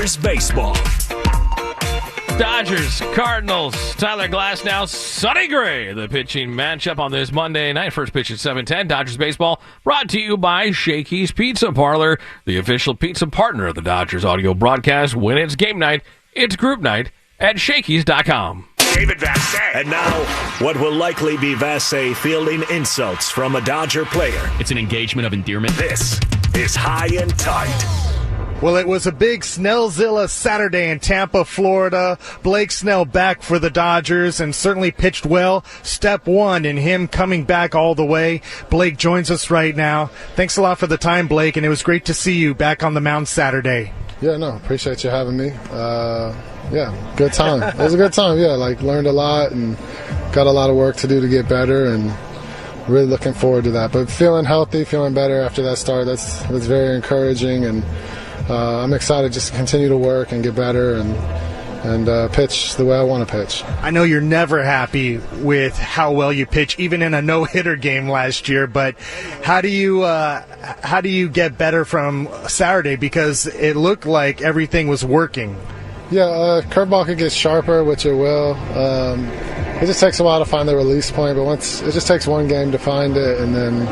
Dodgers baseball. Dodgers, Cardinals, Tyler Glasnow, Sonny Gray, the pitching matchup on this Monday night. First pitch at 7:10. Dodgers baseball brought to you by Shakey's Pizza Parlor, the official pizza partner of the Dodgers audio broadcast. When it's game night, it's group night at Shakey's.com. David Vassegh. And now, what will likely be Vassegh fielding insults from a Dodger player. It's an engagement of endearment. This is High and Tight. Well, it was a big Snellzilla Saturday in Tampa, Florida. Blake Snell back for the Dodgers and certainly pitched well. Step one in him coming back all the way. Blake joins us right now. Thanks a lot for the time, Blake, and it was great to see you back on the mound Saturday. Yeah, no, appreciate you having me. Yeah, good time. It was a good time, yeah, learned a lot and got a lot of work to do to get better and really looking forward to that. But feeling healthy, feeling better after that start, that's very encouraging, and I'm excited just to continue to work and get better and pitch the way I want to pitch. I know you're never happy with how well you pitch, even in a no-hitter game last year, but how do you get better from Saturday? Because it looked like everything was working. Yeah, curveball could get sharper, which it will. It just takes a while to find the release point, but it just takes one game to find it, and then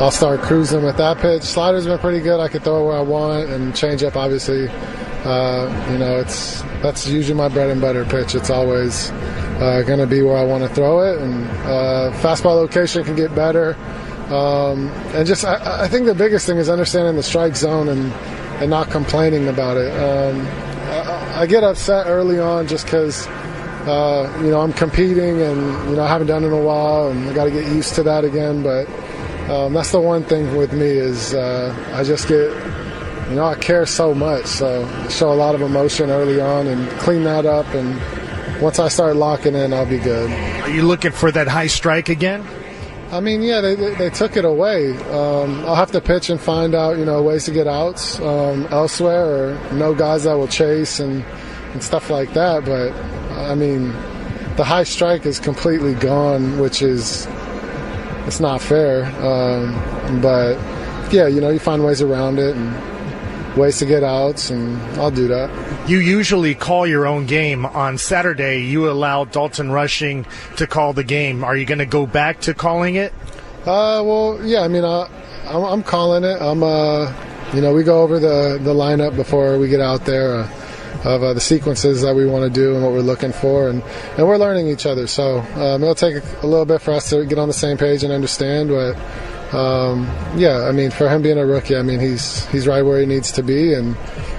I'll start cruising with that pitch. Slider's been pretty good. I can throw it where I want, and changeup, obviously, that's usually my bread and butter pitch. It's always going to be where I want to throw it, and fastball location can get better. And just, I think the biggest thing is understanding the strike zone and not complaining about it. I get upset early on just because, I'm competing and, I haven't done it in a while, and I got to get used to that again, but that's the one thing with me is I just get, I care so much. So I show a lot of emotion early on and clean that up. And once I start locking in, I'll be good. Are you looking for that high strike again? I mean, yeah, they took it away. I'll have to pitch and find out, ways to get outs elsewhere or know guys that will chase and stuff like that. But, I mean, the high strike is completely gone, which is – it's not fair, but yeah, you find ways around it and ways to get outs, and I'll do that. You usually call your own game. On Saturday, you allowed Dalton Rushing to call the game. Are you going to go back to calling it? Well, yeah, I mean, I'm calling it. We go over the lineup before we get out there. Of the sequences that we want to do and what we're looking for, and we're learning each other. So it'll take a little bit for us to get on the same page and understand. But yeah, I mean, for him being a rookie, I mean, he's right where he needs to be, and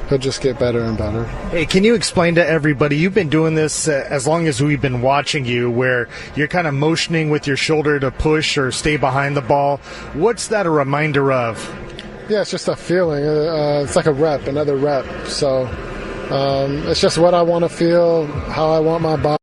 he'll just get better and better. Hey, can you explain to everybody? You've been doing this as long as we've been watching you, where you're kind of motioning with your shoulder to push or stay behind the ball. What's that a reminder of? Yeah, it's just a feeling. It's like another rep. So. It's just what I want to feel, how I want my body.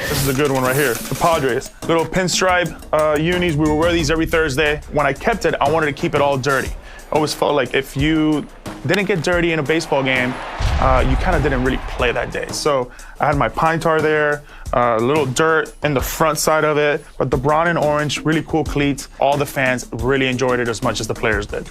This is a good one right here. The Padres. Little pinstripe unis. We would wear these every Thursday. When I kept it, I wanted to keep it all dirty. I always felt like if you didn't get dirty in a baseball game, you kind of didn't really play that day. So I had my pine tar there, a little dirt in the front side of it, but the brown and orange, really cool cleats. All the fans really enjoyed it as much as the players did.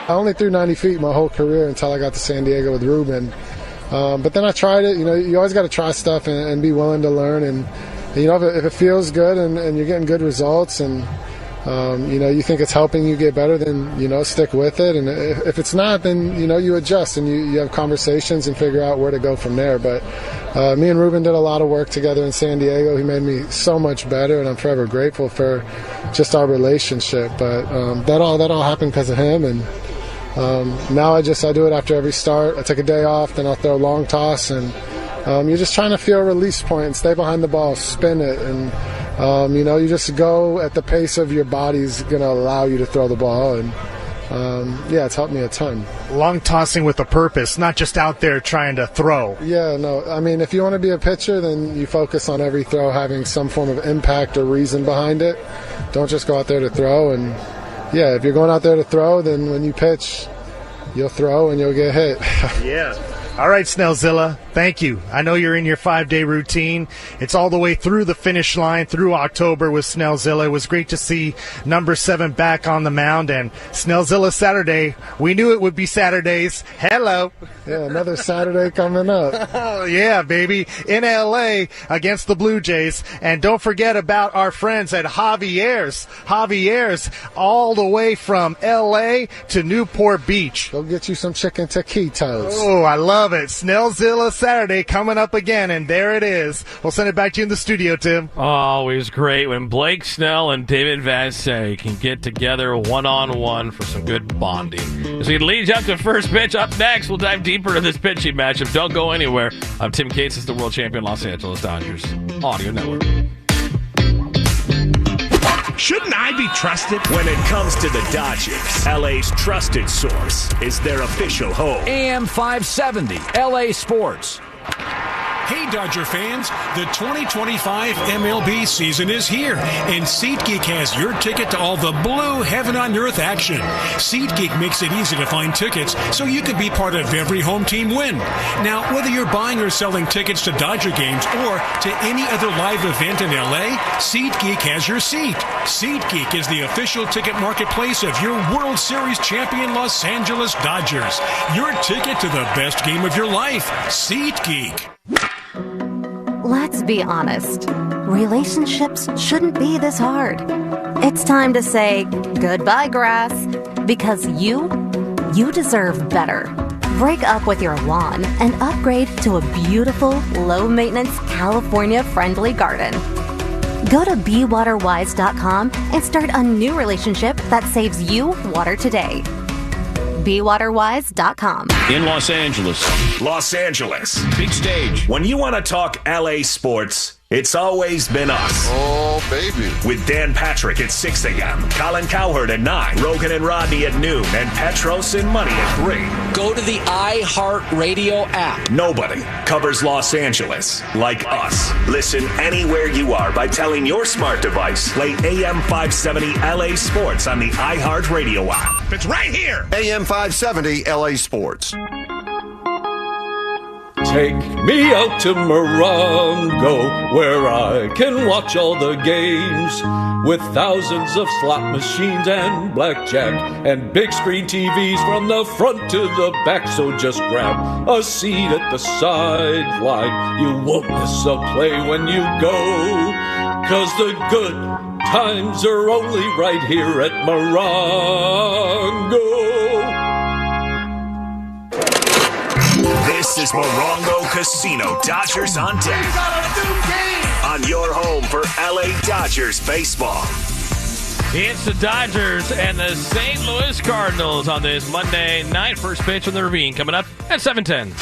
I only threw 90 feet my whole career until I got to San Diego with Ruben. But then I tried it. You always got to try stuff and be willing to learn. And if it feels good and you're getting good results and You think it's helping you get better, then, stick with it. And if it's not, then, you adjust and you have conversations and figure out where to go from there. But me and Ruben did a lot of work together in San Diego. He made me so much better, and I'm forever grateful for just our relationship. But that all happened because of him. And now I do it after every start. I take a day off, then I'll throw a long toss. And you're just trying to feel a release point and stay behind the ball, spin it. And you just go at the pace of your body's going to allow you to throw the ball. And, it's helped me a ton. Long tossing with a purpose, not just out there trying to throw. Yeah, no. I mean, if you want to be a pitcher, then you focus on every throw having some form of impact or reason behind it. Don't just go out there to throw. And, if you're going out there to throw, then when you pitch, you'll throw and you'll get hit. Yeah. All right, Snellzilla, thank you. I know you're in your 5-day routine. It's all the way through the finish line, through October with Snellzilla. It was great to see number 7 back on the mound. And Snellzilla Saturday, we knew it would be Saturdays. Hello. Yeah, another Saturday coming up. Oh, yeah, baby. In L.A. against the Blue Jays. And don't forget about our friends at Javier's. Javier's all the way from L.A. to Newport Beach. Go get you some chicken taquitos. Oh, I love it. Snellzilla Saturday coming up again, and there it is. We'll send it back to you in the studio, Tim. Always great when Blake Snell and David Vassegh can get together one-on-one for some good bonding. As we lead you up to first pitch, up next, we'll dive deeper into this pitching matchup. Don't go anywhere. I'm Tim Cates, the world champion Los Angeles Dodgers Audio Network. Shouldn't I be trusted? When it comes to the Dodgers, LA's trusted source is their official home. AM 570, LA Sports. Hey, Dodger fans, the 2025 MLB season is here, and SeatGeek has your ticket to all the blue heaven-on-earth action. SeatGeek makes it easy to find tickets so you can be part of every home team win. Now, whether you're buying or selling tickets to Dodger games or to any other live event in LA, SeatGeek has your seat. SeatGeek is the official ticket marketplace of your World Series champion Los Angeles Dodgers. Your ticket to the best game of your life. SeatGeek. Let's be honest. Relationships shouldn't be this hard. It's time to say goodbye, grass, because you deserve better. Break up with your lawn and upgrade to a beautiful, low-maintenance, California-friendly garden. Go to BeWaterWise.com and start a new relationship that saves you water today. BeWaterWise.com. In Los Angeles. Big stage. When you want to talk LA sports, it's always been us. Oh, baby. With Dan Patrick at 6 a.m., Colin Cowherd at 9, Rogan and Rodney at noon, and Petros and Money at 3. Go to the iHeartRadio app. Nobody covers Los Angeles like us. Listen anywhere you are by telling your smart device, play AM 570 LA Sports on the iHeartRadio app. It's right here. AM 570 LA Sports. Take me out to Morongo, where I can watch all the games, with thousands of slot machines and blackjack, and big screen TVs from the front to the back. So just grab a seat at the sideline. You won't miss a play when you go, 'cause the good times are only right here at Morongo. This is Morongo Casino Dodgers on deck. On your home for LA Dodgers baseball. It's the Dodgers and the St. Louis Cardinals on this Monday night. First pitch from the Ravine coming up at 7:10.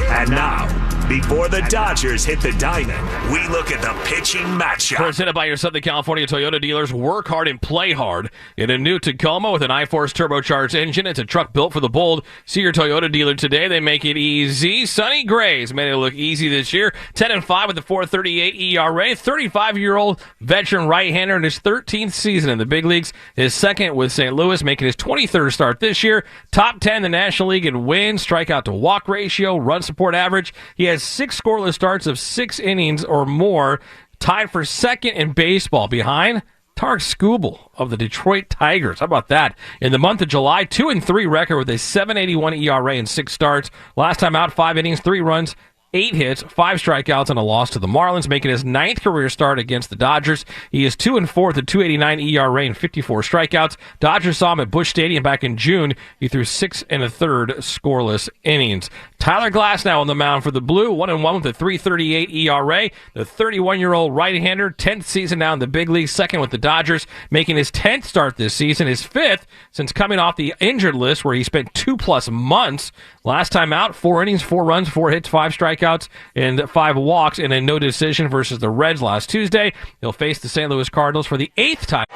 And now, before the Dodgers hit the diamond, we look at the pitching matchup. Presented by your Southern California Toyota dealers. Work hard and play hard. In a new Tacoma with an iForce turbocharged engine, it's a truck built for the bold. See your Toyota dealer today. They make it easy. Sonny Gray's made it look easy this year. 10-5 with a 4.38 ERA. 35-year-old veteran right-hander in his 13th season in the big leagues. His second with St. Louis, making his 23rd start this year. Top 10 in the National League in wins, strikeout to walk ratio, run support average. He has 6 scoreless starts of 6 innings or more, tied for second in baseball behind Tarek Skubal of the Detroit Tigers. How about that? In the month of July, 2-3 record with a 7.81 ERA and 6 starts. Last time out, 5 innings, 3 runs, 8 hits, 5 strikeouts, and a loss to the Marlins, making his 9th career start against the Dodgers. He is 2-4 with a 2.89 ERA and 54 strikeouts. Dodgers saw him at Busch Stadium back in June. He threw 6 1/3 scoreless innings. Tyler Glasnow on the mound for the Blue, 1-1 with a 3.38 ERA. The 31-year-old right-hander, 10th season now in the big league, second with the Dodgers, making his 10th start this season, his 5th since coming off the injured list where he spent 2+ months. Last time out, 4 innings, 4 runs, 4 hits, 5 strikeouts, and 5 walks in a no decision versus the Reds last Tuesday. He'll face the St. Louis Cardinals for the 8th time.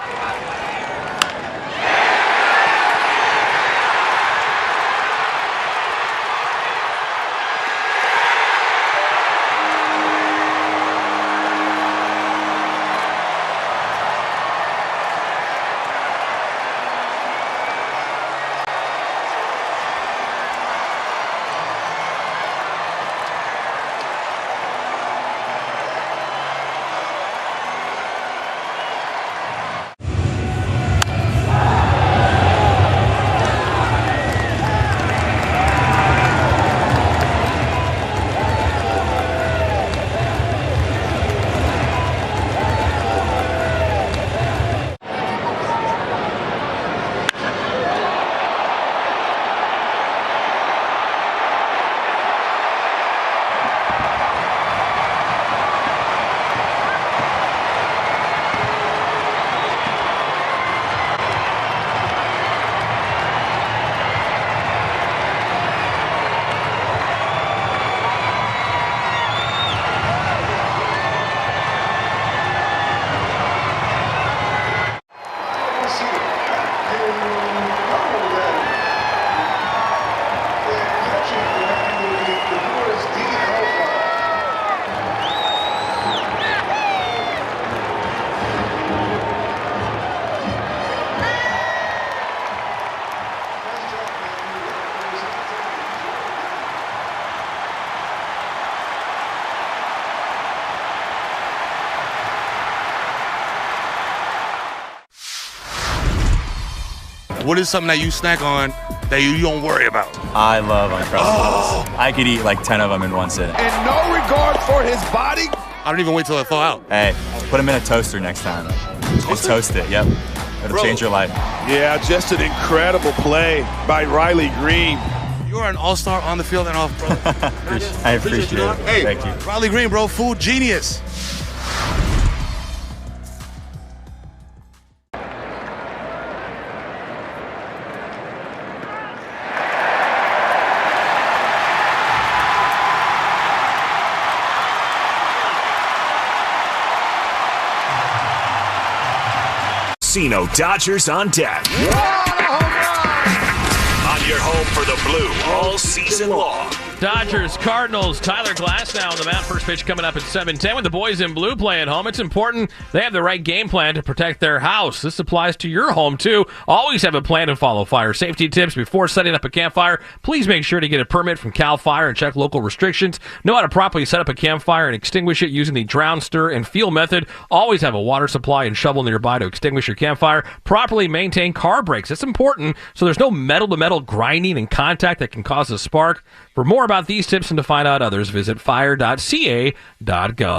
What is something that you snack on that you don't worry about? I love Uncrustables. I could eat like 10 of them in one sitting. And no regard for his body? I don't even wait till I thaw out. Hey, put them in a toaster next time. Just toast it, yep. It'll change your life. Yeah, just an incredible play by Riley Green. You are an all-star on the field and off, bro. I appreciate it. Hey, thank you. Riley Green, bro, food genius. Dodgers on deck. On your home for the Blue all season long. Dodgers, Cardinals, Tyler Glasnow on the mound. First pitch coming up at 7:10 with the boys in blue playing home. It's important they have the right game plan to protect their house. This applies to your home, too. Always have a plan and follow fire safety tips before setting up a campfire. Please make sure to get a permit from CAL FIRE and check local restrictions. Know how to properly set up a campfire and extinguish it using the drown, stir, and feel method. Always have a water supply and shovel nearby to extinguish your campfire. Properly maintain car brakes. It's important so there's no metal-to-metal grinding and contact that can cause a spark. For more about these tips and to find out others, visit fire.ca.gov.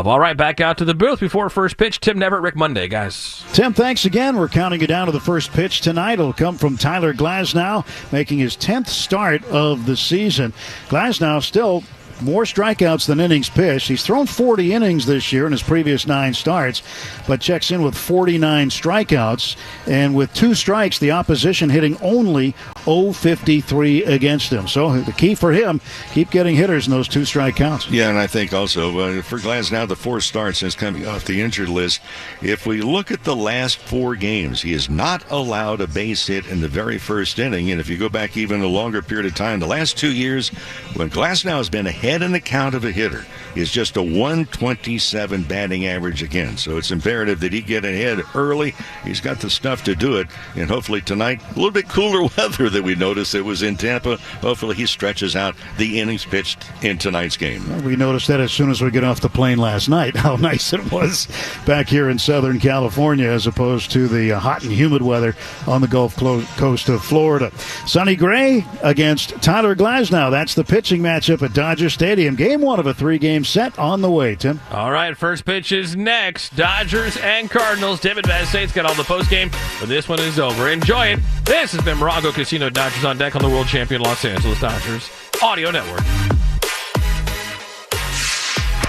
All right, back out to the booth before first pitch. Tim Neverett, Rick Monday, guys. Tim, thanks again. We're counting you down to the first pitch tonight. It'll come from Tyler Glasnow, making his 10th start of the season. Glasnow still more strikeouts than innings pitched. He's thrown 40 innings this year in his previous 9 starts, but checks in with 49 strikeouts. And with 2 strikes, the opposition hitting only .053 against him. So the key for him, keep getting hitters in those 2 strikeouts. Yeah, and I think also for Glasnow, the 4 starts since coming off the injured list, if we look at the last 4 games, he is not allowed a base hit in the very first inning. And if you go back even a longer period of time, the last 2 years, when Glasnow has been ahead in the count of a hitter, is just a 127 batting average again. So it's imperative that he get ahead early. He's got the stuff to do it. And hopefully tonight, a little bit cooler weather that we noticed it was in Tampa. Hopefully he stretches out the innings pitched in tonight's game. We noticed that as soon as we get off the plane last night, how nice it was back here in Southern California as opposed to the hot and humid weather on the Gulf Coast of Florida. Sonny Gray against Tyler Glasnow. That's the pitching matchup at Dodger Stadium. Game 1 of a 3-game set on the way, Tim. All right, first pitch is next. Dodgers and Cardinals. David Vassate's got all the postgame, but this one is over. Enjoy it. This has been Morongo Casino Dodgers on deck on the world champion Los Angeles Dodgers Audio Network.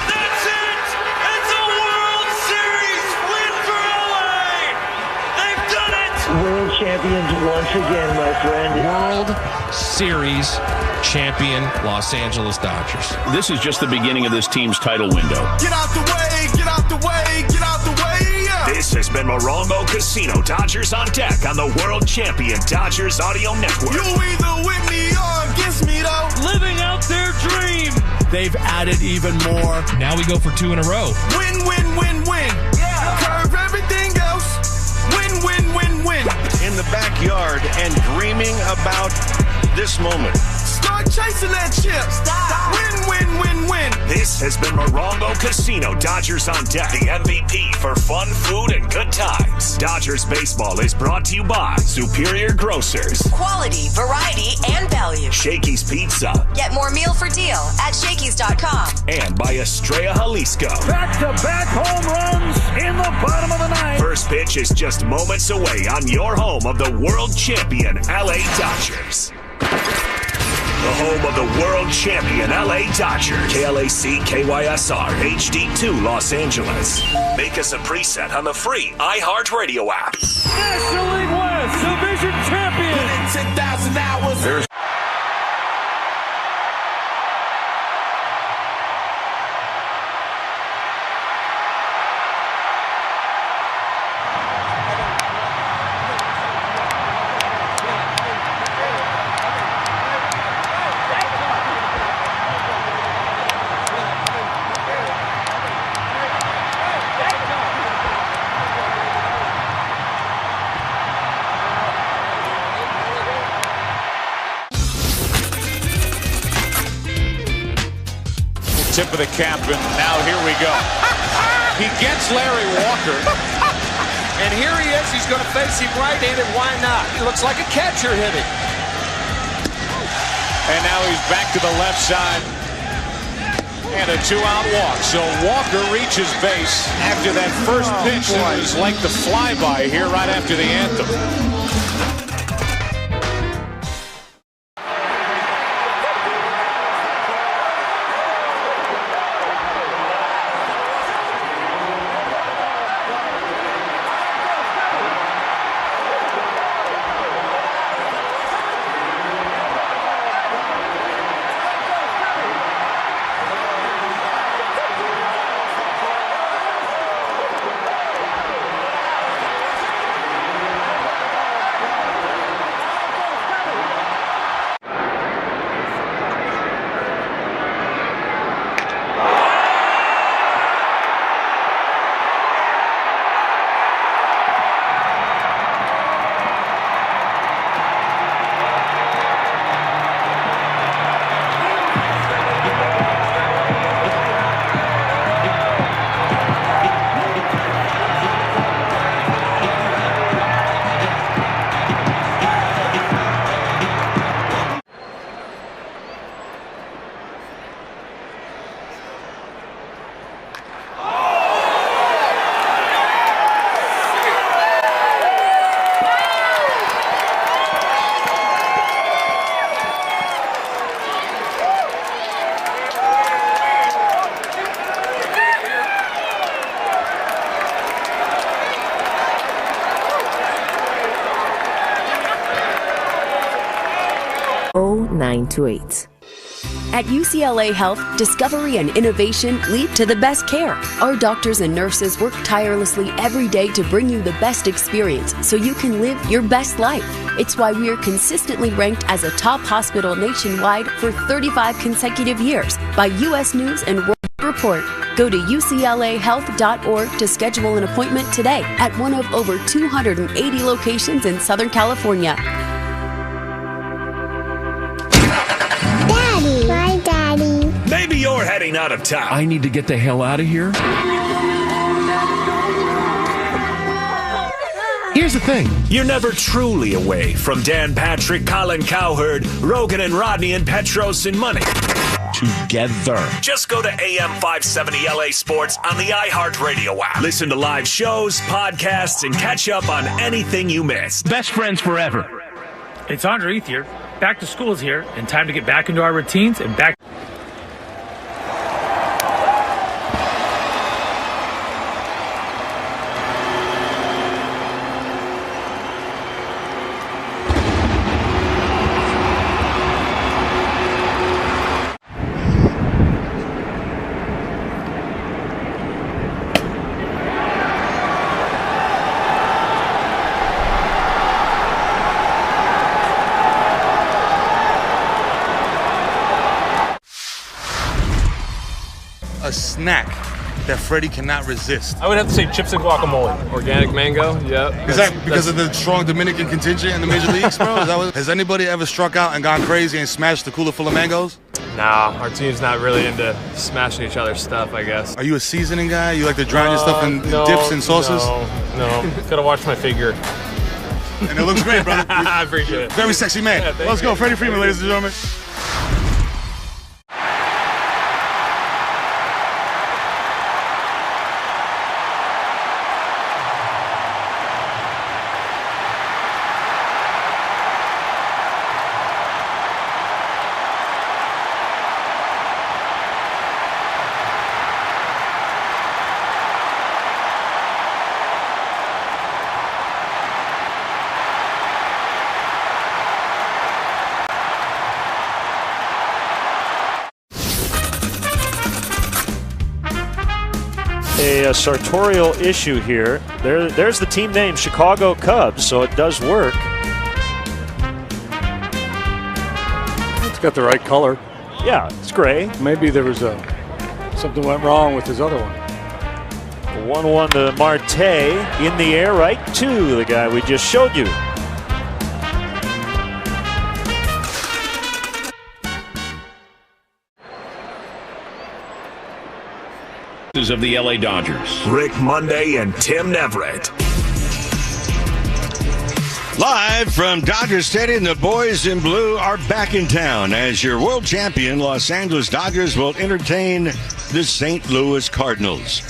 That's it! It's a World Series win for LA! They've done it! World champions once again, my friend. World Series champion Los Angeles Dodgers. This is just the beginning of this team's title window. Get out the way! Get out the way! Get out the way! Yeah. This has been Morongo Casino Dodgers on deck on the world champion Dodgers Audio Network. You either with me or against me, though. Living out their dream. They've added even more. Now we go for 2 in a row. Win, win, win, win. Yeah. Curve everything else. Win, win, win, win. In the backyard and dreaming about this moment. Start chasing that chip. Stop. Win, win, win, win. This has been Morongo Casino Dodgers on deck, the MVP for fun, food, and good times. Dodgers baseball is brought to you by Superior Grocers. Quality, variety, and value. Shakey's Pizza. Get more meal for deal at Shakey's.com. And by Estrella Jalisco. Back-to-back home runs in the bottom of the ninth. First pitch is just moments away on your home of the world champion LA Dodgers. The home of the world champion LA Dodgers. KLAC KYSR HD2 Los Angeles. Make us a preset on the free iHeartRadio app. National League West Division champion. Put in 10,000 hours. Tip of the cap, and now here we go. He gets Larry Walker, and here he is. He's going to face him right-handed. Why not? He looks like a catcher hitting. And now he's back to the left side, and a 2-out walk. So Walker reaches base after that first pitch. It was like the flyby here right after the anthem. At UCLA Health, discovery and innovation lead to the best care. Our doctors and nurses work tirelessly every day to bring you the best experience so you can live your best life. It's why we are consistently ranked as a top hospital nationwide for 35 consecutive years by U.S. News and World Report. Go to uclahealth.org to schedule an appointment today at one of over 280 locations in Southern California. train out of town. I need to get the hell out of here. Here's the thing. You're never truly away from Dan Patrick, Colin Cowherd, Rogan and Rodney, and Petros and Money. Together. Just go to AM 570 LA Sports on the iHeartRadio app. Listen to live shows, podcasts, and catch up on anything you missed. Best friends forever. It's Andre Eth here. Back to school is here, and time to get back into our routines and back. A snack that Freddie cannot resist. I would have to say chips and guacamole. Organic mango, yeah. Is that because of the strong Dominican contingent in the major leagues, bro? Has anybody ever struck out and gone crazy and smashed the cooler full of mangoes? Nah, our team's not really into smashing each other's stuff, I guess. Are you a seasoning guy? You like to drown your stuff in dips and sauces? No. Gotta watch my figure. And it looks great, brother. I appreciate it. Very sexy man. Yeah, Let's go, Freddie Freeman, ladies and gentlemen. A sartorial issue here. There's the team name, Chicago Cubs, so it does work. It's got the right color. Yeah, it's gray. Maybe there was something went wrong with his other one. 1-1 to Marte, in the air, right to the guy we just showed you. Of the LA Dodgers. Rick Monday and Tim Neverett. Live from Dodger Stadium, the boys in blue are back in town as your world champion Los Angeles Dodgers will entertain the St. Louis Cardinals.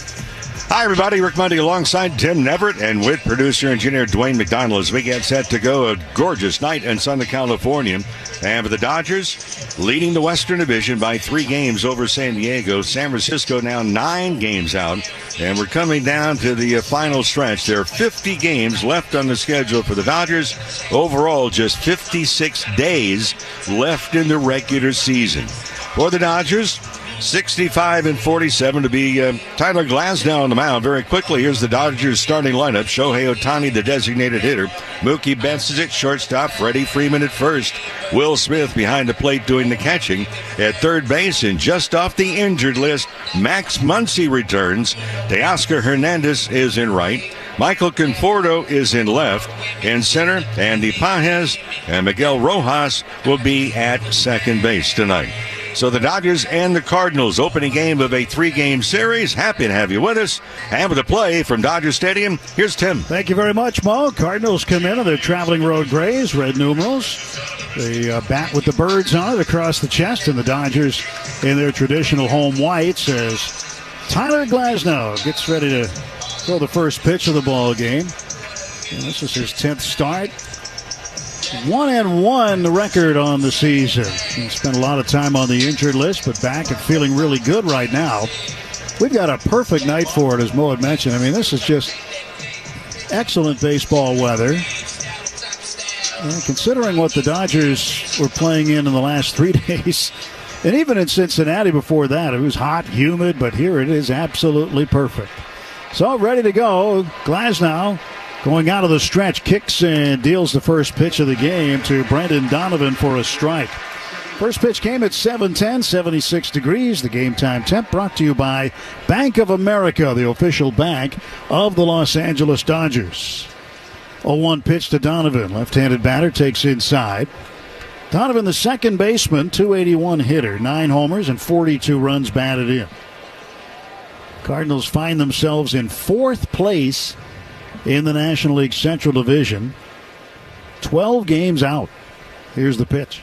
Hi, everybody. Rick Monday alongside Tim Neverett and with producer engineer Dwayne McDonald as we get set to go. A gorgeous night in Southern California. And for the Dodgers, leading the Western Division by 3 games over San Diego. San Francisco now 9 games out. And we're coming down to the final stretch. There are 50 games left on the schedule for the Dodgers. Overall, just 56 days left in the regular season. For the Dodgers, 65-47 to be Tyler Glasnow on the mound. Very quickly, here's the Dodgers starting lineup. Shohei Ohtani, the designated hitter. Mookie Betts is at shortstop. Freddie Freeman at first. Will Smith behind the plate doing the catching. At third base and just off the injured list, Max Muncy returns. Teoscar Hernandez is in right. Michael Conforto is in left. In center, Andy Pages and Miguel Rojas will be at second base tonight. So the Dodgers and the Cardinals, opening game of a 3-game series. Happy to have you with us. And with the play from Dodger Stadium, here's Tim. Thank you very much, Mo. Cardinals come in their traveling road grays, red numerals. They bat with the birds on it across the chest, and the Dodgers in their traditional home whites as Tyler Glasnow gets ready to throw the first pitch of the ball game. And this is his 10th start. 1-1 the record on the season. He spent a lot of time on the injured list, but back and feeling really good right now. We've got a perfect night for it, as Mo had mentioned. I mean, this is just excellent baseball weather. And considering what the Dodgers were playing in the last 3 days, and even in Cincinnati before that, it was hot, humid, but here it is absolutely perfect. So ready to go. Glasnow going out of the stretch, kicks and deals the first pitch of the game to Brendan Donovan for a strike. First pitch came at 7:10, 76 degrees. The game time temp brought to you by Bank of America, the official bank of the Los Angeles Dodgers. 0-1 pitch to Donovan. Left-handed batter takes inside. Donovan, the second baseman, 281 hitter, 9 homers and 42 runs batted in. Cardinals find themselves in 4th place in the National League Central Division. 12 games out. Here's the pitch.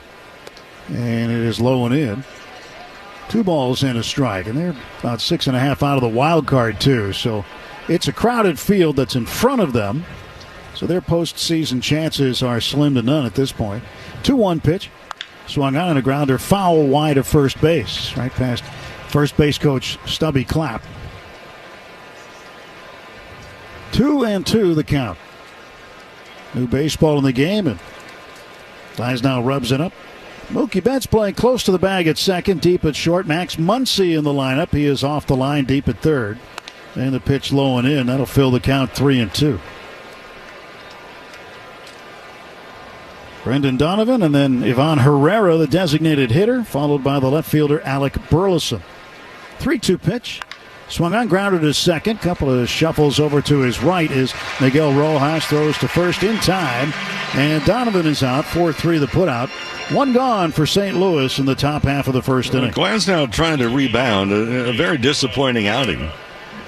And it is low and in. 2 balls and a strike. And they're about 6.5 out of the wild card, too. So it's a crowded field that's in front of them. So their postseason chances are slim to none at this point. 2-1 pitch. Swung on and a grounder foul wide of first base. Right past first base coach Stubby Clapp. 2-2 the count. New baseball in the game, and Glasnow rubs it up. Mookie Betts playing close to the bag at second, deep at short. Max Muncy in the lineup. He is off the line, deep at third. And the pitch low and in. That'll fill the count 3-2. Brendan Donovan and then Ivan Herrera, the designated hitter, followed by the left fielder Alec Burleson. 3-2 pitch. Swung on, grounded to second. Couple of shuffles over to his right as Miguel Rojas throws to first in time. And Donovan is out. 4-3 the putout. 1 gone for St. Louis in the top half of the first inning. Glasnow trying to rebound. A very disappointing outing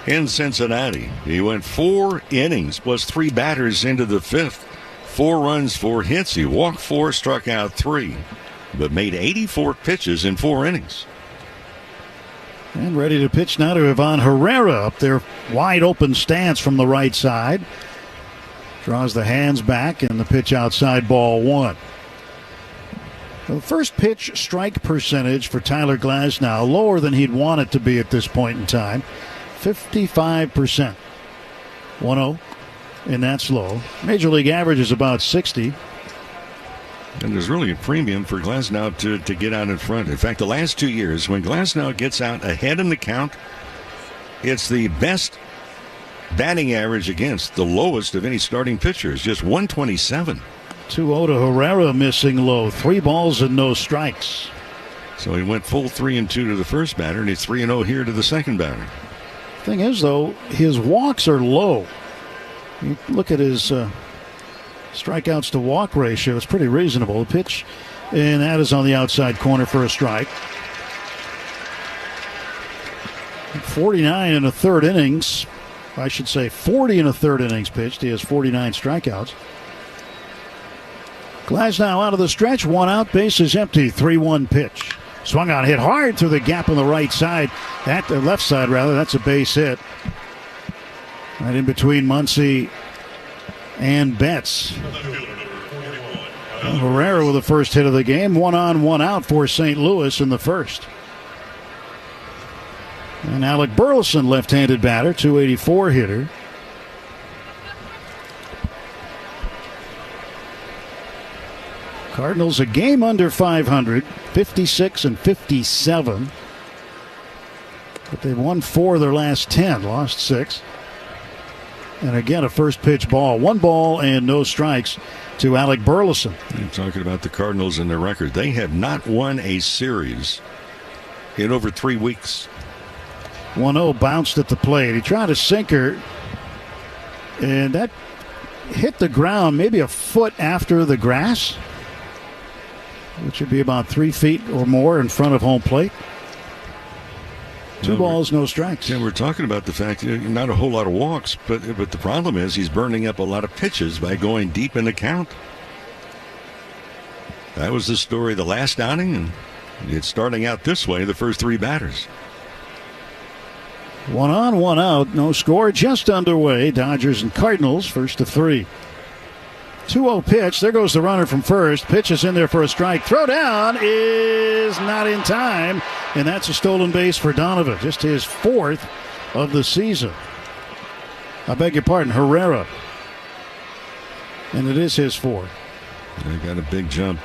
in Cincinnati. He went 4 innings plus 3 batters into the 5th. 4 runs, 4 hits. He walked 4, struck out 3, but made 84 pitches in 4 innings. And ready to pitch now to Ivan Herrera up there. Wide open stance from the right side. Draws the hands back and the pitch outside, ball 1. The first pitch strike percentage for Tyler Glasnow, lower than he'd want it to be at this point in time. 55%. 1-0. And that's low. Major League average is about 60. And there's really a premium for Glasnow to get out in front. In fact, the last 2 years, when Glasnow gets out ahead in the count, it's the best batting average against, the lowest of any starting pitcher. It's just 127. 2-0 to Herrera, missing low. 3 balls and no strikes. So he went full 3-2 to the first batter, and he's 3-0 here to the second batter. Thing is, though, his walks are low. You look at his strikeouts to walk ratio, it's pretty reasonable. The pitch, and that is on the outside corner for a strike. 49 in a third innings. I should say 40 in a third innings pitched. He has 49 strikeouts. Glasnow out of the stretch, 1 out, bases empty, 3-1 pitch. Swung on, hit hard through the gap on the right side. The left side, rather. That's a base hit. Right in between Muncy and Betts. Herrera with the first hit of the game. 1 on, 1 out for St. Louis in the first. And Alec Burleson, left-handed batter, 284 hitter. Cardinals a game under 500, 56 and 57. But they've won 4 of their last 10, lost 6. And again, a first pitch ball. 1 ball and no strikes to Alec Burleson. You're talking about the Cardinals and their record. They have not won a series in over 3 weeks. 1-0 bounced at the plate. He tried a sinker, and that hit the ground maybe a foot after the grass, which would be about 3 feet or more in front of home plate. 2 balls, no strikes. Yeah, we're talking about the fact that not a whole lot of walks, but the problem is he's burning up a lot of pitches by going deep in the count. That was the story the last outing, and it's starting out this way the first 3 batters. 1 on, 1 out, no score, just underway. Dodgers and Cardinals, first to 3. 2-0 pitch. There goes the runner from first. Pitch is in there for a strike. Throw down is not in time. And that's a stolen base for Donovan. Just his 4th of the season. I beg your pardon, Herrera. And it is his 4th. They got a big jump.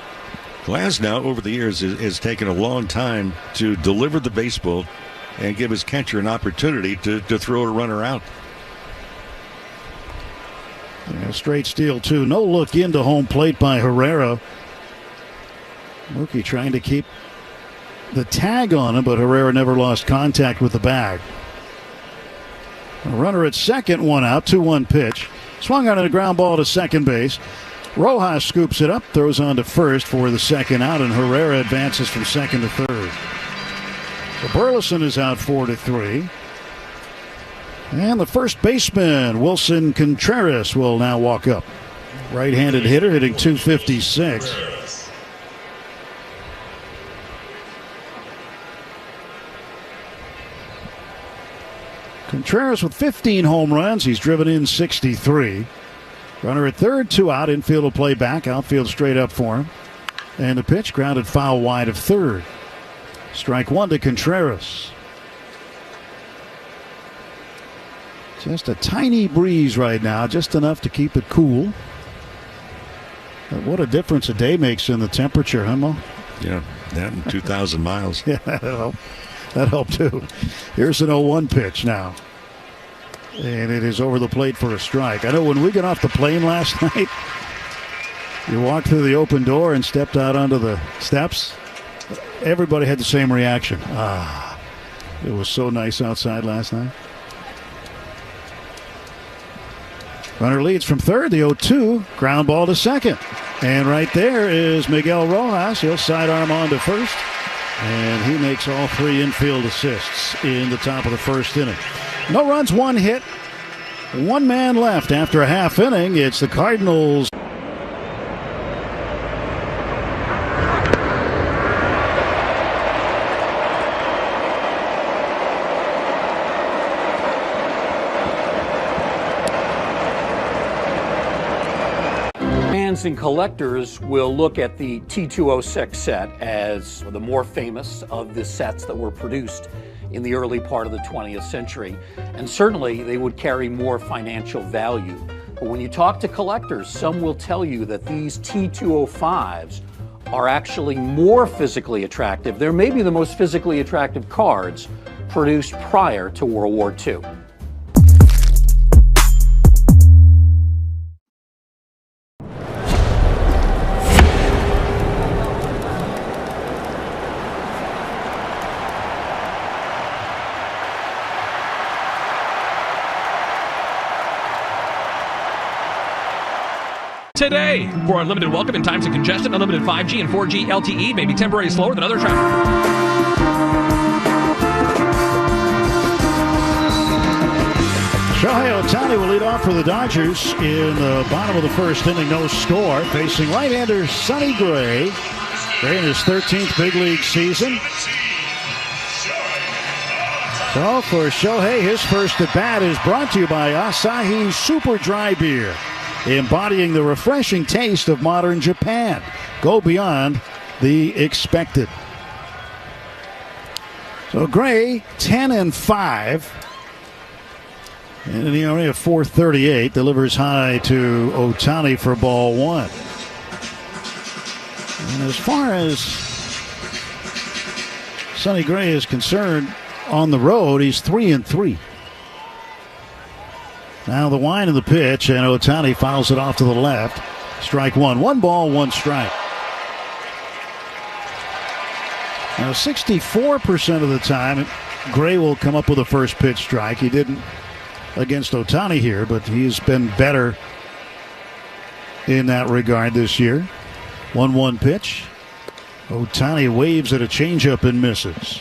Glasnow over the years has taken a long time to deliver the baseball and give his catcher an opportunity to throw a runner out. Yeah, straight steal, too. No look into home plate by Herrera. Mookie trying to keep the tag on him, but Herrera never lost contact with the bag. A runner at second, 1 out, 2-1 pitch. Swung on a ground ball to second base. Rojas scoops it up, throws on to first for the second out, and Herrera advances from second to third. So Burleson is out 4-3. And the first baseman, Wilson Contreras, will now walk up. Right-handed hitter hitting .256. Contreras with 15 home runs. He's driven in 63. Runner at third, 2 out. Infield will play back. Outfield straight up for him. And the pitch grounded foul wide of third. Strike one to Contreras. Just a tiny breeze right now, just enough to keep it cool. But what a difference a day makes in the temperature, huh, Mo? Yeah, that and 2,000 miles. Yeah, that'll help too. Here's an 0-1 pitch now. And it is over the plate for a strike. I know when we got off the plane last night, you walked through the open door and stepped out onto the steps. Everybody had the same reaction. It was so nice outside last night. Runner leads from third, the 0-2, ground ball to second. And right there is Miguel Rojas. He'll sidearm on to first. And he makes all 3 infield assists in the top of the first inning. No runs, 1 hit, 1 man left after a half inning. It's the Cardinals. Fans and collectors will look at the T206 set as the more famous of the sets that were produced in the early part of the 20th century. And certainly they would carry more financial value. But when you talk to collectors, some will tell you that these T205s are actually more physically attractive. They're maybe the most physically attractive cards produced prior to World War II. Today, for unlimited welcome in times of congestion, unlimited 5G and 4G LTE may be temporarily slower than other traffic. Shohei Ohtani will lead off for the Dodgers in the bottom of the first inning. No score. Facing right-hander Sonny Gray. Gray in his 13th big league season. So for Shohei, his first at bat is brought to you by Asahi Super Dry Beer, embodying the refreshing taste of modern Japan. Go beyond the expected. So Gray, 10-5. And an ERA of 4.38, delivers high to Ohtani for ball 1. And as far as Sonny Gray is concerned, on the road, he's 3-3. Now the wind of the pitch, and Ohtani fouls it off to the left. Strike one. 1 ball, 1 strike. Now 64% of the time, Gray will come up with a first pitch strike. He didn't against Ohtani here, but he's been better in that regard this year. 1-1 pitch. Ohtani waves at a changeup and misses.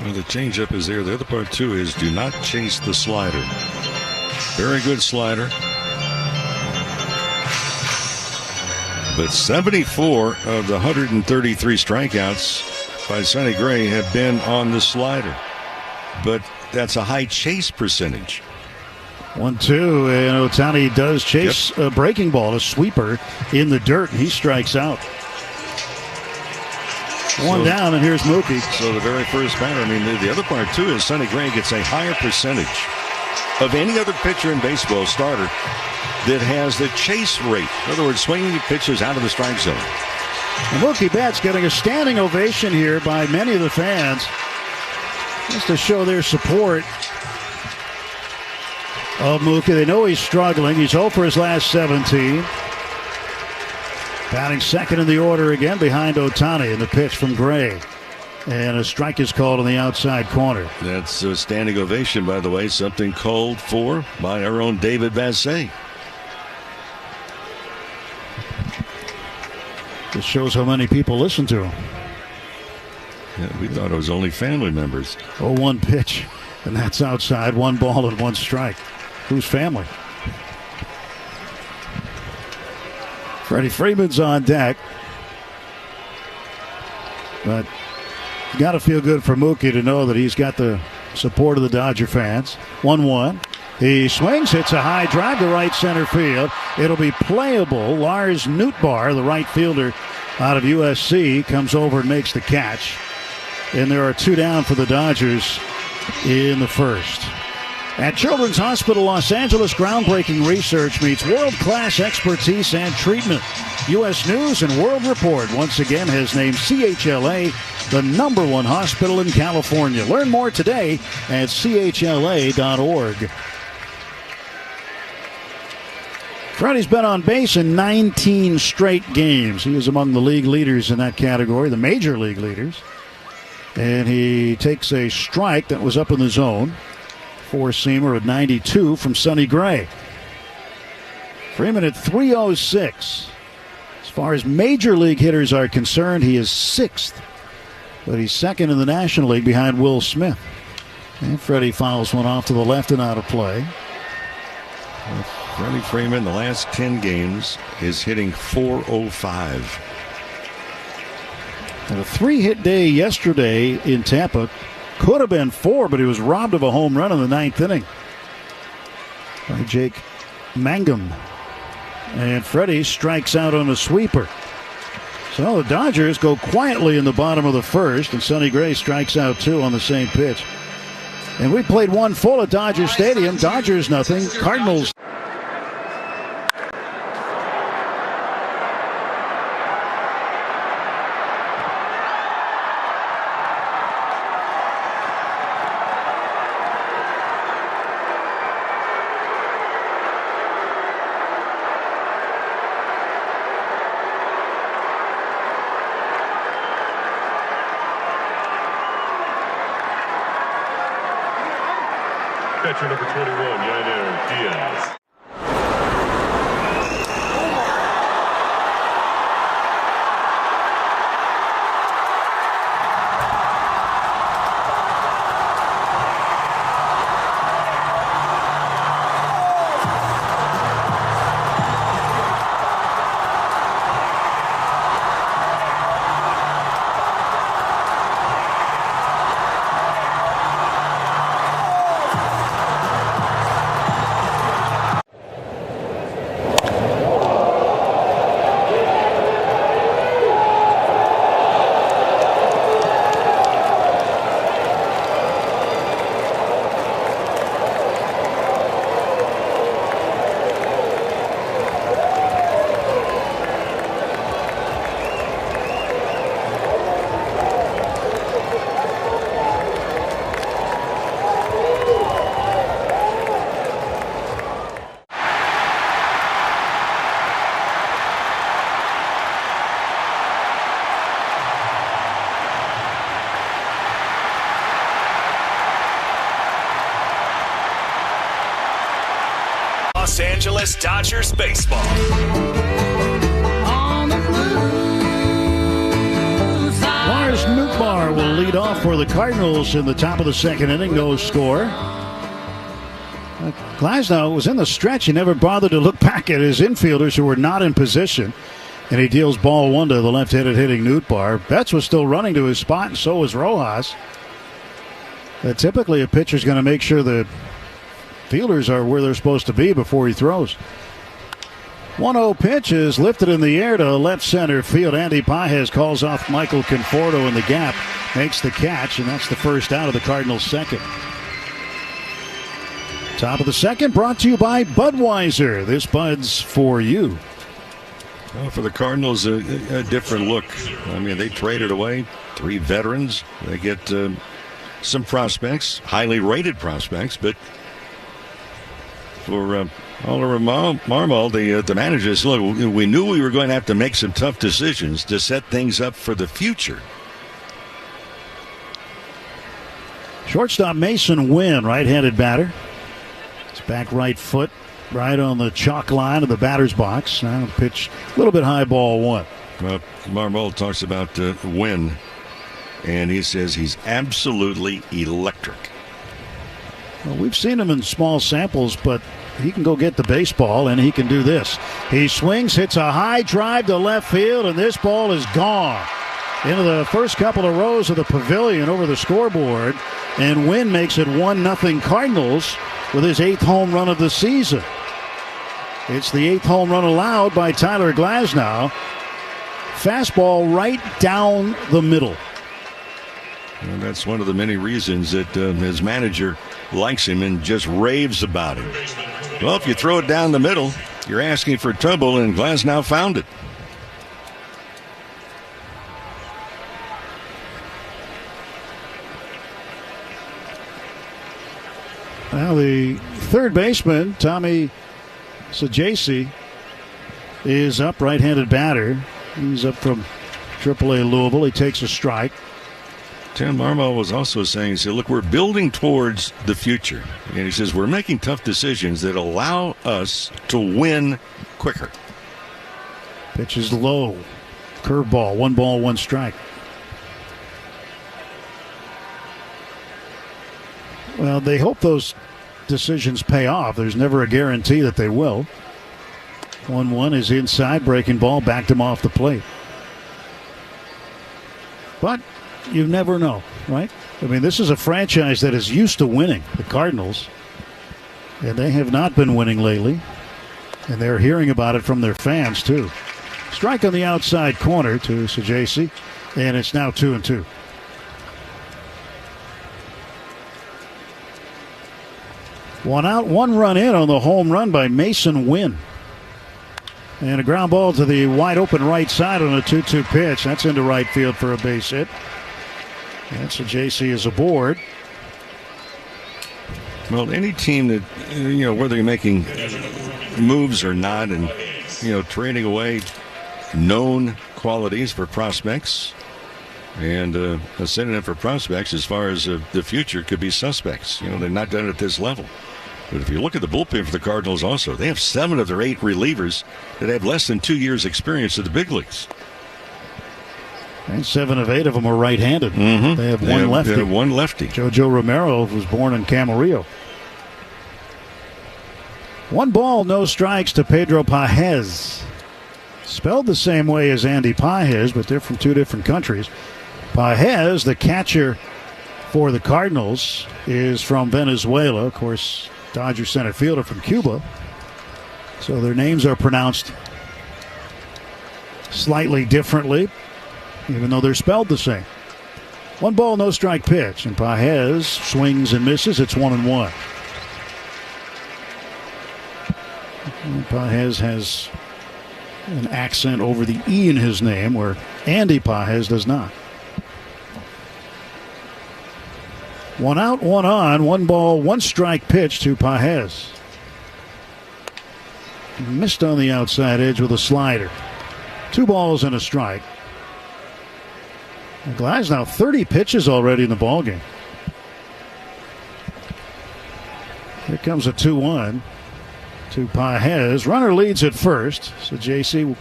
Well, the changeup is there. The other part, too, is do not chase the slider. Very good slider. But 74 of the 133 strikeouts by Sonny Gray have been on the slider. But that's a high chase percentage. 1-2, and Ohtani does chase a breaking ball, a sweeper in the dirt, and he strikes out. One down, and here's Mookie. So the very first batter, I mean, the other part, too, is Sonny Gray gets a higher percentage of any other pitcher in baseball, starter, that has the chase rate. In other words, swinging pitches out of the strike zone. And Mookie Betts getting a standing ovation here by many of the fans, just to show their support of Mookie. They know he's struggling. He's 0 for his last 17. Batting second in the order again behind Ohtani, and the pitch from Gray. And a strike is called on the outside corner. That's a standing ovation, by the way, something called for by our own David Vassegh. Just shows how many people listen to him. Yeah, we thought it was only family members. 0-1 pitch, and that's outside. 1 ball and 1 strike. Whose family? Freddie Freeman's on deck. But you got to feel good for Mookie to know that he's got the support of the Dodger fans. 1-1. He swings, hits a high drive to right center field. It'll be playable. Lars Nootbaar, the right fielder out of USC, comes over and makes the catch. And there are 2 down for the Dodgers in the first. At Children's Hospital Los Angeles, groundbreaking research meets world-class expertise and treatment. U.S. News and World Report once again has named CHLA the #1 hospital in California. Learn more today at chla.org. Freddie's been on base in 19 straight games. He is among the league leaders in that category, the major league leaders. And he takes a strike that was up in the zone. 4-seamer at 92 from Sonny Gray. Freeman at 306. As far as major league hitters are concerned, he is 6th. But he's 2nd in the National League behind Will Smith. And Freddie fouls one off to the left and out of play. Freddie Freeman, the last 10 games, is hitting .405. And a 3-hit day yesterday in Tampa. Could have been 4, but he was robbed of a home run in the 9th inning by Jake Mangum. And Freddie strikes out on a sweeper. So the Dodgers go quietly in the bottom of the first, and Sonny Gray strikes out 2 on the same pitch. And we played 1 full at Dodger Stadium. Dodgers nothing. Cardinals. Catcher number 21, Yainer Diaz. Los Angeles Dodgers baseball. Lars Nootbaar will lead off for the Cardinals in the top of the 2nd inning. No score. Glasnow was in the stretch. He never bothered to look back at his infielders who were not in position. And he deals ball 1 to the left-handed hitting Nootbaar. Betts was still running to his spot, and so was Rojas. Typically, a pitcher's going to make sure the fielders are where they're supposed to be before he throws. 1-0 pitch is lifted in the air to left center field. Andy Pages calls off Michael Conforto in the gap, makes the catch, and that's the first out of the Cardinals' 2nd. Top of the 2nd, brought to you by Budweiser. This Bud's for you. Well, for the Cardinals, a different look. I mean, they traded away 3 veterans. They get some prospects, highly rated prospects, but for Oliver Marmol, the manager said, look, we knew we were going to have to make some tough decisions to set things up for the future. Shortstop Mason Wynn, right-handed batter. His back right foot right on the chalk line of the batter's box. Now pitch a little bit high, ball 1. Well, Marmol talks about Wynn, and he says he's absolutely electric. Well, we've seen him in small samples, but he can go get the baseball, and he can do this. He swings, hits a high drive to left field, and this ball is gone into the first couple of rows of the pavilion over the scoreboard, and Wynn makes it 1-0 Cardinals with his 8th home run of the season. It's the 8th home run allowed by Tyler Glasnow. Fastball right down the middle. And that's one of the many reasons that his manager likes him and just raves about him. Well, if you throw it down the middle, you're asking for trouble, and Glasnow found it. Well, the third baseman, Tommy Sajasi, is up, right-handed batter. He's up from AAA Louisville. He takes a strike. Tim Marmol was also saying, he said, look, we're building towards the future. And he says, we're making tough decisions that allow us to win quicker. Pitch is low. Curveball, 1 ball, 1 strike. Well, they hope those decisions pay off. There's never a guarantee that they will. 1-1 is inside, breaking ball, backed him off the plate. But you never know, right? I mean, this is a franchise that is used to winning, the Cardinals. And they have not been winning lately. And they're hearing about it from their fans, too. Strike on the outside corner to Sajasi, and it's now 2-2. One out, 1 run in on the home run by Mason Wynn. And a ground ball to the wide open right side on a 2-2 pitch. That's into right field for a base hit. And Sajasi is aboard. Well, any team that, whether you're making moves or not, and, trading away known qualities for prospects, and a synonym for prospects as far as the future could be suspects. They're not done at this level. But if you look at the bullpen for the Cardinals also, they have 7 of their 8 relievers that have less than 2 years experience in the big leagues. And 7 of 8 of them are right-handed. Mm-hmm. They have one lefty. They have one lefty. Jojo Romero was born in Camarillo. 1 ball, no strikes to Pedro Pajes. Spelled the same way as Andy Pajes, but they're from 2 different countries. Pajes, the catcher for the Cardinals, is from Venezuela. Of course, Dodger center fielder from Cuba. So their names are pronounced slightly differently, even though they're spelled the same. 1 ball, no strike pitch, and Pajes swings and misses. It's 1-1. And Pajes has an accent over the E in his name, where Andy Pajes does not. 1 out, 1 on, 1 ball, 1 strike pitch to Pajes. Missed on the outside edge with a slider. 2 balls and a strike. Glasnow 30 pitches already in the ballgame. Here comes a 2-1 to Pajes. Runner leads at first. So JC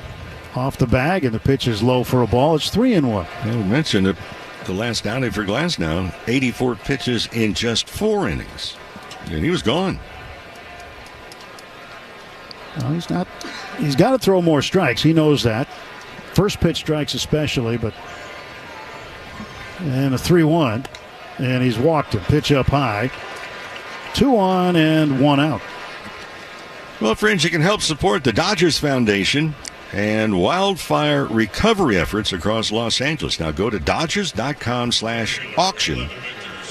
off the bag, and the pitch is low for a ball. It's 3-1. I mentioned it. The last outing for Glasnow, 84 pitches in just 4 innings. And he was gone. Well, he's got to throw more strikes. He knows that. First pitch strikes especially, but. And a 3-1. And he's walked him. Pitch up high. 2 on and 1 out. Well, friends, you can help support the Dodgers Foundation and wildfire recovery efforts across Los Angeles. Now go to Dodgers.com/auction,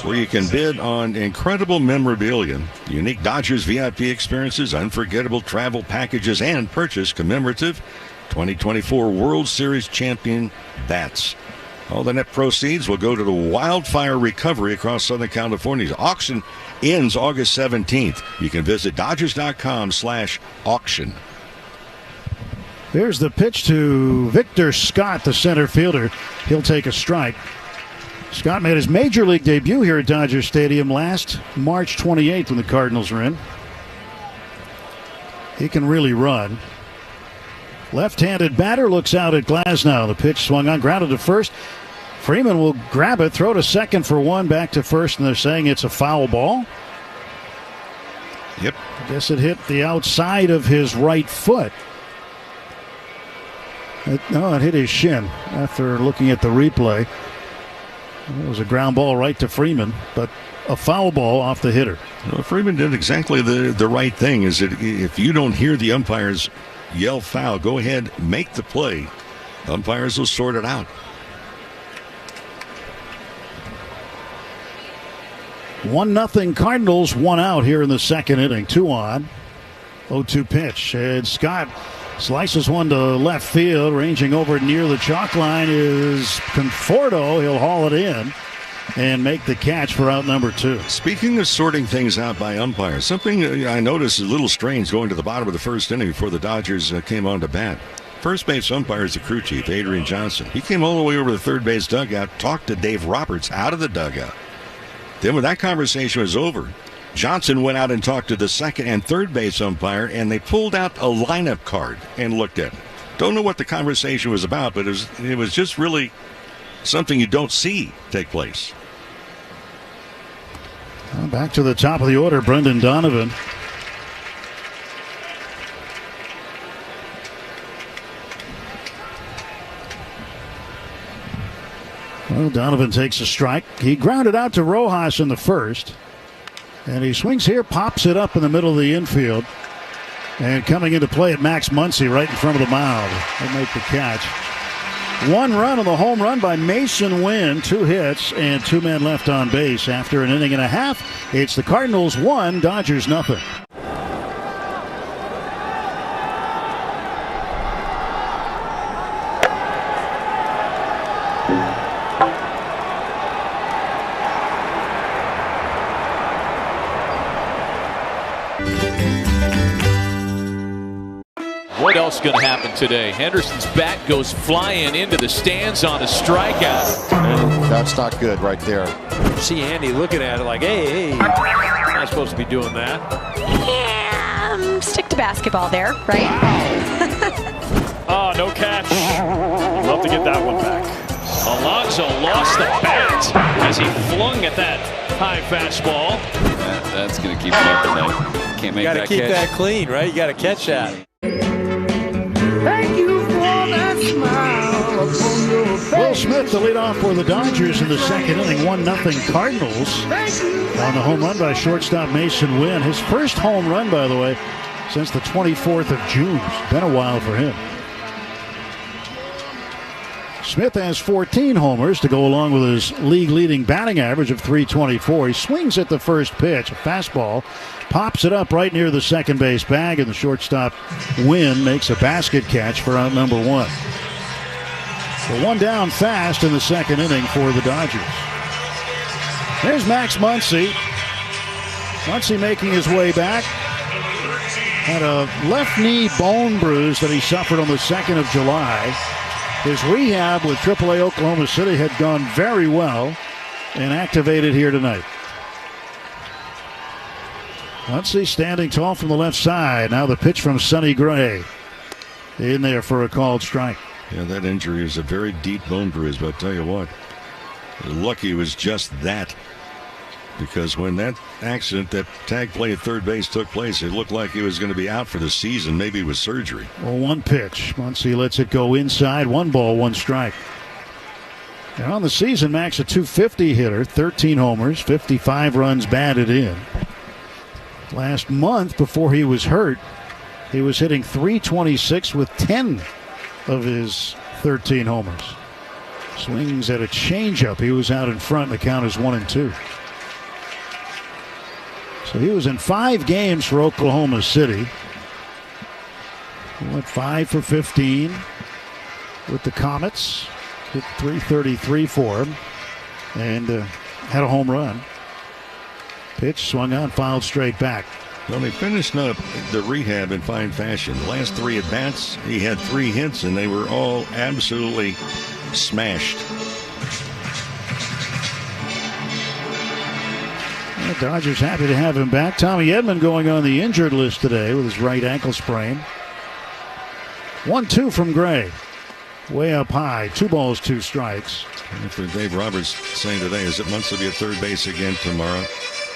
where you can bid on incredible memorabilia, unique Dodgers VIP experiences, unforgettable travel packages, and purchase commemorative 2024 World Series champion bats. All the net proceeds will go to the wildfire recovery across Southern California. The auction ends August 17th. You can visit Dodgers.com/auction. There's the pitch to Victor Scott, the center fielder. He'll take a strike. Scott made his major league debut here at Dodger Stadium last March 28th when the Cardinals were in. He can really run. Left-handed batter looks out at Glasnow. The pitch swung on, grounded to first. Freeman will grab it, throw to second for one, back to first, and they're saying it's a foul ball. Yep. I guess it hit the outside of his right foot. It hit his shin after looking at the replay. It was a ground ball right to Freeman, but a foul ball off the hitter. Well, Freeman did exactly the right thing. Is that if you don't hear the umpires yell foul, go ahead, make the play. Umpires will sort it out. 1-0 Cardinals, 1 out here in the second inning. 2 on. 0-2 pitch. And Scott slices one to left field. Ranging over near the chalk line is Conforto. He'll haul it in and make the catch for out number 2. Speaking of sorting things out by umpires, something I noticed is a little strange going to the bottom of the first inning before the Dodgers came on to bat. First base umpire is the crew chief, Adrian Johnson. He came all the way over to the third base dugout, talked to Dave Roberts out of the dugout. Then when that conversation was over, Johnson went out and talked to the second and third base umpire, and they pulled out a lineup card and looked at it. Don't know what the conversation was about, but it was just really something you don't see take place. Well, back to the top of the order, Brendan Donovan. Well, Donovan takes a strike. He grounded out to Rojas in the first. And he swings here, pops it up in the middle of the infield. And coming into play at Max Muncy right in front of the mound. He'll make the catch. 1 run on the home run by Mason Wynn. 2 hits and 2 men left on base. After an inning and a half, it's the Cardinals 1, Dodgers 0. What else going to happen today? Henderson's bat goes flying into the stands on a strikeout. That's not good right there. See Andy looking at it like, hey, not supposed to be doing that. Yeah, stick to basketball there, right? Oh, no catch. Love to get that one back. Alonso lost the bat as he flung at that high fastball. That's going to keep him up tonight. Can't make that catch. You got to keep that clean, right? You got to catch that. Thank you for that smile upon your face. Will Smith to lead off for the Dodgers in the second inning. 1-0 Cardinals on the home run by shortstop Mason Wynn. His first home run, by the way, since the 24th of June. It's been a while for him. Smith has 14 homers to go along with his league-leading batting average of .324. He swings at the first pitch, a fastball, pops it up right near the second base bag, and the shortstop Wynn makes a basket catch for out number 1. So 1 down fast in the second inning for the Dodgers. There's Max Muncy. Muncy making his way back. Had a left knee bone bruise that he suffered on the 2nd of July. His rehab with AAA Oklahoma City had gone very well and activated here tonight. Muncy standing tall from the left side. Now the pitch from Sonny Gray. In there for a called strike. Yeah, that injury is a very deep bone bruise, but I'll tell you what, lucky it was just that. Because when that accident, that tag play at third base took place, it looked like he was going to be out for the season, maybe with surgery. Well, 1 pitch. Muncy lets it go inside. 1 ball, 1 strike. And on the season, Max a .250 hitter, 13 homers, 55 runs batted in. Last month, before he was hurt, he was hitting .326 with 10 of his 13 homers. Swings at a changeup. He was out in front. The count is 1-2. So he was in 5 games for Oklahoma City. He went 5 for 15 with the Comets. Hit .333 for him. And had a home run. Pitch swung on, fouled straight back. Well, they finished up the rehab in fine fashion. The last 3 at-bats, he had 3 hits, and they were all absolutely smashed. The Dodgers happy to have him back. Tommy Edman going on the injured list today with his right ankle sprain. 1-2 from Gray. Way up high. 2 balls, 2 strikes. And for Dave Roberts saying today is that Muntz will be at third base again tomorrow.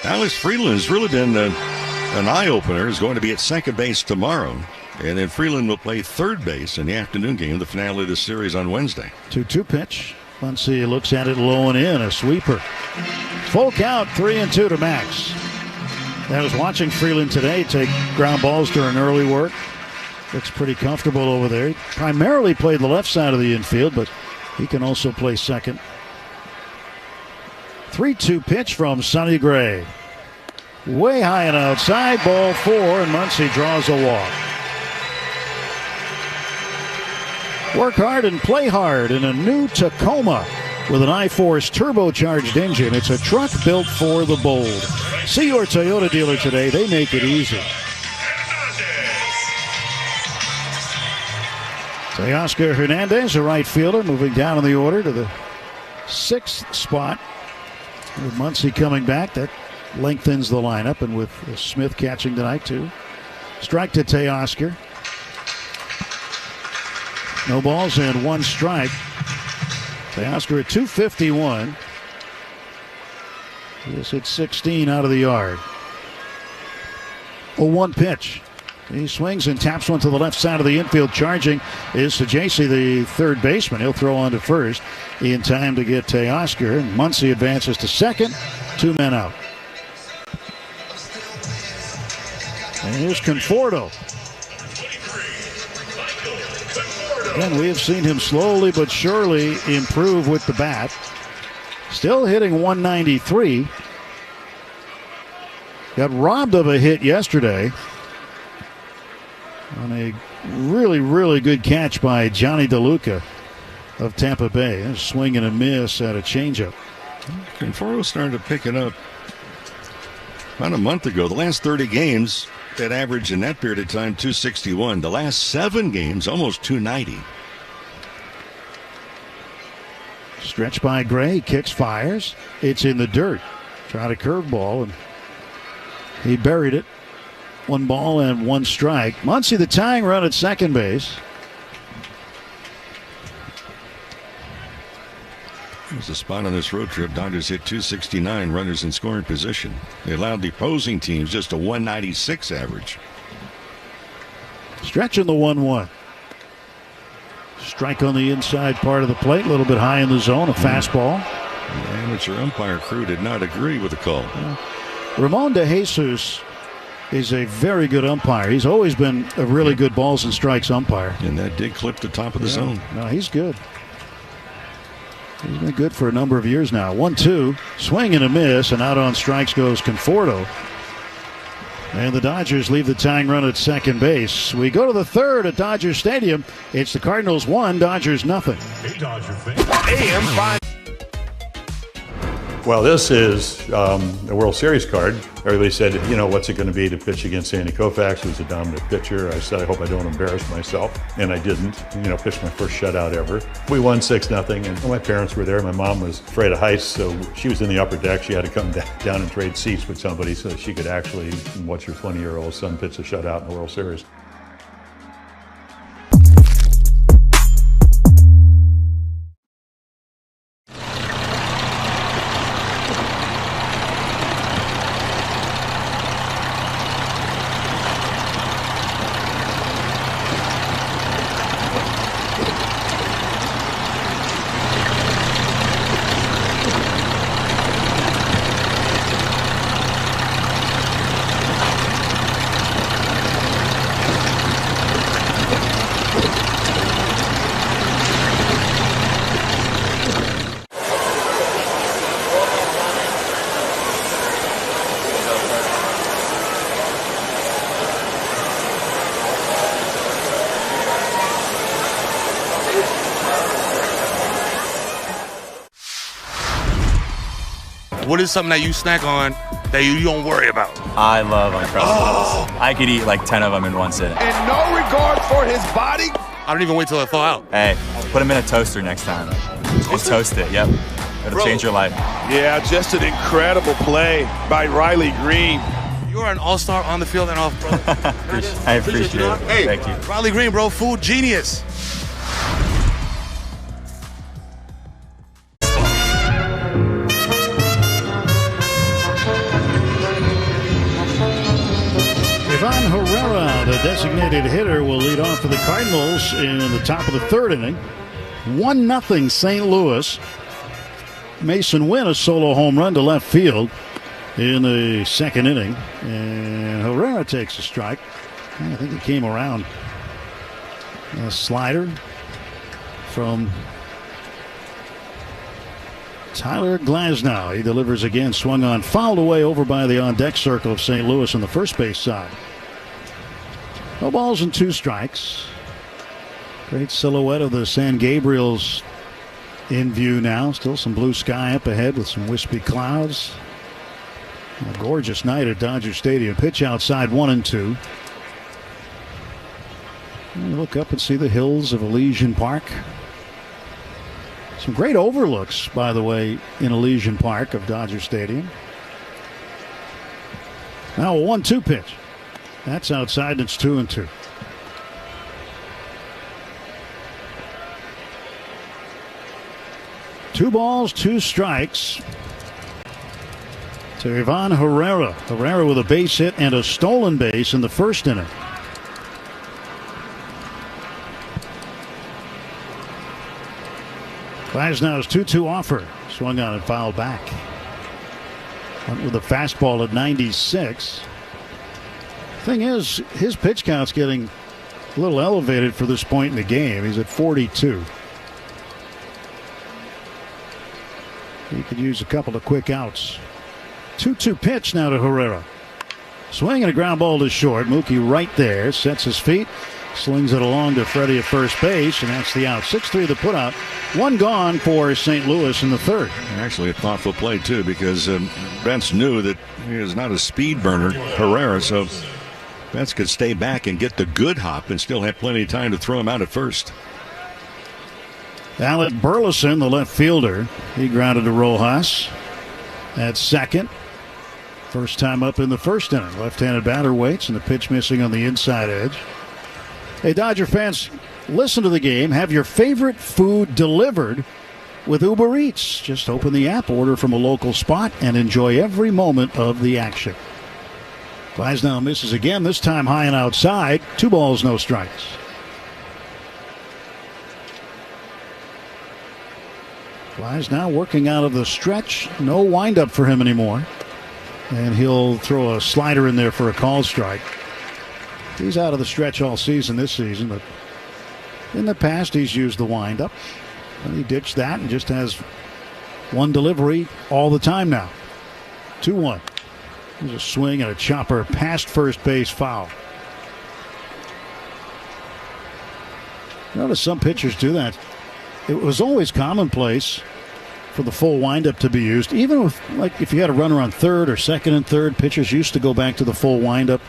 Alex Freeland has really been an eye-opener. He's going to be at second base tomorrow. And then Freeland will play third base in the afternoon game, the finale of the series on Wednesday. 2-2 pitch. Muncy looks at it low and in. A sweeper. Full count, 3-2 to Max. I was watching Freeland today take ground balls during early work. Looks pretty comfortable over there. He primarily played the left side of the infield, but he can also play second. 3-2 pitch from Sonny Gray. Way high and outside, ball 4, and Muncy draws a walk. Work hard and play hard in a new Tacoma with an I-Force turbocharged engine. It's a truck built for the bold. See your Toyota dealer today. They make it easy. Teoscar Hernandez, a right fielder, moving down in the order to the 6th spot. With Muncy coming back, that lengthens the lineup, and with Smith catching tonight too. Strike to Teoscar. No balls and 1 strike. Teoscar at 251. He has hit 16 out of the yard. 0-1 pitch. He swings and taps one to the left side of the infield. Charging is Sajasi, the third baseman. He'll throw on to first in time to get Teoscar. And Muncy advances to second. 2 men out. And here's Conforto. Again, we have seen him slowly but surely improve with the bat. Still hitting 193. Got robbed of a hit yesterday on a really, really good catch by Johnny DeLuca of Tampa Bay. A swing and a miss at a changeup. Conforto started to pick it up about a month ago. The last 30 games, that average in that period of time, 261. The last 7 games, almost 290. Stretch by Gray, kicks, fires. It's in the dirt. Tried a curveball, and he buried it. 1 ball and 1 strike. Muncy, the tying run at second base. There's a spot on this road trip. Dodgers hit 269 runners in scoring position. They allowed the opposing teams just a 196 average. Stretching the 1-1. Strike on the inside part of the plate, a little bit high in the zone, a fastball. The amateur umpire crew did not agree with the call. Ramon De Jesus is a very good umpire. He's always been a really good balls and strikes umpire. And that did clip the top of the zone. No, he's good. He's been good for a number of years now. 1-2, swing and a miss, and out on strikes goes Conforto. And the Dodgers leave the tying run at second base. We go to the third at Dodger Stadium. It's the Cardinals 1, Dodgers nothing. Hey, Dodger fan. AM5. Well, this is the World Series card. Everybody said, you know, what's it going to be to pitch against Sandy Koufax, who's a dominant pitcher. I said, I hope I don't embarrass myself. And I didn't. You know, pitched my first shutout ever. We won 6-0, and my parents were there. My mom was afraid of heights, so she was in the upper deck. She had to come down and trade seats with somebody so that she could actually watch her 20-year-old son pitch a shutout in the World Series. What is something that you snack on that you don't worry about? I love Uncrustables. I could eat like 10 of them in one sitting. And no regard for his body? I don't even wait till I thaw out. Hey, put them in a toaster next time. And toast it, yep. It'll change your life. Yeah, just an incredible play by Riley Green. You're an all-star on the field and off, bro. I appreciate it. Hey, thank you. Riley Green, bro, food genius. Ivan Herrera, the designated hitter, will lead off for the Cardinals in the top of the third inning. 1-0 St. Louis. Mason Wynn, a solo home run to left field in the second inning. And Herrera takes a strike. I think it came around. A slider from Tyler Glasnow. He delivers again, swung on, fouled away over by the on-deck circle of St. Louis on the first base side. No balls and 2 strikes. Great silhouette of the San Gabriels in view now. Still some blue sky up ahead with some wispy clouds. A gorgeous night at Dodger Stadium. Pitch outside 1-2. You look up and see the hills of Elysian Park. Some great overlooks, by the way, in Elysian Park of Dodger Stadium. Now a 1-2 pitch. That's outside, and it's 2-2. Two balls, 2 strikes to Ivan Herrera. Herrera with a base hit and a stolen base in the first inning. Glasnow's 2-2 offer. Swung on and fouled back. Went with a fastball at 96. Thing is, his pitch count's getting a little elevated for this point in the game. He's at 42. He could use a couple of quick outs. 2-2 pitch now to Herrera. Swing and a ground ball to short. Mookie right there. Sets his feet. Slings it along to Freddie at first base, and that's the out. 6-3 the put-out. 1 gone for St. Louis in the third. Actually a thoughtful play, too, because Bentz knew that he is not a speed burner, Herrera, so Bentz could stay back and get the good hop and still have plenty of time to throw him out at first. Alec Burleson, the left fielder, he grounded to Rojas at second. First time up in the first inning. Left-handed batter waits, and the pitch missing on the inside edge. Hey, Dodger fans, listen to the game. Have your favorite food delivered with Uber Eats. Just open the app, order from a local spot, and enjoy every moment of the action. Glasnow misses again, this time high and outside. 2 balls, no strikes. Glasnow working out of the stretch. No windup for him anymore. And he'll throw a slider in there for a called strike. He's out of the stretch all season this season, but in the past he's used the windup. And he ditched that and just has one delivery all the time now. 2-1. There's a swing and a chopper past first base, foul. Notice some pitchers do that. It was always commonplace for the full windup to be used. Even with, like, if you had a runner on third or second and third, pitchers used to go back to the full windup.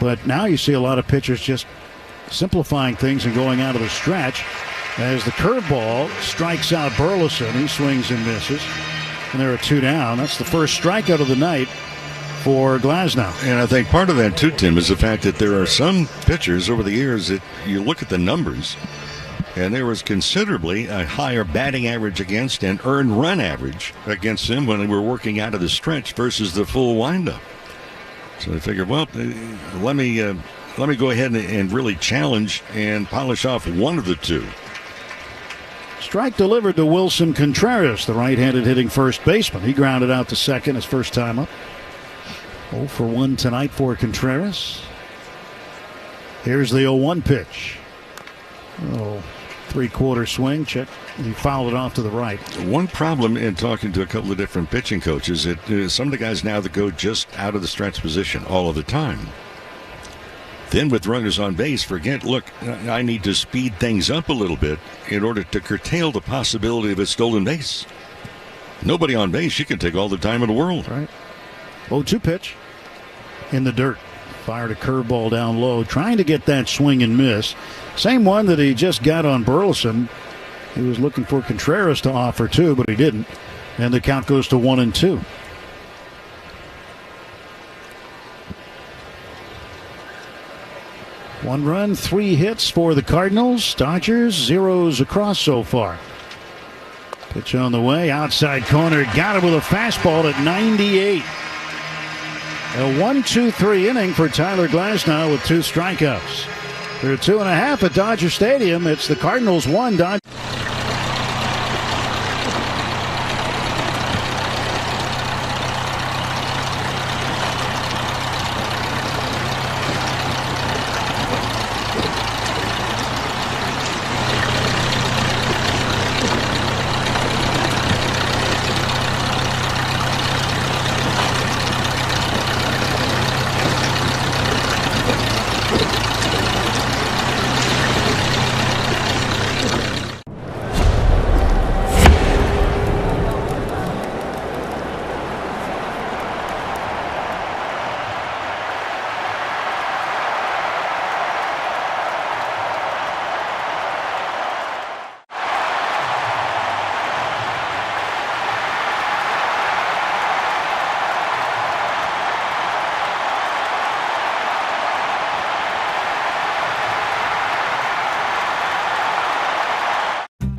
But now you see a lot of pitchers just simplifying things and going out of the stretch as the curveball strikes out Burleson. He swings and misses. And there are 2 down. That's the first strikeout of the night for Glasnow. And I think part of that, too, Tim, is the fact that there are some pitchers over the years that you look at the numbers, and there was considerably a higher batting average against and earned run average against them when they were working out of the stretch versus the full windup. So they figured, well, let me go ahead and really challenge and polish off one of the 2. Strike delivered to Wilson Contreras, the right-handed hitting first baseman. He grounded out to second his first time up. 0 for 1 tonight for Contreras. Here's the 0-1 pitch. 3/4 swing. Check. He fouled it off to the right. One problem in talking to a couple of different pitching coaches, some of the guys now that go just out of the stretch position all of the time. Then with runners on base, forget, look, I need to speed things up a little bit in order to curtail the possibility of a stolen base. Nobody on base, you can take all the time in the world. Right. 0-2 pitch in the dirt. Fired a curveball down low, trying to get that swing and miss. Same one that he just got on Burleson. He was looking for Contreras to offer too, but he didn't. And the count goes to 1-2. 1 run, 3 hits for the Cardinals. Dodgers, 0s across so far. Pitch on the way, outside corner, got it with a fastball at 98. A 1-2-3 inning for Tyler Glasnow with 2 strikeouts. Through 2.5 at Dodger Stadium, it's the Cardinals 1, Dodgers.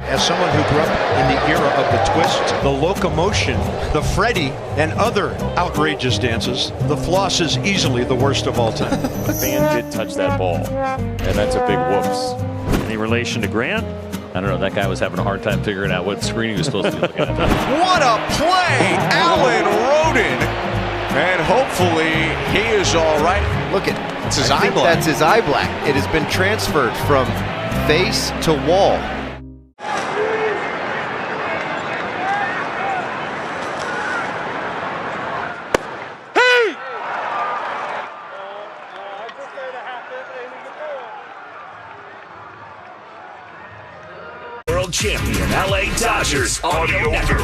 As someone who grew up in the era of the twist, the locomotion, the Freddy, and other outrageous dances, the floss is easily the worst of all time. The fan did touch that ball, and that's a big whoops. Any relation to Grant? I don't know. That guy was having a hard time figuring out what screen he was supposed to be looking at. What a play! Alan Rodin. And hopefully he is all right. Look at it's his eye black. That's his eye black. It has been transferred from face to wall. World champion LA Dodgers Audio Network.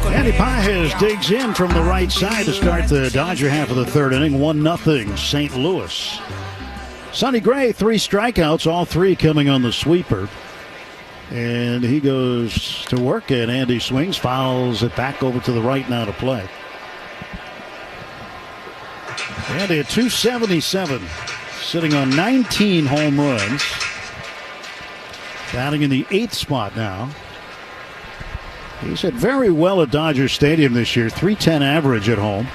Andy Pages digs in from the right side to start the Dodger half of the 3rd inning. 1-0 St. Louis. Sonny Gray, 3 strikeouts, all 3 coming on the sweeper. And he goes to work, and Andy swings, fouls it back over to the right now to play. Andy at 277. Sitting on 19 home runs. Batting in the 8th spot now. He's hit very well at Dodger Stadium this year. .310 average at home.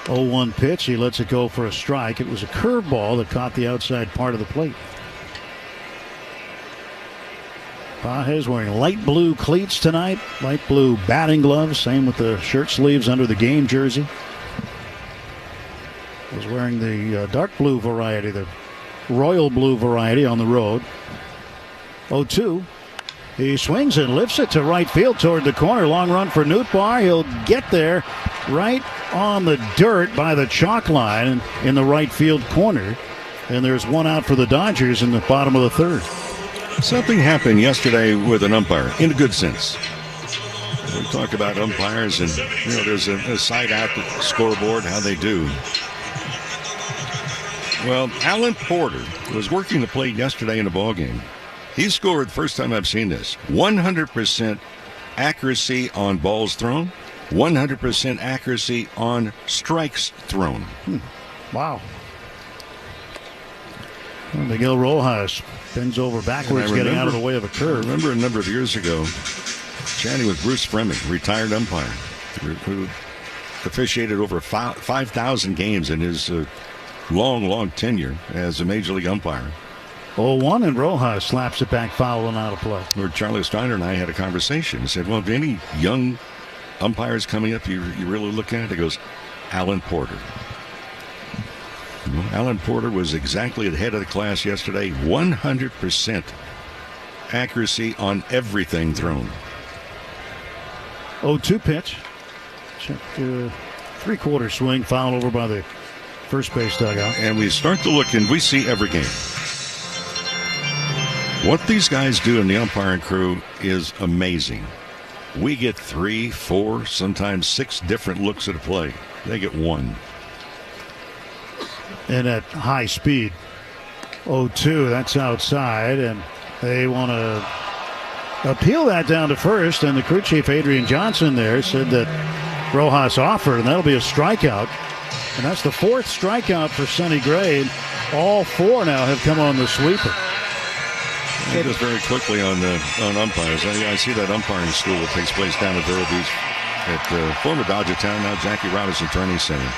0-1 pitch. He lets it go for a strike. It was a curveball that caught the outside part of the plate. Pages wearing light blue cleats tonight. Light blue batting gloves. Same with the shirt sleeves under the game jersey. Was wearing the dark blue variety, the royal blue variety on the road. 0-2. He swings and lifts it to right field toward the corner. Long run for Nootbaar. He'll get there right on the dirt by the chalk line in the right field corner. And there's 1 out for the Dodgers in the bottom of the 3rd. Something happened yesterday with an umpire, in a good sense. We talk about umpires, and there's a side out the scoreboard, how they do. Well, Alan Porter was working the plate yesterday in a ball game. He scored, first time I've seen this, 100% accuracy on balls thrown, 100% accuracy on strikes thrown. Wow. Well, Miguel Rojas bends over backwards, getting out of the way of a curve. I remember a number of years ago, chatting with Bruce Fremming, retired umpire, who officiated over 5,000 games in his long tenure as a major league umpire. 0-1, and Rojas slaps it back foul and out of play. Where Charlie Steiner and I had a conversation. He said, well, if any young umpires coming up you really look at? He goes, Alan Porter. Well, Alan Porter was exactly ahead of the class yesterday. 100% accuracy on everything thrown. 0-2 pitch. Check 3/4 swing, foul over by the first base dugout. And we start to look, and we see every game. What these guys do in the umpiring crew is amazing. We get 3, 4, sometimes 6 different looks at a play. They get 1. And at high speed. 0-2, that's outside, and they want to appeal that down to first, and the crew chief, Adrian Johnson, there said that Rojas offered, and that'll be a strikeout. And that's the 4th strikeout for Sonny Gray. All 4 now have come on the sweeper. It goes very quickly on umpires. I see that umpiring school that takes place down at Vero Beach at former Dodger Town, now Jackie Robinson Training Center.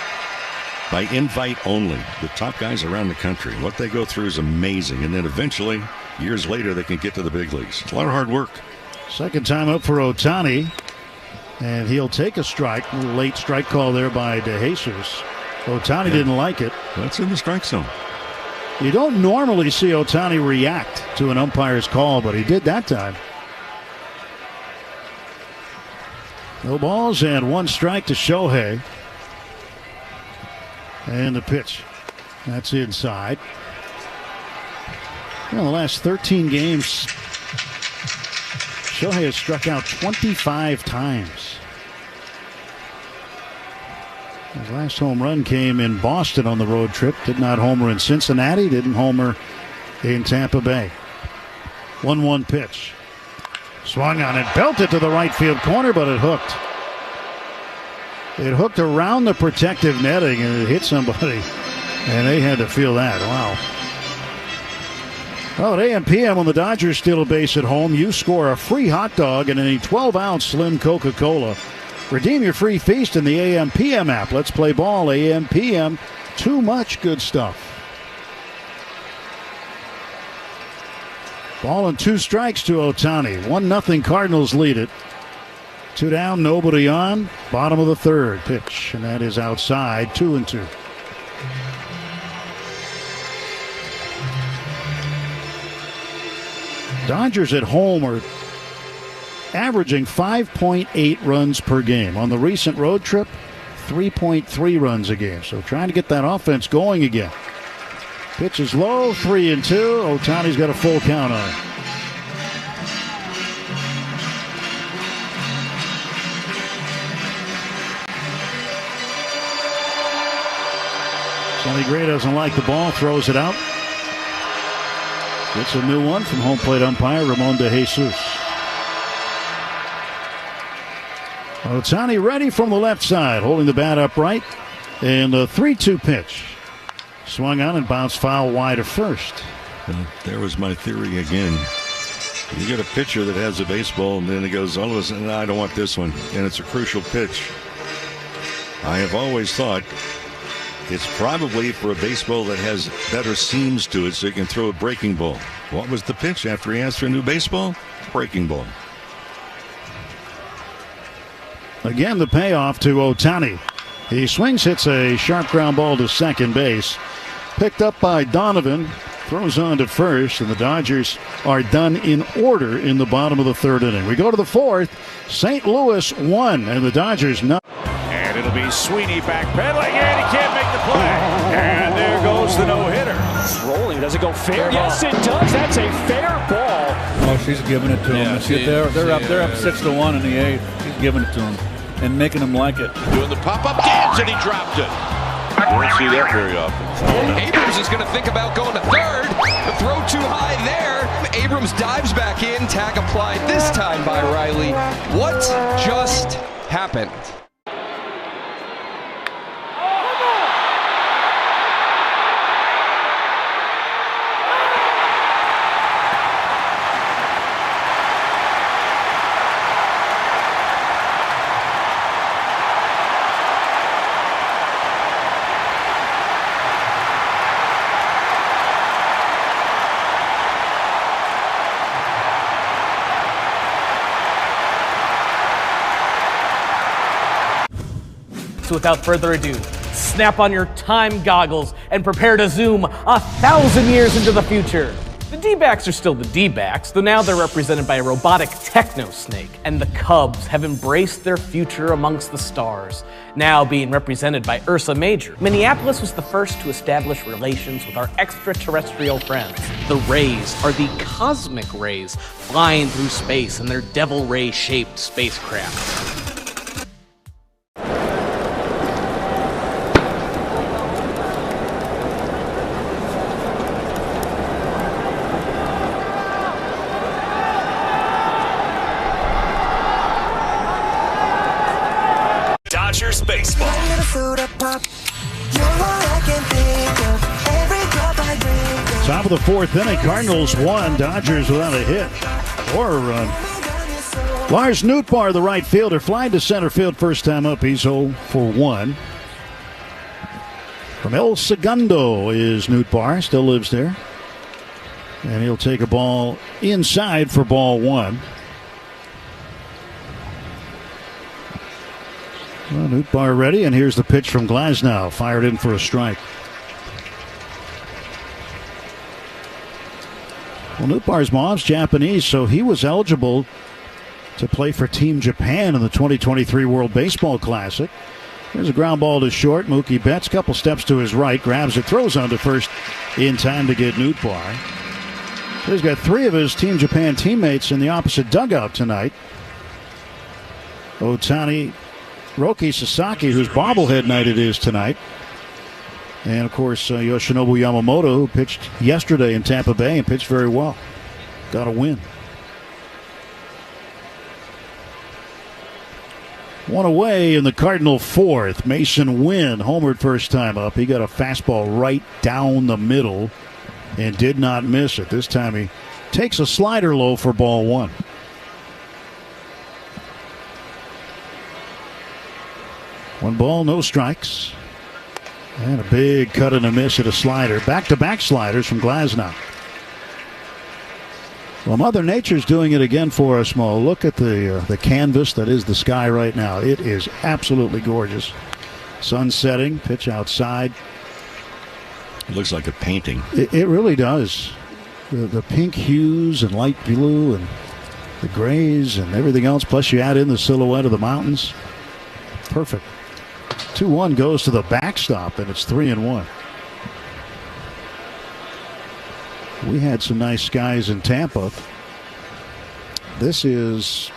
By invite only. The top guys around the country. What they go through is amazing. And then eventually, years later, they can get to the big leagues. It's a lot of hard work. Second time up for Ohtani. And he'll take a strike. A little late strike call there by DeJesus. Ohtani didn't like it. That's in the strike zone. You don't normally see Ohtani react to an umpire's call, but he did that time. No balls and 1 strike to Shohei. And the pitch. That's inside. In the last 13 games, Shohei has struck out 25 times. His last home run came in Boston on the road trip. Did not homer in Cincinnati. Didn't homer in Tampa Bay. 1-1 pitch. Swung on it. Belted to the right field corner, but it hooked. It hooked around the protective netting and it hit somebody. And they had to feel that. Wow. Well, at AM PM when the Dodgers steal a base at home, you score a free hot dog and a 12-ounce slim Coca-Cola. Redeem your free feast in the AM PM app. Let's play ball. AM PM. Too much good stuff. Ball and 2 strikes to Ohtani. 1-0 Cardinals lead it. 2 down, nobody on. Bottom of the 3rd pitch. And that is outside. 2-2. Dodgers at home are averaging 5.8 runs per game. On the recent road trip, 3.3 runs a game. So trying to get that offense going again. Pitch is low, 3-2. Ohtani's got a full count on it. Sonny Gray doesn't like the ball, throws it out. Gets a new one from home plate umpire Ramon DeJesus. Ohtani ready from the left side, holding the bat upright. And a 3-2 pitch. Swung on and bounced foul wide of first. There was my theory again. You get a pitcher that has a baseball and then it goes, all of a sudden, I don't want this one. And it's a crucial pitch. I have always thought it's probably for a baseball that has better seams to it so you can throw a breaking ball. What was the pitch after he asked for a new baseball? Breaking ball. Again, the payoff to Ohtani. He swings, hits a sharp ground ball to second base. Picked up by Donovan. Throws on to first, and the Dodgers are done in order in the bottom of the 3rd inning. We go to the 4th. St. Louis 1, and the Dodgers not. And it'll be Sweeney backpedaling, and he can't make the play. And there goes the no-hitter. It's rolling. Does it go fair? Yes, it does. That's a fair ball. Oh, she's giving it to him. They're up 6-1 in the 8th. He's giving it to him and making him like it. Doing the pop-up dance, and he dropped it. You don't see that very often. Abrams is going to think about going to 3rd. The throw too high there. Abrams dives back in. Tag applied this time by Riley. What just happened? So without further ado, snap on your time goggles and prepare to zoom 1,000 years into the future. The D-backs are still the D-backs, though now they're represented by a robotic techno-snake, and the Cubs have embraced their future amongst the stars, now being represented by Ursa Major. Minneapolis was the first to establish relations with our extraterrestrial friends. The Rays are the cosmic rays flying through space in their devil ray-shaped spacecraft. Dodgers baseball. Top of the fourth inning, Cardinals 1, Dodgers without a hit or a run. Lars Nootbaar, the right fielder, flied to center field first time up. He's 0 for 1. From El Segundo is Nootbaar, still lives there. And he'll take a ball inside for ball 1. Well, Nootbaar ready, and here's the pitch from Glasnow, fired in for a strike. Well, Nootbaar's mom's Japanese, so he was eligible to play for Team Japan in the 2023 World Baseball Classic. There's a ground ball to short. Mookie Betts, couple steps to his right, grabs it, throws on to first in time to get Nootbaar. So he's got 3 of his Team Japan teammates in the opposite dugout tonight. Otani, Roki Sasaki, whose bobblehead night it is tonight. And, of course, Yoshinobu Yamamoto, who pitched yesterday in Tampa Bay and pitched very well. Got a win. One away in the Cardinal fourth. Mason Wynn homered first time up. He got a fastball right down the middle and did not miss it. This time he takes a slider low for ball 1. One ball, no strikes. And a big cut and a miss at a slider. Back-to-back sliders from Glasnow. Well, Mother Nature's doing it again for us, Mo. Look at the canvas that is the sky right now. It is absolutely gorgeous. Sun setting, pitch outside. It looks like a painting. It really does. The pink hues and light blue and the grays and everything else. Plus you add in the silhouette of the mountains. Perfect. 2-1 goes to the backstop, and it's 3-1. We had some nice skies in Tampa. This is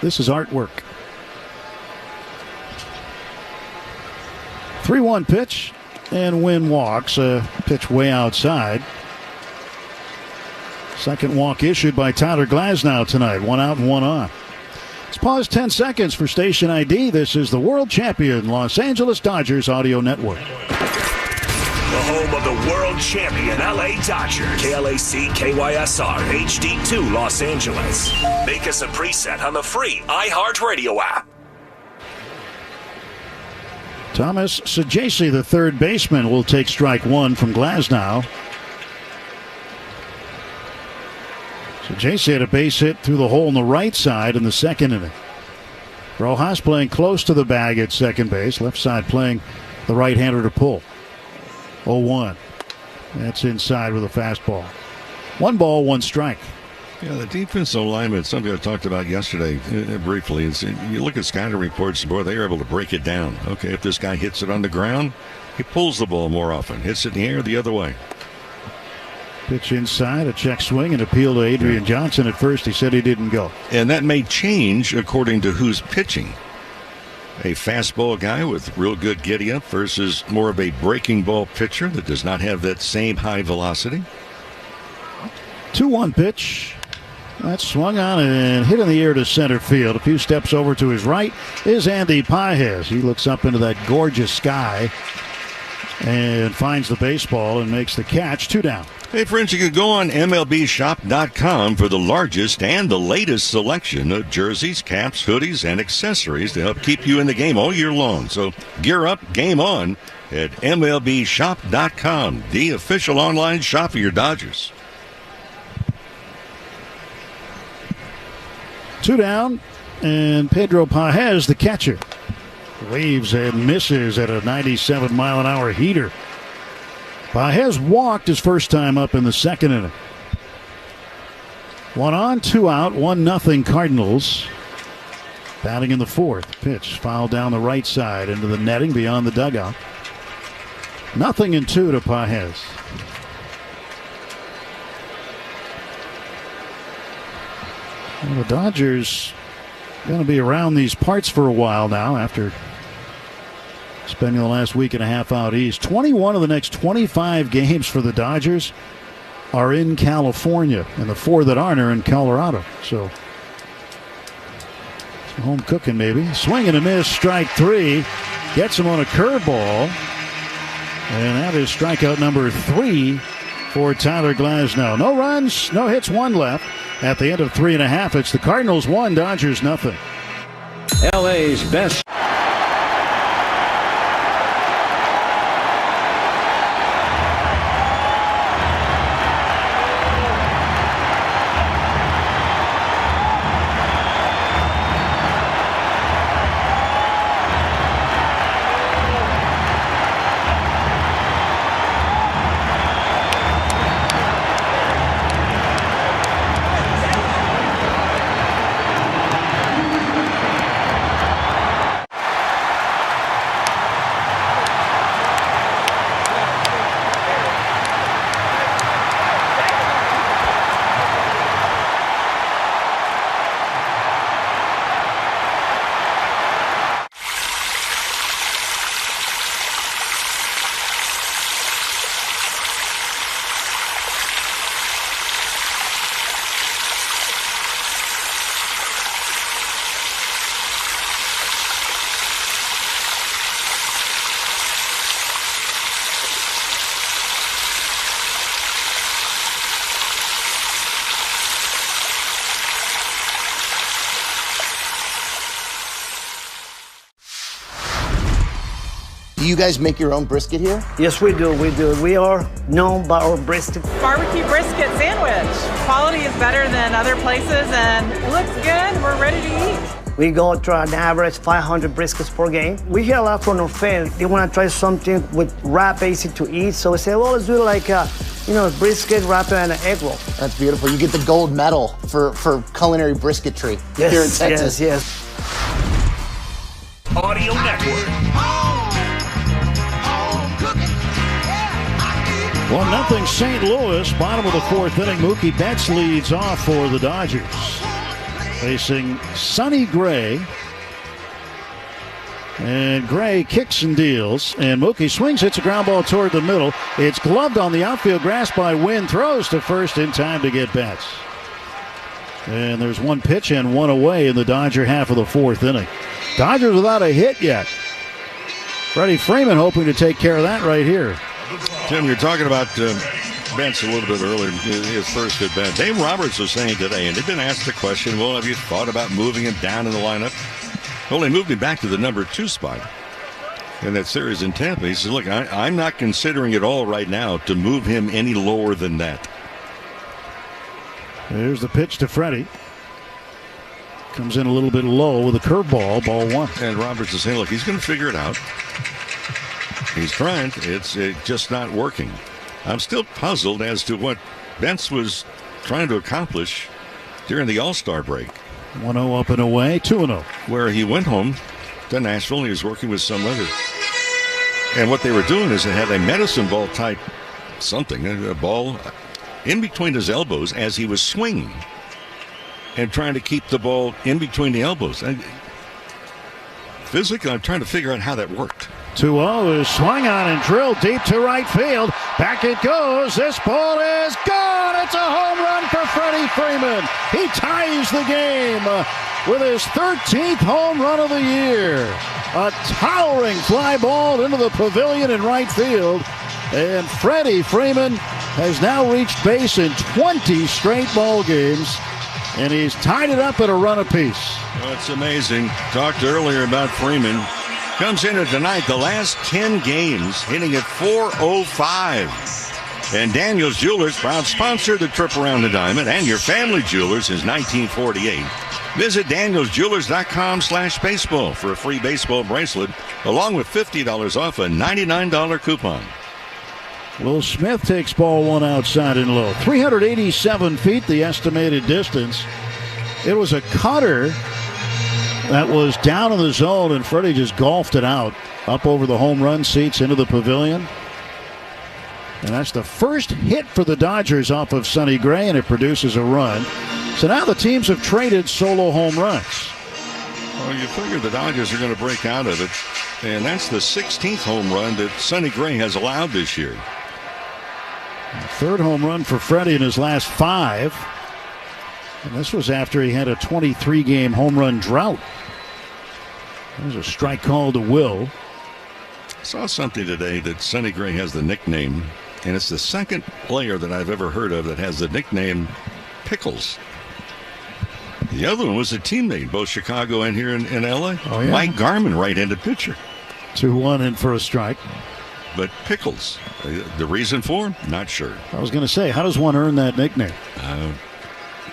artwork. 3-1 pitch, and Wynn walks. A pitch way outside. Second walk issued by Tyler Glasnow tonight. 1 out and 1 on. Let's pause 10 seconds for station ID. This is the world champion Los Angeles Dodgers audio network. The home of the world champion LA Dodgers. KLAC KYSR HD2 Los Angeles. Make us a preset on the free iHeartRadio app. Thomas Sajasi, the third baseman, will take strike 1 from Glasnow. Sajasi had a base hit through the hole in the right side in the second inning. Rojas playing close to the bag at second base. Left side playing the right-hander to pull. 0-1. That's inside with a fastball. 1 ball, 1 strike. Yeah, the defensive alignment, something I talked about yesterday briefly. You look at scouting reports, boy, they are able to break it down. Okay, if this guy hits it on the ground, he pulls the ball more often. Hits it in the air the other way. Pitch inside, a check swing, and appeal to Adrian Johnson. At first, he said he didn't go. And that may change according to who's pitching. A fastball guy with real good giddy-up versus more of a breaking ball pitcher that does not have that same high velocity. 2-1 pitch. That's swung on and hit in the air to center field. A few steps over to his right is Andy Pages. He looks up into that gorgeous sky and finds the baseball and makes the catch. 2 down. Hey, friends, you can go on MLBshop.com for the largest and the latest selection of jerseys, caps, hoodies, and accessories to help keep you in the game all year long. So gear up, game on at MLBshop.com, the official online shop for your Dodgers. 2 down, and Pedro Pages, the catcher, waves and misses at a 97-mile-an-hour heater. Pages walked his first time up in the second inning. 1 on, 2 out, 1-0 Cardinals. Batting in the fourth. Pitch fouled down the right side into the netting beyond the dugout. 0-2 to Pages. Well, the Dodgers going to be around these parts for a while now after spending the last week and a half out east. 21 of the next 25 games for the Dodgers are in California, and the 4 that aren't are in Colorado. So some home cooking maybe. Swing and a miss, strike 3. Gets him on a curveball. And that is strikeout number 3 for Tyler Glasnow. No runs, no hits, 1 left. At the end of 3.5, it's the Cardinals 1, Dodgers nothing. LA's best. Do you guys make your own brisket here? Yes, we do. We are known by our brisket. Barbecue brisket sandwich. Quality is better than other places, and it looks good. We're ready to eat. We go to an average 500 briskets per game. We hear a lot from our fans. They want to try something with wrap, easy to eat. So we say, well, let's do it like brisket, wrap, and an egg roll. That's beautiful. You get the gold medal for culinary brisketry here in Texas. Yes. Audio Network. 1-0 St. Louis, bottom of the 4th inning. Mookie Betts leads off for the Dodgers. Facing Sonny Gray. And Gray kicks and deals. And Mookie swings, hits a ground ball toward the middle. It's gloved on the outfield grass by Wynn. Throws to first in time to get Betts. And there's 1 pitch and 1 away in the Dodger half of the 4th inning. Dodgers without a hit yet. Freddie Freeman hoping to take care of that right here. Tim, you're talking about Betts a little bit earlier, his first at bat. Dave Roberts was saying today, and they've been asked the question, well, have you thought about moving him down in the lineup? Well, they moved him back to the number 2 spot in that series in Tampa. He says, look, I'm not considering at all right now to move him any lower than that. There's the pitch to Freddie. Comes in a little bit low with a curveball, ball 1. And Roberts is saying, look, he's going to figure it out. He's trying. It's just not working. I'm still puzzled as to what Betts was trying to accomplish during the All-Star break. 1-0 up and away, 2-0. Where he went home to Nashville and he was working with some other. And what they were doing is they had a medicine ball type something, a ball in between his elbows as he was swinging and trying to keep the ball in between the elbows. Physically, I'm trying to figure out how that worked. 2-0 is swung on and drilled deep to right field. Back it goes. This ball is gone. It's a home run for Freddie Freeman. He ties the game with his 13th home run of the year. A towering fly ball into the pavilion in right field. And Freddie Freeman has now reached base in 20 straight ball games. And he's tied it up at a run apiece. Well, it's amazing. Talked earlier about Freeman. Comes into tonight, the last 10 games, hitting at .405. And Daniel's Jewelers, proud sponsor of the trip around the diamond and your family jewelers since 1948. Visit danielsjewelers.com/baseball for a free baseball bracelet, along with $50 off a $99 coupon. Will Smith takes ball 1 outside and low. 387 feet, the estimated distance. It was a cutter that was down in the zone, and Freddie just golfed it out up over the home run seats into the pavilion. And that's the first hit for the Dodgers off of Sonny Gray, and it produces a run. So now the teams have traded solo home runs. Well, you figure the Dodgers are going to break out of it, and that's the 16th home run that Sonny Gray has allowed this year. Third home run for Freddie in his last 5. And this was after he had a 23-game home run drought. There's a strike call to Will. I saw something today that Sonny Gray has the nickname, and it's the second player that I've ever heard of that has the nickname Pickles. The other one was a teammate, both Chicago and here in L.A. Oh, yeah. Mike Garman, right-handed pitcher. 2-1 in for a strike. But Pickles, the reason for? Not sure. I was going to say, how does one earn that nickname?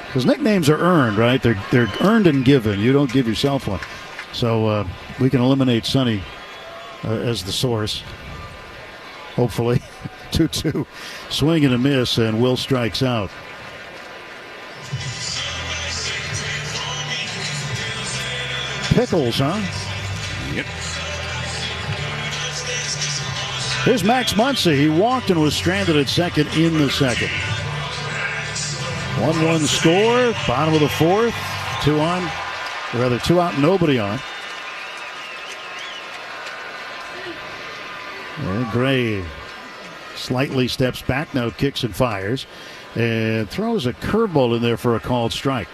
Because nicknames are earned, right? They're earned and given. You don't give yourself one. So we can eliminate Sonny as the source. Hopefully. 2-2. Swing and a miss, and Will strikes out. Pickles, huh? Yep. Here's Max Muncy. He walked and was stranded at second in the second. 1-1 score. Bottom of the fourth. 2 out, nobody on. And Gray slightly steps back, now kicks and fires, and throws a curveball in there for a called strike.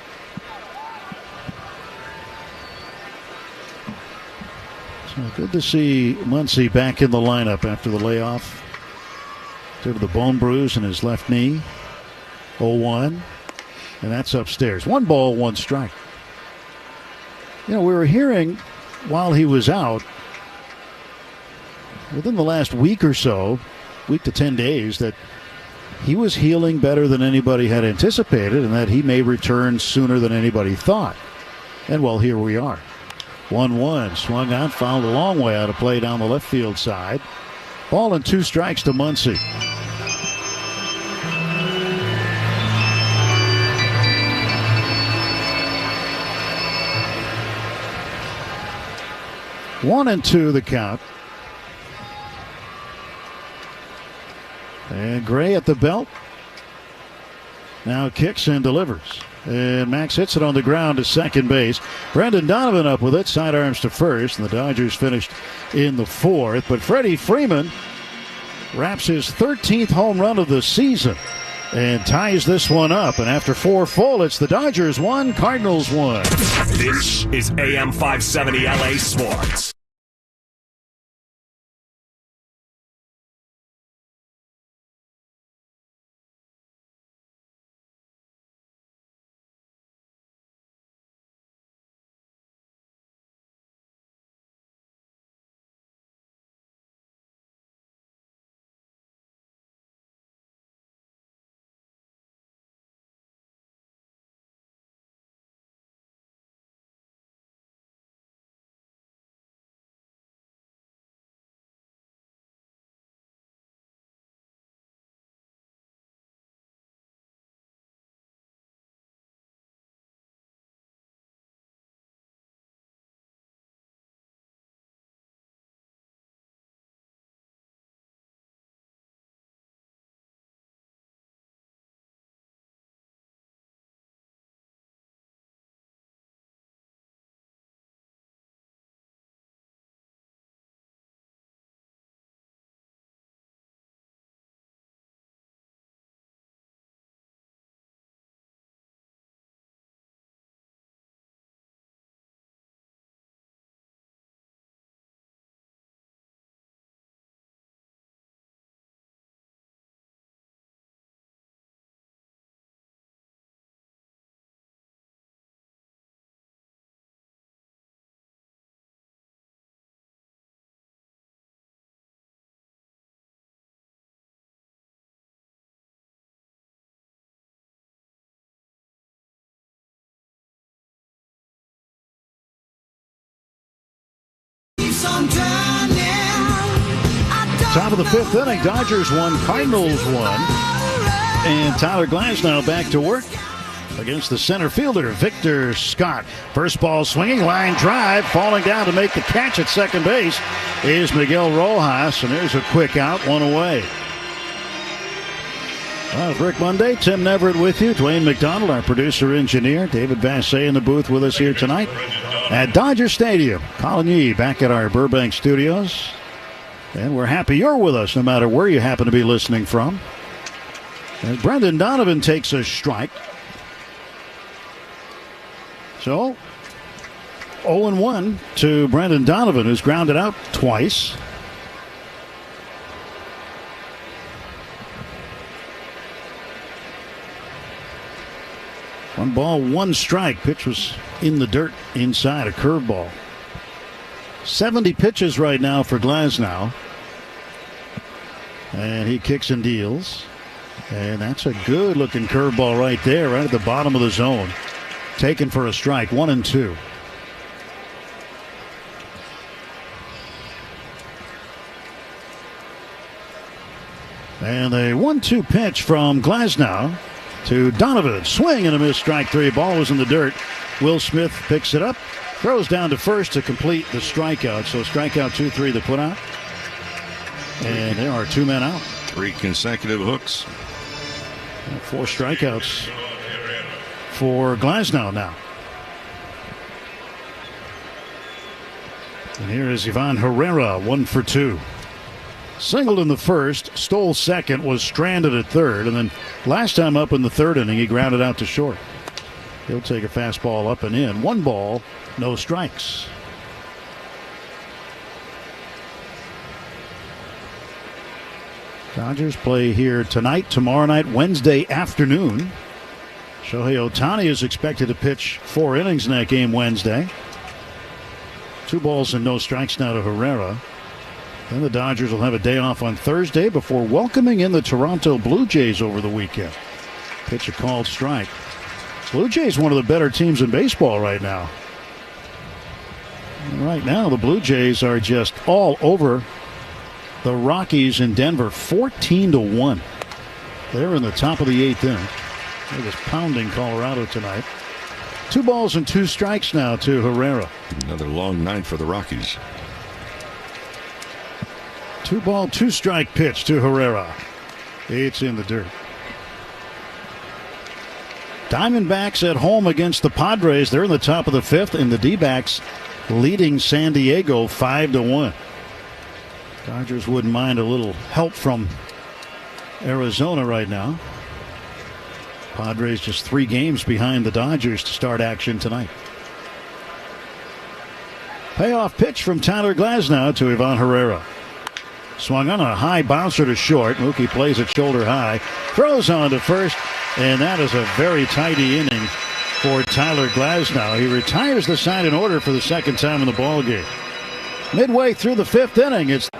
So good to see Muncy back in the lineup after the layoff due to the bone bruise in his left knee. 0-1, and that's upstairs. 1 ball, 1 strike. You know, we were hearing while he was out, within the last week or so, week to 10 days, that he was healing better than anybody had anticipated and that he may return sooner than anybody thought. And, well, here we are. 1-1, swung out, fouled a long way out of play down the left field side. Ball and 2 strikes to Muncy. One and 2 the count. And Gray at the belt. Now kicks and delivers. And Max hits it on the ground to second base. Brendan Donovan up with it. Sidearms to first. And the Dodgers finished in the 4th. But Freddie Freeman wraps his 13th home run of the season and ties this one up. And after 4 full, it's the Dodgers 1, Cardinals 1. This is AM 570 LA Sports. Top of the 5th inning, Dodgers 1, Cardinals 1. And Tyler Glasnow back to work against the center fielder, Victor Scott. First ball swinging, line drive, falling down to make the catch at second base is Miguel Rojas, and there's a quick out, 1 away. Well, Rick Monday, Tim Neverett with you, Dwayne McDonald, our producer-engineer, David Vassay in the booth with us here tonight at Dodger Stadium. Colin Yee back at our Burbank studios. And we're happy you're with us no matter where you happen to be listening from. And Brendan Donovan takes a strike. So, 0-1 to Brendan Donovan, who's grounded out twice. 1 ball, 1 strike. Pitch was in the dirt inside, a curveball. 70 pitches right now for Glasnow. And he kicks and deals. And that's a good-looking curveball right there, right at the bottom of the zone. Taken for a strike, 1-2. And a 1-2 pitch from Glasnow to Donovan. Swing and a miss, strike 3. Ball was in the dirt. Will Smith picks it up, throws down to first to complete the strikeout. So strikeout 2-3 the put out. And there are 2 men out. 3 consecutive hooks. 4 strikeouts for Glasnow now. And here is Ivan Herrera, 1 for 2. Singled in the first, stole second, was stranded at third, and then last time up in the 3rd inning, he grounded out to short. He'll take a fastball up and in. 1 ball, no strikes. Dodgers play here tonight, tomorrow night, Wednesday afternoon. Shohei Ohtani is expected to pitch 4 innings in that game Wednesday. 2 balls and no strikes now to Herrera. Then the Dodgers will have a day off on Thursday before welcoming in the Toronto Blue Jays over the weekend. Pitch a called strike. Blue Jays, one of the better teams in baseball right now. And right now, the Blue Jays are just all over the Rockies in Denver, 14-1. They're in the top of the 8th inning. They're just pounding Colorado tonight. 2 balls and 2 strikes now to Herrera. Another long night for the Rockies. 2 ball, 2 strike pitch to Herrera. It's in the dirt. Diamondbacks at home against the Padres. They're in the top of the 5th, and the D-backs leading San Diego 5-1. Dodgers wouldn't mind a little help from Arizona right now. Padres just 3 games behind the Dodgers to start action tonight. Payoff pitch from Tyler Glasnow to Ivan Herrera. Swung on a high bouncer to short. Mookie plays it shoulder high. Throws on to first. And that is a very tidy inning for Tyler Glasnow. He retires the side in order for the 2nd time in the ballgame. Midway through the 5th inning, it's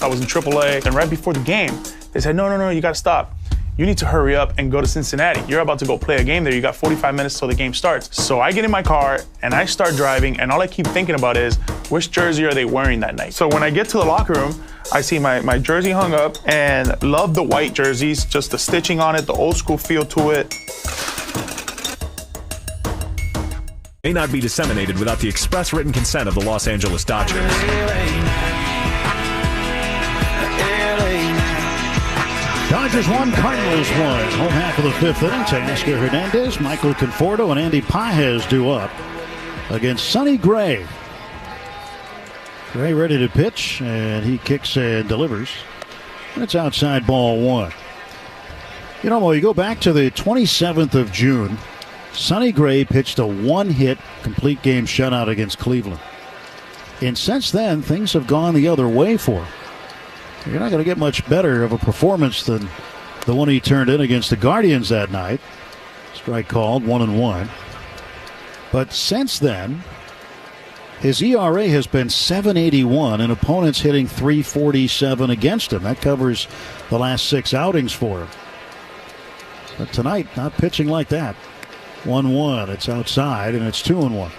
I was in AAA, and right before the game, they said, no, you gotta stop. You need to hurry up and go to Cincinnati. You're about to go play a game there. You got 45 minutes till the game starts. So I get in my car, and I start driving, and all I keep thinking about is, which jersey are they wearing that night? So when I get to the locker room, I see my jersey hung up, and love the white jerseys, just the stitching on it, the old school feel to it. May not be disseminated without the express written consent of the Los Angeles Dodgers. Dodgers 1, Cardinals 1. Home half of the 5th inning. Teoscar Hernandez, Michael Conforto, and Andy Pages due up against Sonny Gray. Gray ready to pitch, and he kicks and delivers. And it's outside ball 1. You know, when you go back to the 27th of June, Sonny Gray pitched a 1-hit complete game shutout against Cleveland. And since then, things have gone the other way for him. You're not going to get much better of a performance than the one he turned in against the Guardians that night. Strike called, 1-1. But since then, his ERA has been 7.81 and opponents hitting 3.47 against him. That covers the last 6 outings for him. But tonight, not pitching like that. 1-1. It's outside, and it's 2-1.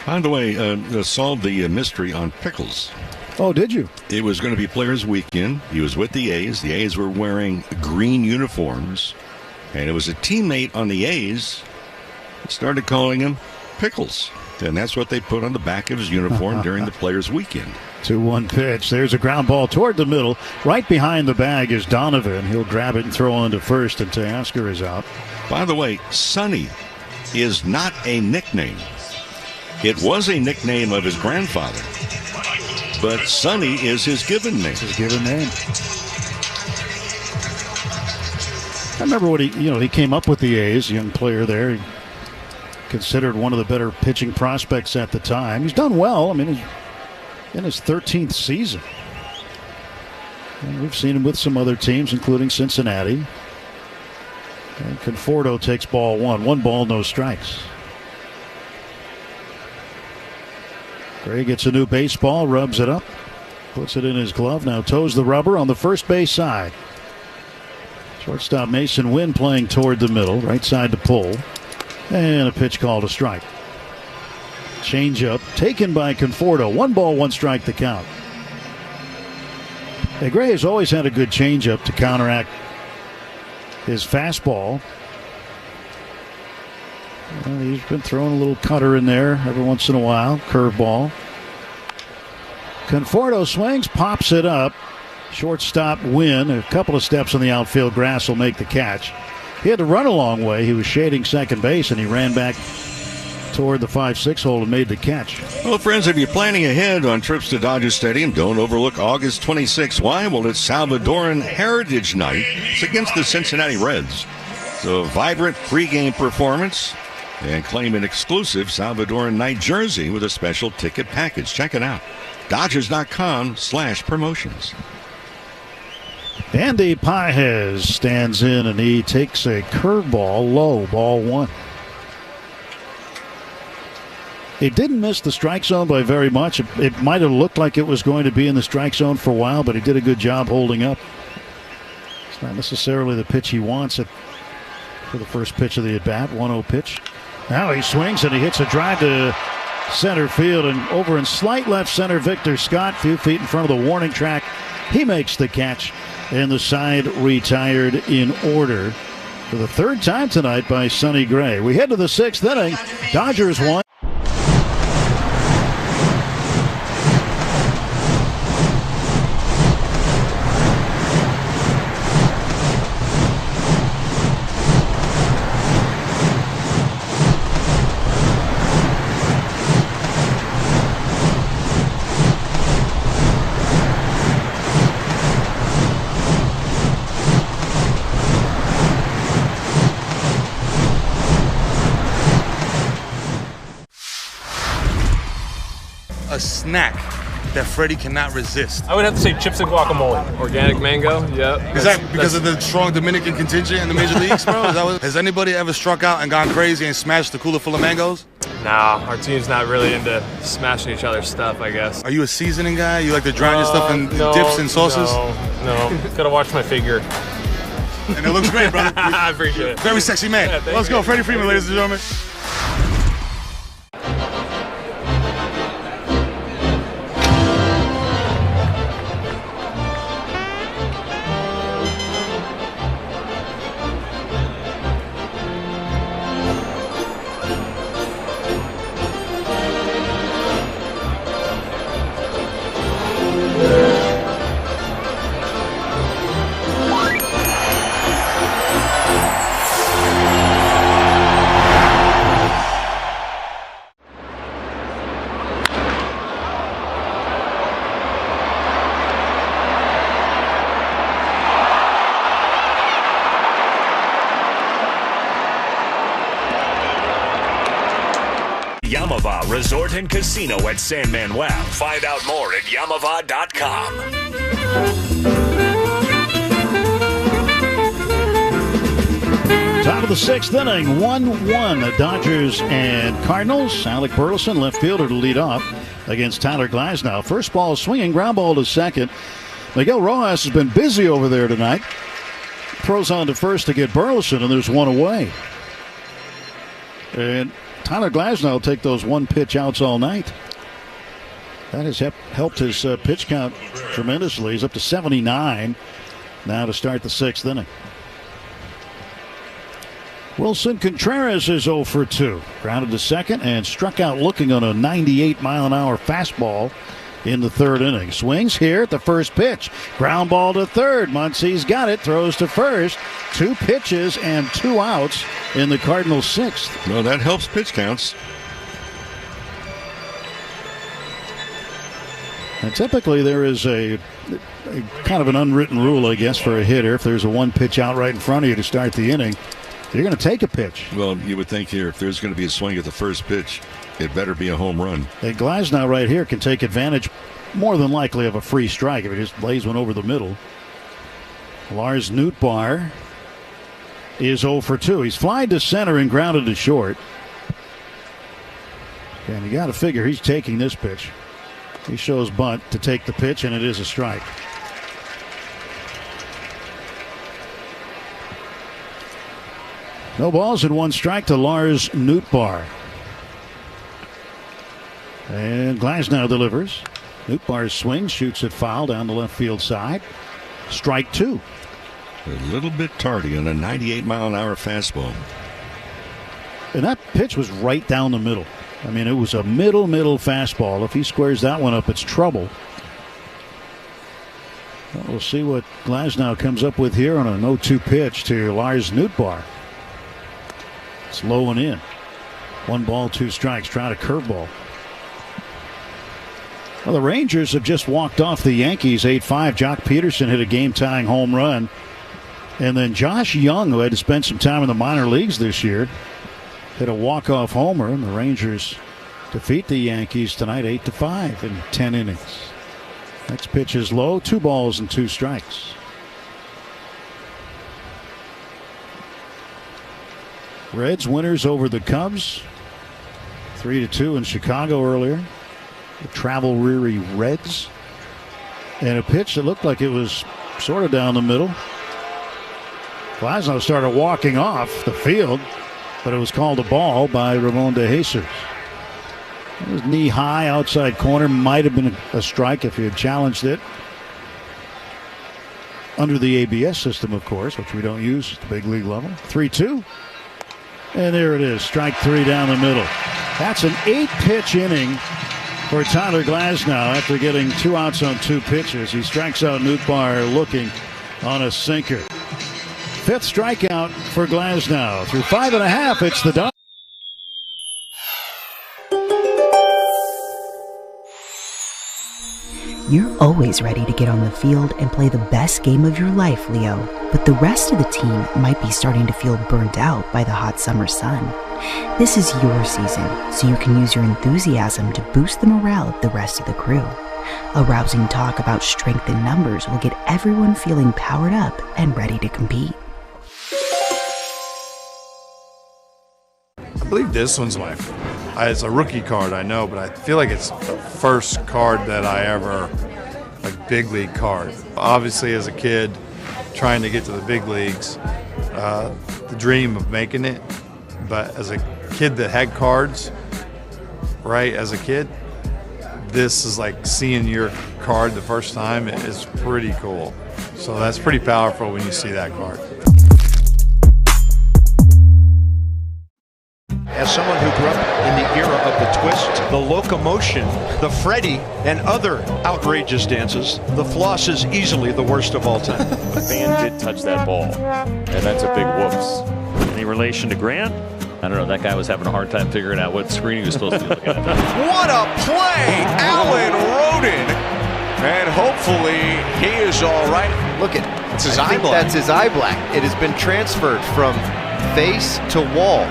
By the way, solved the mystery on Pickles. Oh, did you? It was going to be Players Weekend. He was with the A's. The A's were wearing green uniforms. And it was a teammate on the A's that started calling him Pickles. And that's what they put on the back of his uniform during the Players Weekend. 2-1 pitch. There's a ground ball toward the middle. Right behind the bag is Donovan. He'll grab it and throw on to first, and Teoscar is out. By the way, Sonny is not a nickname. It was a nickname of his grandfather. But Sonny is his given name. His given name. I remember when he came up with the A's, young player there. He considered one of the better pitching prospects at the time. He's done well. I mean, he's in his 13th season. And we've seen him with some other teams, including Cincinnati. And Conforto takes ball 1. 1 ball, no strikes. Gray gets a new baseball, rubs it up, puts it in his glove, now toes the rubber on the first base side. Shortstop Mason Wynn playing toward the middle, right side to pull, and a pitch called a strike. Changeup taken by Conforto. 1 ball, 1 strike to count. Hey, Gray has always had a good changeup to counteract his fastball. Well, he's been throwing a little cutter in there every once in a while. Curveball. Conforto swings, pops it up. Shortstop Wynn, a couple of steps on the outfield grass, will make the catch. He had to run a long way. He was shading second base, and he ran back toward the 5-6 hole and made the catch. Well, friends, if you're planning ahead on trips to Dodger Stadium, don't overlook August 26th. Why? Well, it's Salvadoran Heritage Night. It's against the Cincinnati Reds. So a vibrant pregame performance. And claim an exclusive Salvadoran night jersey with a special ticket package. Check it out. Dodgers.com/promotions. Andy Pages stands in and he takes a curveball low, ball 1. He didn't miss the strike zone by very much. It might have looked like it was going to be in the strike zone for a while, but he did a good job holding up. It's not necessarily the pitch he wants for the first pitch of the at-bat, 1-0 pitch. Now he swings and he hits a drive to center field, and over in slight left center, Victor Scott, few feet in front of the warning track. He makes the catch, and the side retired in order for the 3rd time tonight by Sonny Gray. We head to the 6th inning. Dodgers won. A snack that Freddie cannot resist. I would have to say chips and guacamole. Organic mango, yep. Is that because of the strong Dominican contingent in the major leagues, bro? Has anybody ever struck out and gone crazy and smashed the cooler full of mangoes? Nah, our team's not really into smashing each other's stuff, I guess. Are you a seasoning guy? You like to drown your stuff in dips and sauces? No. Gotta watch my figure. And it looks great, brother. I appreciate it. Very sexy man. Yeah, Let's go, Freddie Freeman, ladies and gentlemen. resort and casino at San Manuel. Find out more at Yamava.com. Top of the sixth inning, 1-1. The Dodgers and Cardinals. Alec Burleson, left fielder, to lead off against Tyler Glasnow. First ball swinging, ground ball to second. Miguel Rojas has been busy over there tonight. Throws on to first to get Burleson, and there's one away. And Tyler Glasnow will take those one-pitch outs all night. That has helped his pitch count tremendously. He's up to 79 now to start the sixth inning. Wilson Contreras is 0 for 2. Grounded to second and struck out looking on a 98-mile-an-hour fastball in the third inning. Swings here at the first pitch. Ground ball to third. Muncy's got it. Throws to first. 2 pitches and 2 outs in the Cardinals' sixth. Well, that helps pitch counts. And typically there is a kind of an unwritten rule, I guess, for a hitter. If there's a one pitch out right in front of you to start the inning, you're going to take a pitch. Well, you would think here, if there's going to be a swing at the first pitch, it better be a home run. And Glasnow right here can take advantage more than likely of a free strike if he just lays one over the middle. Lars Nootbaar is 0 for 2. He's flied to center and grounded to short. And you got to figure he's taking this pitch. He shows bunt to take the pitch, and it is a strike. No balls and 1 strike to Lars Nootbaar. And Glasnow delivers. Nootbaar swings, shoots it foul down the left field side. Strike 2. A little bit tardy on a 98-mile-an-hour fastball. And that pitch was right down the middle. I mean, it was a middle fastball. If he squares that one up, it's trouble. Well, we'll see what Glasnow comes up with here on a 0-2 pitch to Lars Nootbaar. It's low and in. 1 ball, 2 strikes. Trying a curveball. Well, the Rangers have just walked off the Yankees 8-5. Jock Peterson hit a game-tying home run. And then Josh Young, who had to spend some time in the minor leagues this year, hit a walk-off homer. And the Rangers defeat the Yankees tonight 8-5 in 10 innings. Next pitch is low. 2 balls and 2 strikes. Reds winners over the Cubs. 3-2 in Chicago earlier. The travel-weary Reds. And a pitch that looked like it was sort of down the middle. Glasnow started walking off the field, but it was called a ball by Ramon de Jesus. It was knee-high, outside corner. Might have been a strike if he had challenged it. Under the ABS system, of course, which we don't use at the big league level. 3-2. And there it is, strike 3 down the middle. That's an 8-pitch inning for Tyler Glasnow after getting 2 outs on 2 pitches. He strikes out Nootbaar looking on a sinker. 5th strikeout for Glasnow. Through 5.5, it's the Dodgers. You're always ready to get on the field and play the best game of your life, Leo. But the rest of the team might be starting to feel burnt out by the hot summer sun. This is your season, so you can use your enthusiasm to boost the morale of the rest of the crew. A rousing talk about strength in numbers will get everyone feeling powered up and ready to compete. I believe this one's it's a rookie card, I know, but I feel like it's the first card that I ever, big league card. Obviously, as a kid, trying to get to the big leagues, the dream of making it. But as a kid that had cards, right, as a kid, this is like seeing your card the first time. It's pretty cool. So that's pretty powerful when you see that card. As someone who grew up in the era of the twist, the locomotion, the Freddy, and other outrageous dances, the floss is easily the worst of all time. The fan did touch that ball, and that's a big whoops. Any relation to Grant? I don't know. That guy was having a hard time figuring out what screen he was supposed to be looking at. What a play! Alan Rodin. And hopefully he is all right. Look at that's his eye black. That's his eye black. It has been transferred from face to wall.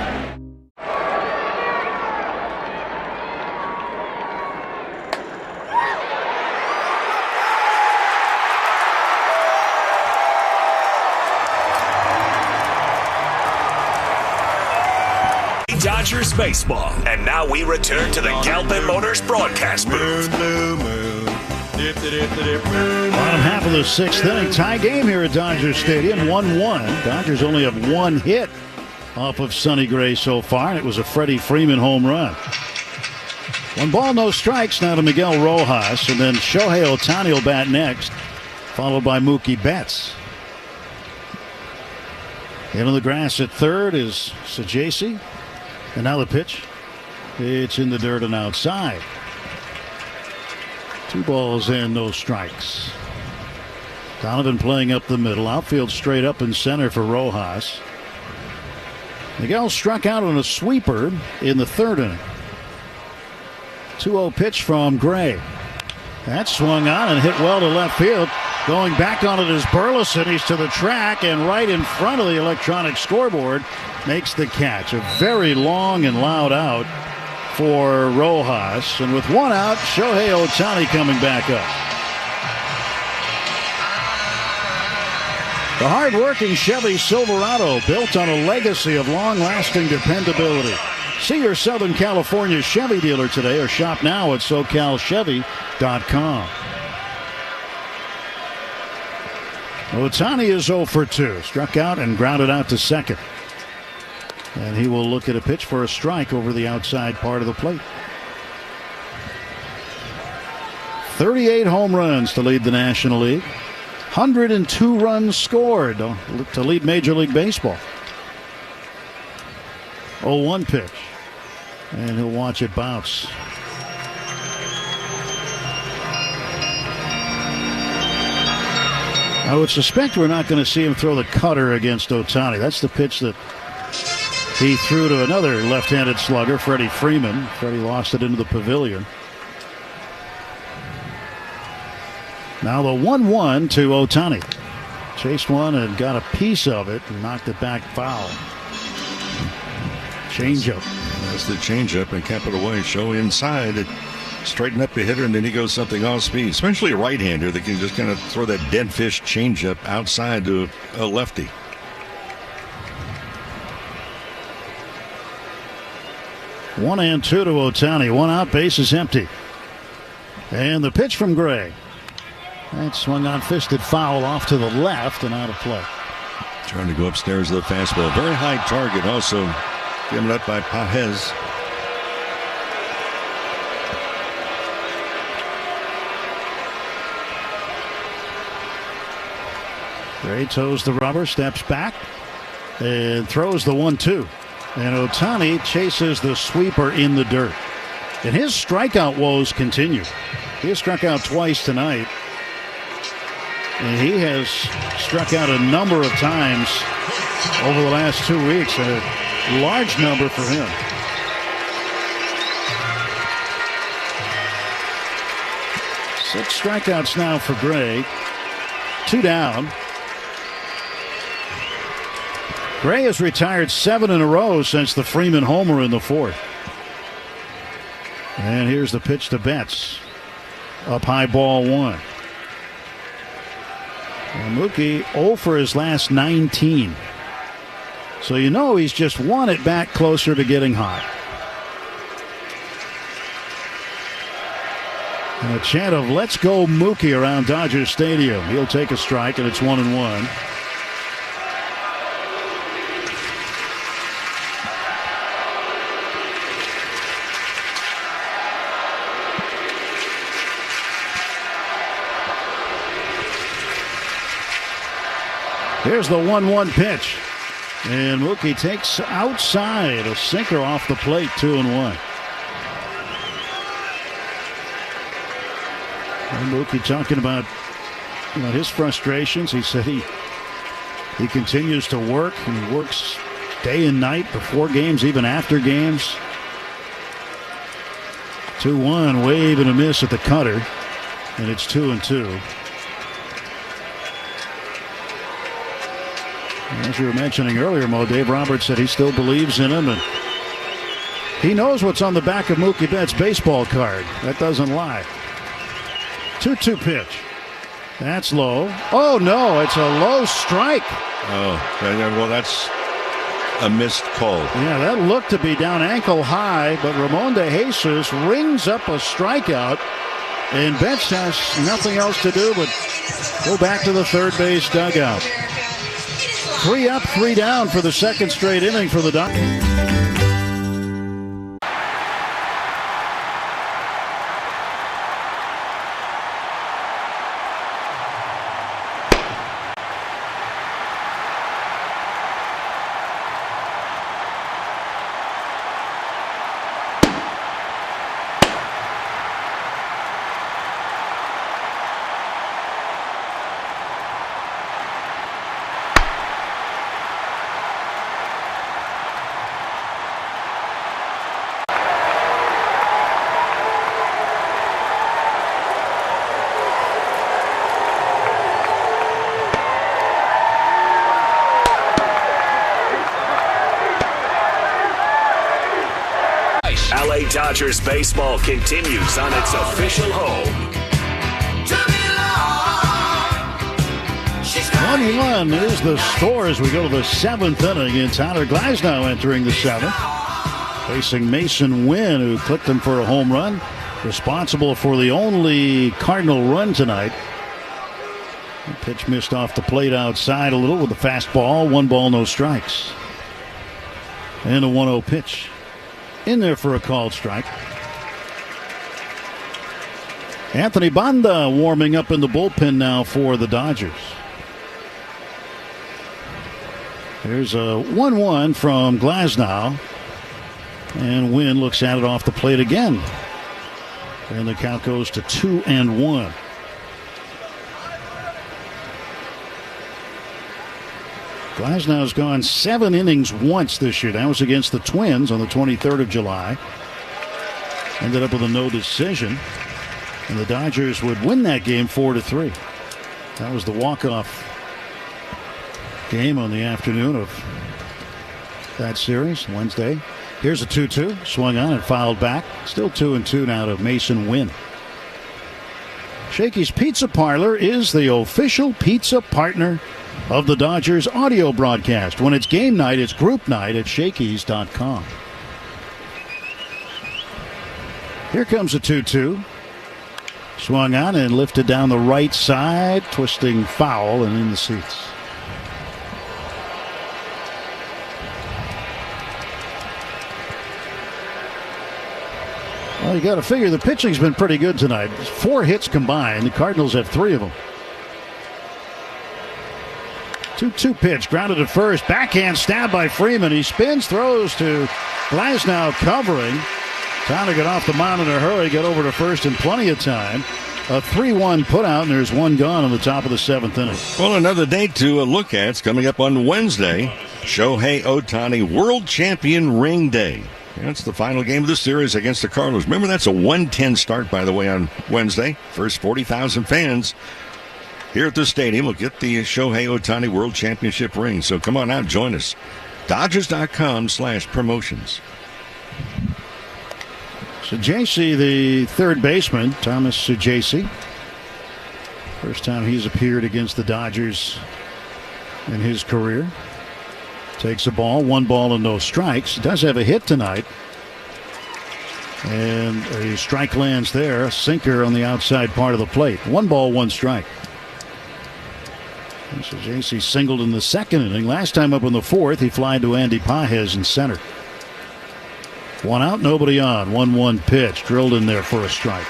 Dodgers baseball. And now we return to the Galpin Motors broadcast booth. Bottom half of the sixth inning. Tie game here at Dodger Stadium, 1-1. Dodgers only have one hit off of Sonny Gray so far, and it was a Freddie Freeman home run. 1 ball, no strikes now to Miguel Rojas, and then Shohei Ohtani will bat next, followed by Mookie Betts. In on the grass at third is Sajaci, and now the pitch. It's in the dirt and outside. 2 balls and no strikes. Donovan playing up the middle. Outfield straight up in center for Rojas. Miguel struck out on a sweeper in the third inning. 2-0 pitch from Gray. That swung on and hit well to left field. Going back on it is Burleson. He's to the track and right in front of the electronic scoreboard makes the catch. A very long and loud out for Rojas. And with 1 out, Shohei Ohtani coming back up. The hard-working Chevy Silverado, built on a legacy of long-lasting dependability. See your Southern California Chevy dealer today or shop now at SoCalChevy.com. Ohtani is 0 for 2. Struck out and grounded out to second. And he will look at a pitch for a strike over the outside part of the plate. 38 home runs to lead the National League. 102 runs scored to lead Major League Baseball. 0-1 pitch. And he'll watch it bounce. I would suspect we're not going to see him throw the cutter against Ohtani. That's the pitch that he threw to another left-handed slugger, Freddie Freeman. Freddie lost it into the pavilion. Now the 1-1 to Ohtani. Chased one and got a piece of it and knocked it back foul. Changeup. That's the changeup and kept it away. Show inside. Straighten up the hitter, and then he goes something off speed. Especially a right-hander that can just kind of throw that dead fish changeup outside to a lefty. One and two to Ohtani. 1 out, base is empty. And the pitch from Gray. That swung on, fisted foul off to the left and out of play. Trying to go upstairs with the fastball. Very high target also given up by Pages. Gray toes the rubber, steps back, and throws the 1-2. And Ohtani chases the sweeper in the dirt. And his strikeout woes continue. He has struck out twice tonight. And he has struck out a number of times over the last 2 weeks. A large number for him. Six strikeouts now for Gray. 2 down. Gray has retired 7 in a row since the Freeman homer in the 4th. And here's the pitch to Betts. Up high, ball 1. And Mookie 0 for his last 19. So you know he's just 1 at bat closer to getting hot. And a chant of "Let's go Mookie" around Dodger Stadium. He'll take a strike, and it's 1-1. Here's the 1-1 pitch. And Mookie takes outside, a sinker off the plate, 2-1. And Mookie talking about his frustrations. He said he continues to work and works day and night before games, even after games. 2-1, wave and a miss at the cutter. And it's 2-2. As you were mentioning earlier, Mo, Dave Roberts said he still believes in him, and he knows what's on the back of Mookie Betts' baseball card. That doesn't lie. 2-2 pitch. That's low. Oh, no, it's a low strike. Oh, well, that's a missed call. Yeah, that looked to be down ankle high, but Ramon de Jesus rings up a strikeout, and Betts has nothing else to do but go back to the third base dugout. 3 up, 3 down for the second straight inning for the Dodgers. LA Dodgers baseball continues on its official home. 1-1 is the score as we go to the 7th inning, and Tyler Glasnow entering the 7th. Facing Mason Wynn, who clipped him for a home run. Responsible for the only Cardinal run tonight. The pitch missed off the plate outside a little with a fastball. 1 ball, no strikes. And a 1-0 pitch. In there for a called strike. Anthony Banda warming up in the bullpen now for the Dodgers. There's a 1-1 from Glasnow. And Wynn looks at it off the plate again. And the count goes to 2-1. Glasnow's gone 7 innings once this year. That was against the Twins on the 23rd of July. Ended up with a no decision. And the Dodgers would win that game 4-3. That was the walk-off game on the afternoon of that series, Wednesday. Here's a 2-2. Swung on and fouled back. Still 2-2 now to Mason Wynn. Shakey's Pizza Parlor is the official pizza partner of the Dodgers audio broadcast. When it's game night, it's group night at Shakey's.com. Here comes a 2-2. Swung on and lifted down the right side, twisting foul and in the seats. Well, you got to figure the pitching's been pretty good tonight. 4 hits combined. The Cardinals have 3 of them. 2-2 pitch, grounded at first. Backhand stab by Freeman. He spins, throws to Glasnow covering. Time to get off the mound in a hurry, get over to first in plenty of time. A 3-1 put out, and there's 1 gone on the top of the 7th inning. Well, another date to look at. It's coming up on Wednesday. Shohei Ohtani World Champion Ring Day. That's the final game of the series against the Cardinals. Remember, that's a 1:10 start, by the way, on Wednesday. First 40,000 fans here at the stadium will get the Shohei Ohtani World Championship ring. So come on out, join us. Dodgers.com/promotions. Sajacy, the third baseman, Thomas Sajacy. First time he's appeared against the Dodgers in his career. Takes a ball, 1 ball and no strikes. Does have a hit tonight. And a strike lands there. A sinker on the outside part of the plate. 1 ball, 1 strike. Sajacy singled in the 2nd inning. Last time up in the 4th, he flied to Andy Pages in center. 1 out, nobody on. 1-1 pitch. Drilled in there for a strike.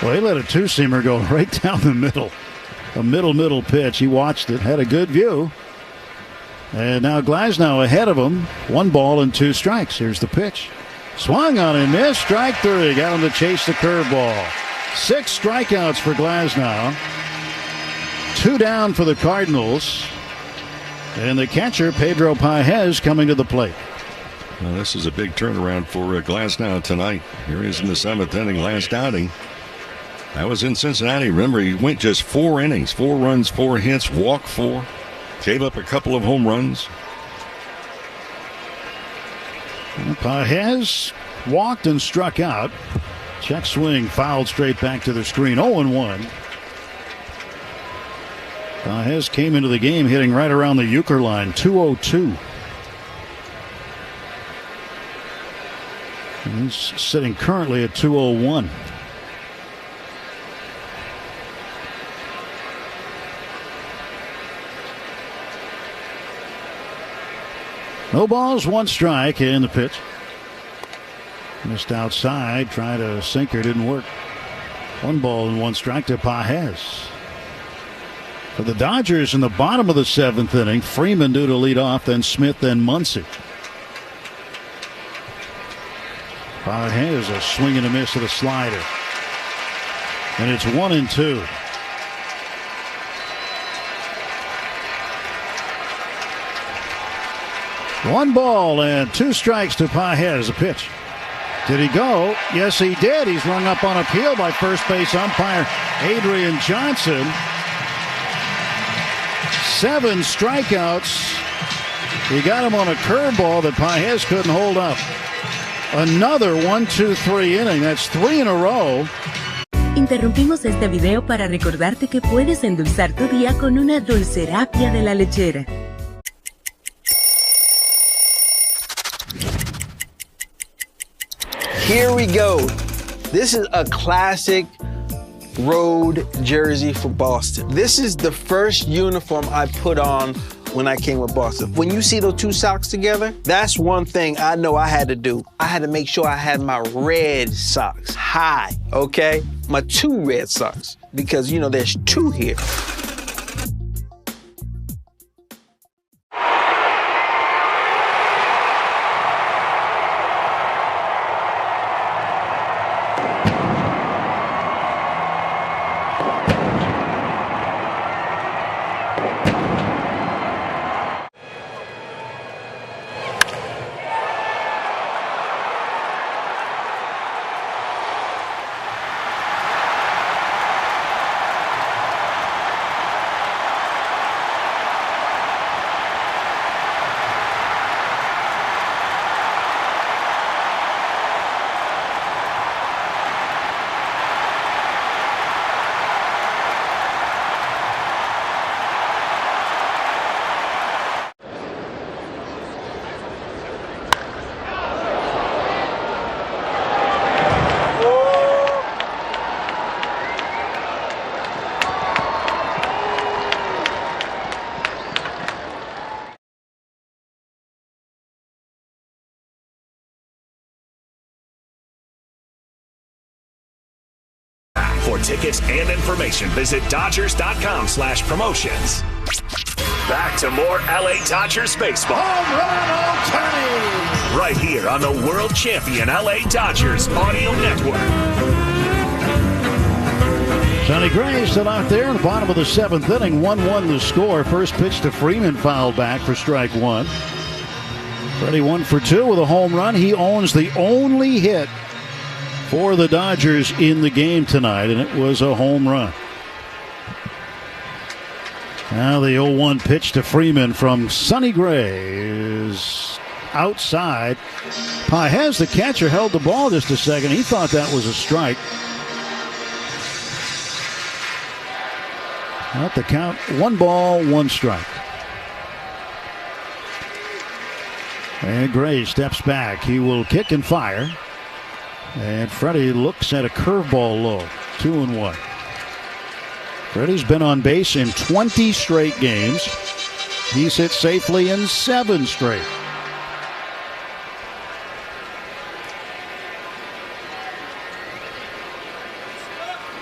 Well, he let a 2-seamer go right down the middle. A middle pitch. He watched it, had a good view. And now Glasnow ahead of him. 1 ball and 2 strikes. Here's the pitch. Swung on and missed. Strike 3. Got him to chase the curveball. 6 strikeouts for Glasnow. 2 down for the Cardinals. And the catcher, Pedro Pages, coming to the plate. Well, this is a big turnaround for Glasnow tonight. Here he is in the 7th inning, last outing. That was in Cincinnati. Remember, he went just 4 innings, 4 runs, 4 hits, walked 4, gave up a couple of home runs. Pages walked and struck out. Check swing, fouled straight back to the screen. 0-1. Pages came into the game hitting right around the Euchre line, 202. And he's sitting currently at 201. No balls, one strike in the pitch. Missed outside, tried a sinker, didn't work. 1 ball and 1 strike to Pages. For the Dodgers in the bottom of the 7th inning, Freeman due to lead off, then Smith, then Muncy. Pages a swing and a miss at a slider. And it's 1-2. One ball and 2 strikes to Pages. A pitch. Did he go? Yes, he did. He's rung up on appeal by first base umpire Adrian Johnson. 7 strikeouts. He got him on a curveball that Pages couldn't hold up. Another 1-2-3 inning. That's 3 in a row. Interrumpimos este video para recordarte que puedes endulzar tu día con una dulcerapia de la lechera. Here we go. This is a classic road jersey for Boston. This is the first uniform I put on when I came with Boston. When you see those 2 socks together, that's one thing I know I had to do. I had to make sure I had my red socks high, okay? My 2 red socks, because, you know, there's 2 here. For tickets and information, visit Dodgers.com/promotions. Back to more LA Dodgers baseball. Home run, Ohtani! Right here on the world champion LA Dodgers audio network. Sonny Gray still out there in the bottom of the 7th inning. 1-1 the score. First pitch to Freeman, fouled back for strike 1. Freddie 1 for 2 with a home run. He owns the only hit for the Dodgers in the game tonight, and it was a home run. Now the 0-1 pitch to Freeman from Sonny Gray is outside. Pages, the catcher, held the ball just a second. He thought that was a strike. At the count, 1 ball, 1 strike. And Gray steps back. He will kick and fire. And Freddie looks at a curveball low. 2-1. Freddie's been on base in 20 straight games. He's hit safely in 7 straight.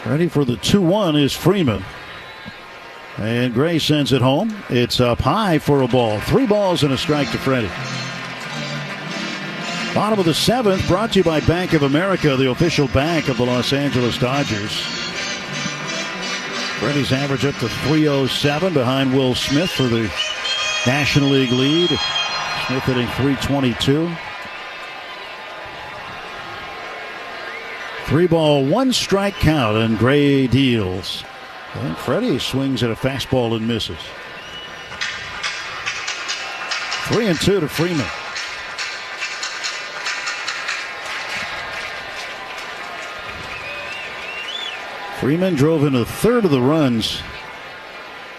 Ready for the 2-1 is Freeman. And Gray sends it home. It's up high for a ball. 3 balls and a strike to Freddie. Bottom of the 7th, brought to you by Bank of America, the official bank of the Los Angeles Dodgers. Freddie's average up to 307 behind Will Smith for the National League lead. Smith hitting 322. 3 ball, 1 strike count, and Gray deals. And Freddie swings at a fastball and misses. 3-2 to Freeman. Freeman drove in a third of the runs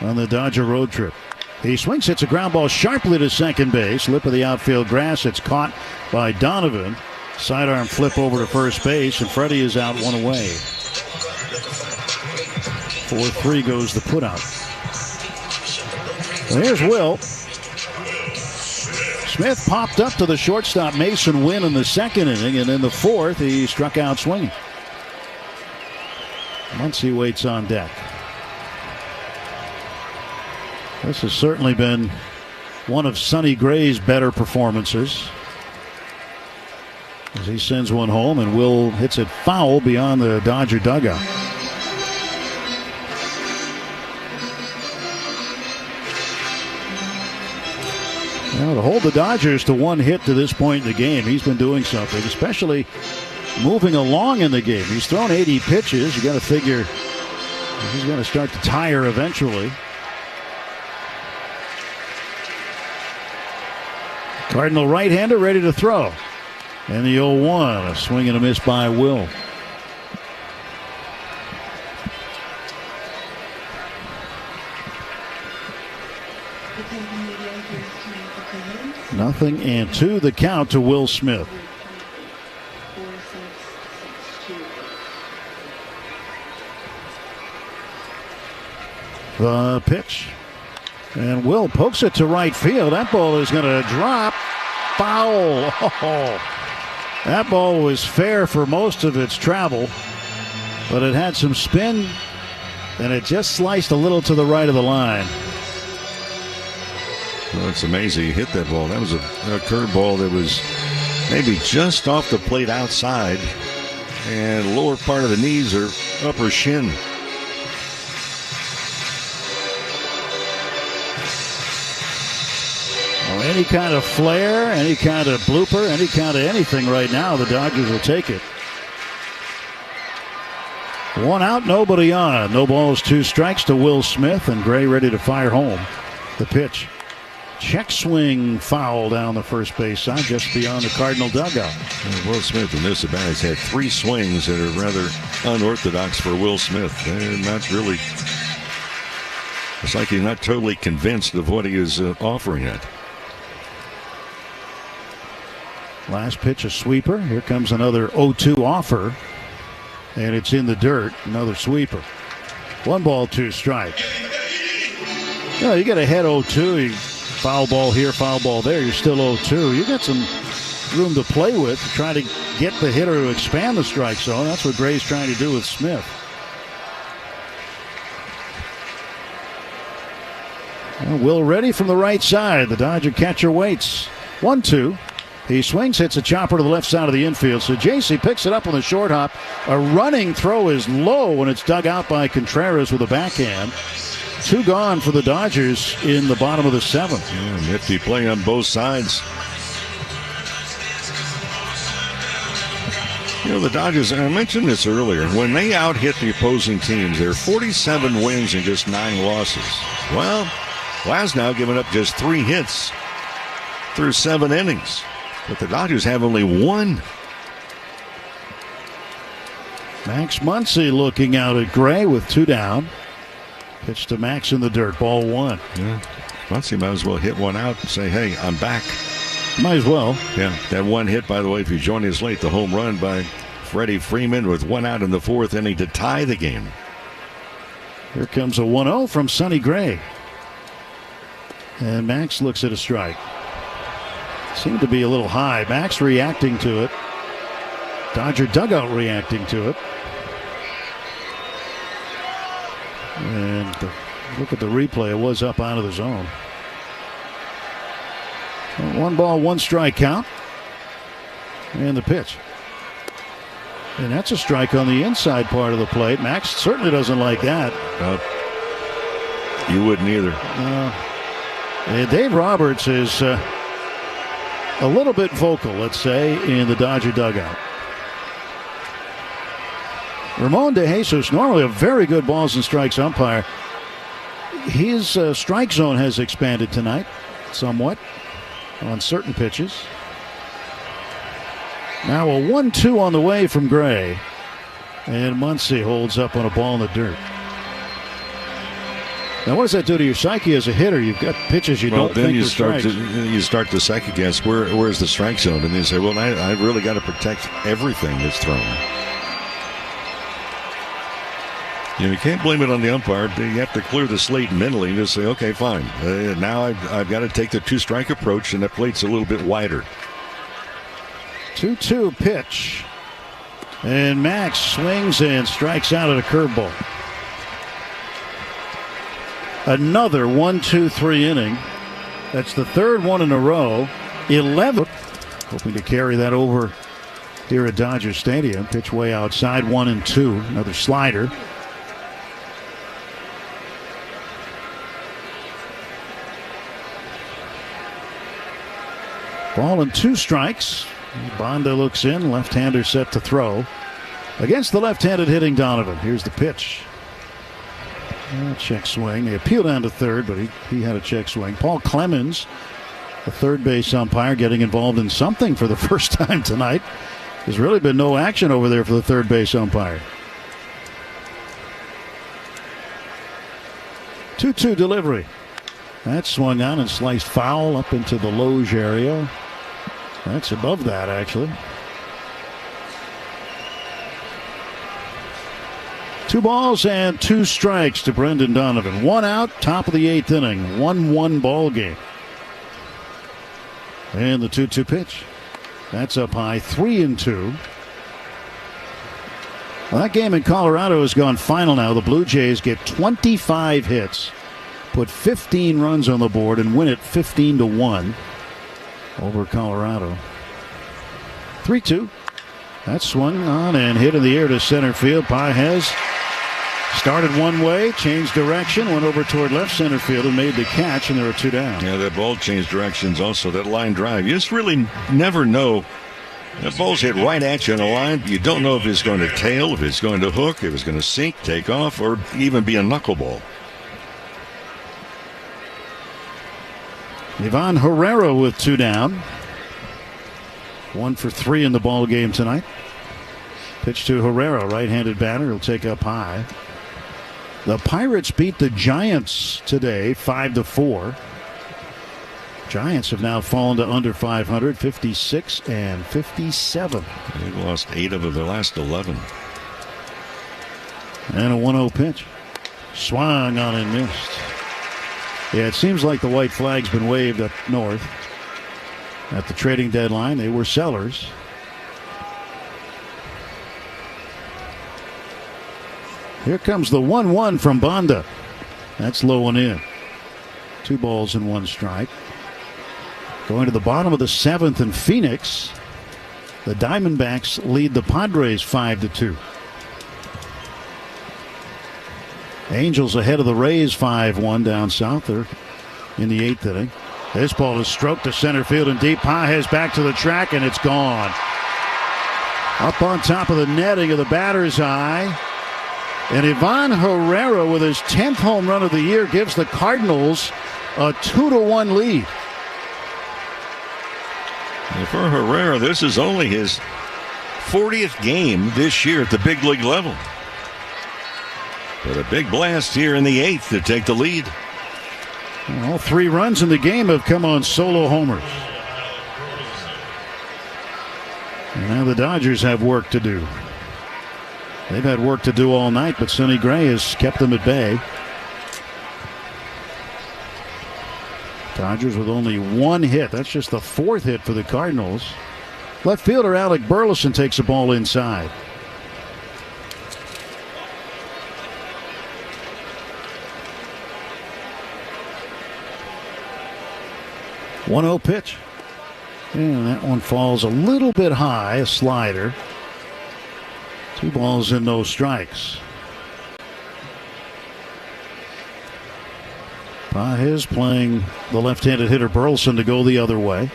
on the Dodger road trip. He swings, hits a ground ball sharply to second base. Lip of the outfield grass. It's caught by Donovan. Sidearm flip over to first base, and Freddie is out one away. 4-3 goes the putout. Well, here's Will. Smith popped up to the shortstop Mason Wynn in the second inning, and in the fourth, he struck out swinging. Muncy waits on deck. This has certainly been one of Sonny Gray's better performances, as he sends one home, and Will hits it foul beyond the Dodger dugout. Now, to hold the Dodgers to one hit to this point in the game, he's been doing something, especially moving along in the game. He's thrown 80 pitches. You got to figure he's going to start to tire eventually. Cardinal right-hander ready to throw. And the 0-1, a swing and a miss by Will. Nothing, and 2 the count to Will Smith. The pitch. And Will pokes it to right field. That ball is going to drop. Foul. Oh, that ball was fair for most of its travel, but it had some spin, and it just sliced a little to the right of the line. Well, it's amazing he hit that ball. That was a curveball that was maybe just off the plate outside, and lower part of the knees or upper shin. Any kind of flare, any kind of blooper, any kind of anything right now, the Dodgers will take it. 1 out, nobody on. No balls, 2 strikes to Will Smith, and Gray ready to fire home. The pitch. Check swing foul down the first base side, just beyond the Cardinal dugout. Will Smith in this at-bat has had 3 swings that are rather unorthodox for Will Smith. They're not really. It's like he's not totally convinced of what he is offering it. Last pitch, a sweeper. Here comes another 0-2 offer, and it's in the dirt. Another sweeper. 1 ball, 2 strike. No, you get ahead 0-2. You foul ball here, foul ball there. You're still 0-2. You got some room to play with to try to get the hitter to expand the strike zone. That's what Gray's trying to do with Smith. Well, Will ready from the right side. The Dodger catcher waits. 1-2. He swings, hits a chopper to the left side of the infield. So JC picks it up on the short hop. A running throw is low when it's dug out by Contreras with a backhand. 2 gone for the Dodgers in the bottom of the 7th. Yeah, nifty play on both sides. You know, the Dodgers, and I mentioned this earlier, when they out-hit the opposing teams, they're 47 wins and just 9 losses. Well, Glasnow giving up just 3 hits through 7 innings. But the Dodgers have only 1. Max Muncy looking out at Gray with 2 down. Pitch to Max in the dirt. Ball 1. Yeah, Muncy might as well hit 1 out and say, hey, I'm back. Might as well. Yeah, that 1 hit, by the way, if you join us late, the home run by Freddie Freeman with 1 out in the 4th inning to tie the game. Here comes a 1-0 from Sonny Gray. And Max looks at a strike. Seemed to be a little high. Max reacting to it. Dodger dugout reacting to it. And look at the replay. It was up out of the zone. 1 ball, 1 strike count. And the pitch. And that's a strike on the inside part of the plate. Max certainly doesn't like that. You wouldn't either. And Dave Roberts is a little bit vocal, let's say, in the Dodger dugout. Ramon De Jesus, normally a very good balls and strikes umpire. His strike zone has expanded tonight somewhat on certain pitches. Now a 1-2 on the way from Gray. And Muncy holds up on a ball in the dirt. Now, what does that do to your psyche as a hitter? You've got pitches you don't think are strikes. You start to second guess where's the strike zone, and then you say, well, I really got to protect everything that's thrown. You can't blame it on the umpire. You have to clear the slate mentally and just say, okay, fine. Now I've got to take the two-strike approach, and that plate's a little bit wider. 2-2 pitch. And Max swings and strikes out at a curveball. Another 1-2-3 inning. That's the third one in a row. 11. Hoping to carry that over here at Dodger Stadium. Pitch way outside, 1-2. Another slider. Ball and 2 strikes. Bonda looks in. Left-hander set to throw. Against the left-handed hitting Donovan. Here's the pitch. Check swing. They appealed down to third, but he had a check swing. Paul Clemens, the third base umpire, getting involved in something for the first time tonight. There's really been no action over there for the third base umpire. 2-2 delivery. That swung on and sliced foul up into the loge area. That's above that, actually. 2 balls and 2 strikes to Brendan Donovan. 1 out, top of the 8th inning. 1-1 ball game. And the 2-2 pitch. That's up high, 3-2. Well, that game in Colorado has gone final now. The Blue Jays get 25 hits, put 15 runs on the board, and win it 15-1 over Colorado. 3-2. That swung on and hit in the air to center field. Pages started one way, changed direction, went over toward left center field and made the catch, and there were 2 down. Yeah, that ball changed directions also. That line drive. You just really never know. The ball's hit right at you in a line, but you don't know if it's going to tail, if it's going to hook, if it's going to sink, take off, or even be a knuckleball. Ivan Herrera with 2 down. 1 for 3 in the ball game tonight. Pitch to Herrera, right-handed batter. He'll take up high. The Pirates beat the Giants today, 5-4. Giants have now fallen to under 500, 56 and 57. They've lost 8 of their last 11. And a 1-0 pitch. Swung on and missed. Yeah, it seems like the white flag's been waved up north. At the trading deadline, they were sellers. Here comes the 1-1 from Bonda. That's low and in. 2 balls and 1 strike. Going to the bottom of the 7th in Phoenix. The Diamondbacks lead the Padres 5-2. Angels ahead of the Rays 5-1 down south. They're in the 8th inning. This ball is stroked to center field and deep. Pages back to the track, and it's gone. Up on top of the netting of the batter's eye. And Ivan Herrera, with his 10th home run of the year, gives the Cardinals a 2-1 lead. And for Herrera, this is only his 40th game this year at the big league level. But a big blast here in the 8th to take the lead. All 3 runs in the game have come on solo homers. And now the Dodgers have work to do. They've had work to do all night, but Sonny Gray has kept them at bay. Dodgers with only 1 hit. That's just the 4th hit for the Cardinals. Left fielder Alec Burleson takes a ball inside. .1-0 pitch. And that one falls a little bit high, a slider. 2 balls and no strikes. Pages playing the left-handed hitter Burleson to go the other way.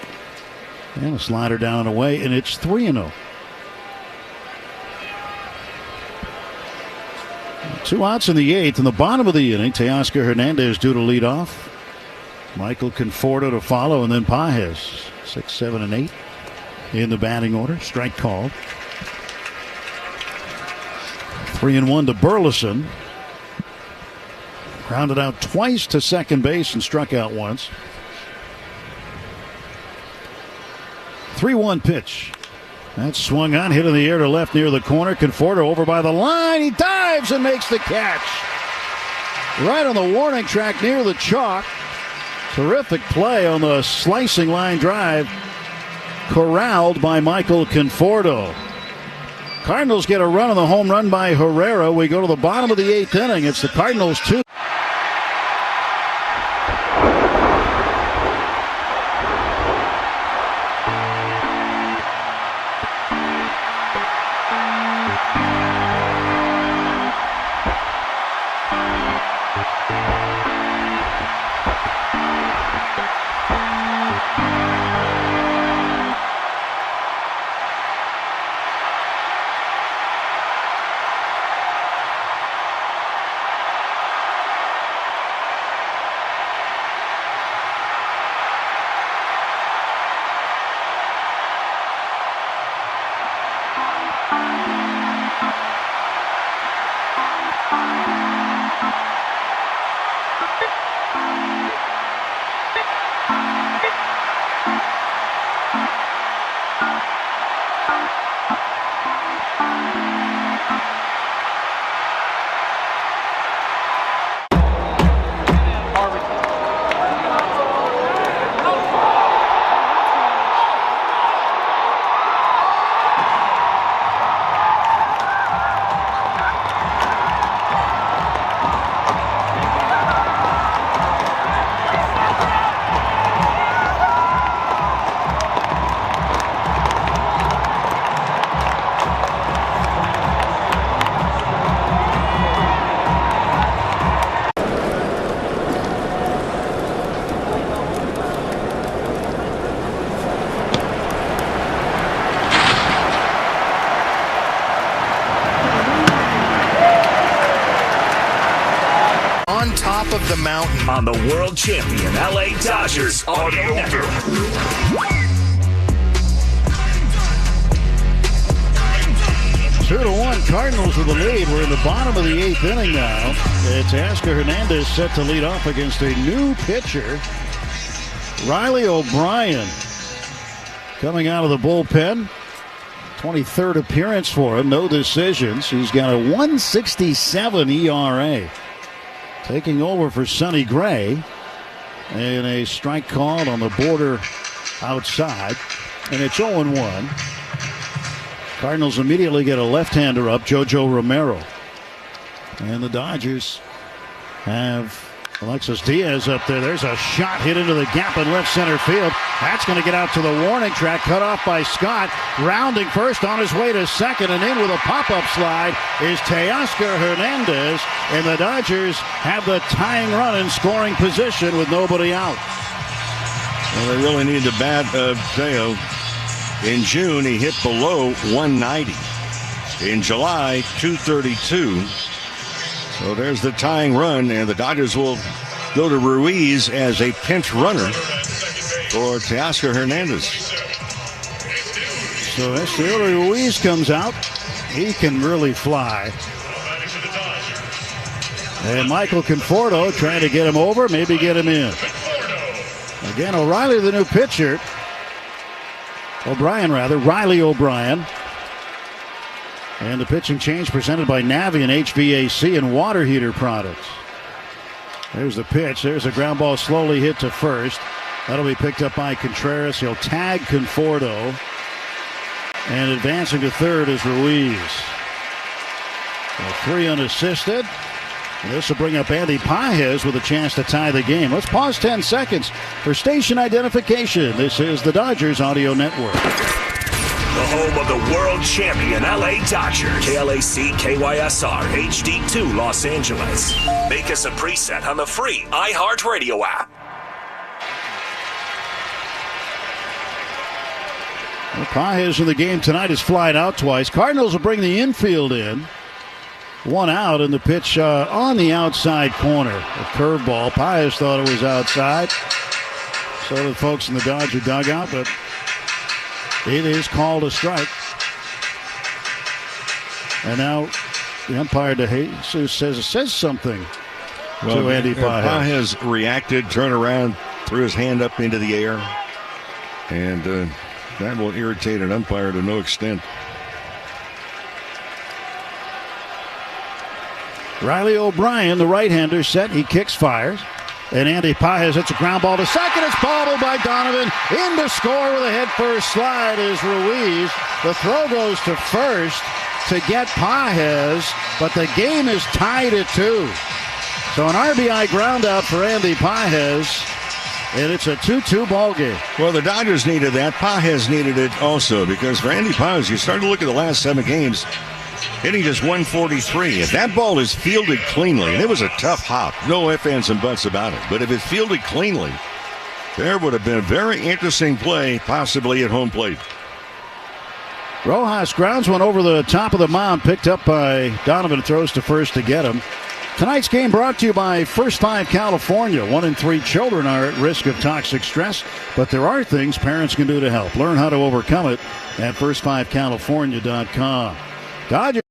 And a slider down and away, and it's 3-0. 2 outs in the 8th. In the bottom of the inning, Teoscar Hernandez due to lead off. Michael Conforto to follow, and then Pages. 6, 7, and 8 in the batting order. Strike called. 3-1 to Burleson. Grounded out twice to second base and struck out once. 3-1 pitch. That's swung on, hit in the air to left near the corner. Conforto over by the line. He dives and makes the catch. Right on the warning track near the chalk. Terrific play on the slicing line drive. Corralled by Michael Conforto. Cardinals get a run on the home run by Herrera. We go to the bottom of the 8th inning. It's the Cardinals 2. Of the mountain on the world champion LA Dodgers Audio Network. 2-1 Cardinals with the lead. We're in the bottom of the 8th inning now. It's Oscar Hernandez set to lead off against a new pitcher, Riley O'Brien, coming out of the bullpen. 23rd appearance for him, no decisions. He's got a 1.67 ERA. Taking over for Sonny Gray in a strike called on the border outside. And it's 0-1. Cardinals immediately get a left-hander up, Jojo Romero. And the Dodgers have Alexis Diaz up there. There's a shot hit into the gap in left center field. That's going to get out to the warning track, cut off by Scott. Rounding first on his way to second, and in with a pop-up slide is Teoscar Hernandez. And the Dodgers have the tying run in scoring position with nobody out. Well, they really need to bat Teo. In June, he hit below 190. In July, 232. So there's the tying run, and the Dodgers will go to Ruiz as a pinch runner for Teoscar Hernandez. So Esteban Ruiz comes out. He can really fly. And Michael Conforto trying to get him over, maybe get him in. Again, O'Reilly, the new pitcher. Riley O'Brien. And the pitching change presented by Navien HVAC and water heater products. There's the pitch. There's a ground ball slowly hit to first. That'll be picked up by Contreras. He'll tag Conforto. And advancing to third is Ruiz. 3 unassisted. And this will bring up Andy Pages with a chance to tie the game. Let's pause 10 seconds for station identification. This is the Dodgers Audio Network. The home of the world champion LA Dodgers. KLAC KYSR HD2 Los Angeles. Make us a preset on the free iHeartRadio app. Well, Pages in the game tonight is flied out twice. Cardinals will bring the infield in. 1 out, and the pitch on the outside corner. A curveball. Pages thought it was outside. So did folks in the Dodger dugout, but it is called a strike. And now the umpire DeJesus says something to Andy Pages. Pages reacted, turned around, threw his hand up into the air, and that will irritate an umpire to no extent. Riley O'Brien, the right-hander, set. He kicks, fires. And Andy Pages hits a ground ball to second. It's bobbled by Donovan. In to score with a head-first slide is Ruiz. The throw goes to first to get Pages, but the game is tied at 2. So an RBI ground out for Andy Pages, and it's a 2-2 ball game. Well, the Dodgers needed that. Pages needed it also, because for Andy Pages, you start to look at the last 7 games, hitting just 143. If that ball is fielded cleanly, and it was a tough hop, no ifs, ands, and buts about it, but if it's fielded cleanly, there would have been a very interesting play, possibly at home plate. Rojas grounds one over the top of the mound, picked up by Donovan, throws to first to get him. Tonight's game brought to you by First 5 California. 1 in 3 children are at risk of toxic stress, but there are things parents can do to help. Learn how to overcome it at first5california.com. Dodgers.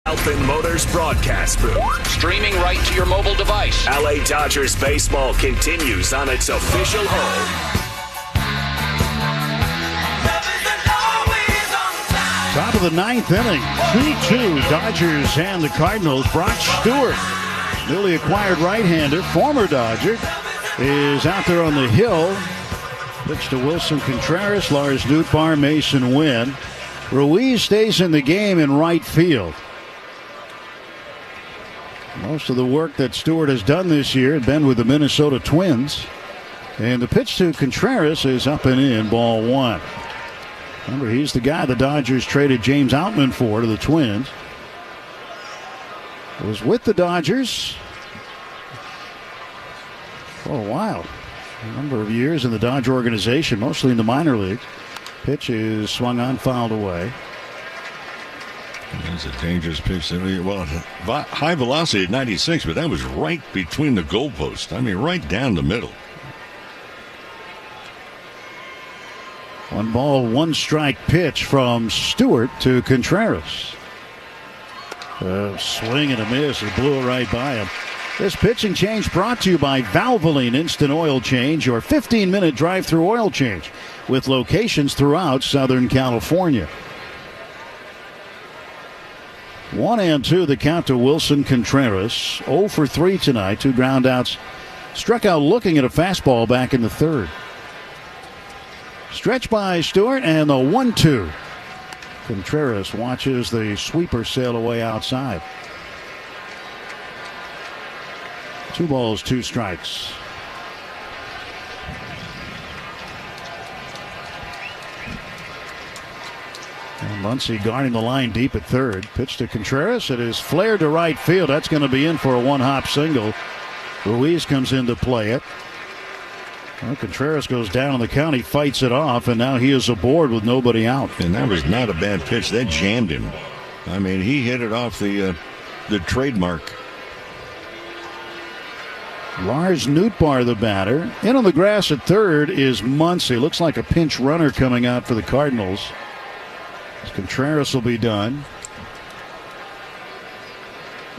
Alpin Motors broadcast booth. Streaming right to your mobile device. LA Dodgers baseball continues on its official home. Top of the 9th inning, 2-2 Dodgers and the Cardinals. Brock Stewart, newly acquired right-hander, former Dodger, is out there on the hill. Pitch to Wilson Contreras, Lars Nootbaar, Mason Wynn. Ruiz stays in the game in right field. Most of the work that Stewart has done this year had been with the Minnesota Twins. And the pitch to Contreras is up and in, ball 1. Remember, he's the guy the Dodgers traded James Outman for to the Twins. Was with the Dodgers for a while. A number of years in the Dodger organization, mostly in the minor leagues. Pitch is swung on, fouled away. That's a dangerous pitch. Well, high velocity at 96, but that was right between the goalposts. I mean, right down the middle. 1 ball, 1 strike pitch from Stewart to Contreras. Swing and a miss. It blew it right by him. This pitching change brought to you by Valvoline Instant Oil Change, your 15-minute drive-through oil change with locations throughout Southern California. 1-2 the count to Wilson Contreras. 0 for 3 tonight. 2 ground outs. Struck out looking at a fastball back in the 3rd. Stretch by Stewart and the 1-2. Contreras watches the sweeper sail away outside. 2 balls, 2 strikes. And Muncy guarding the line deep at 3rd. Pitch to Contreras. It is flared to right field. That's going to be in for a 1-hop single. Ruiz comes in to play it. Well, Contreras goes down and the count. He fights it off, and now he is aboard with nobody out. And that was not a bad pitch. That jammed him. I mean, he hit it off the trademark. Lars Nootbaar, the batter. In on the grass at third is Muncy. Looks like a pinch runner coming out for the Cardinals. Contreras will be done.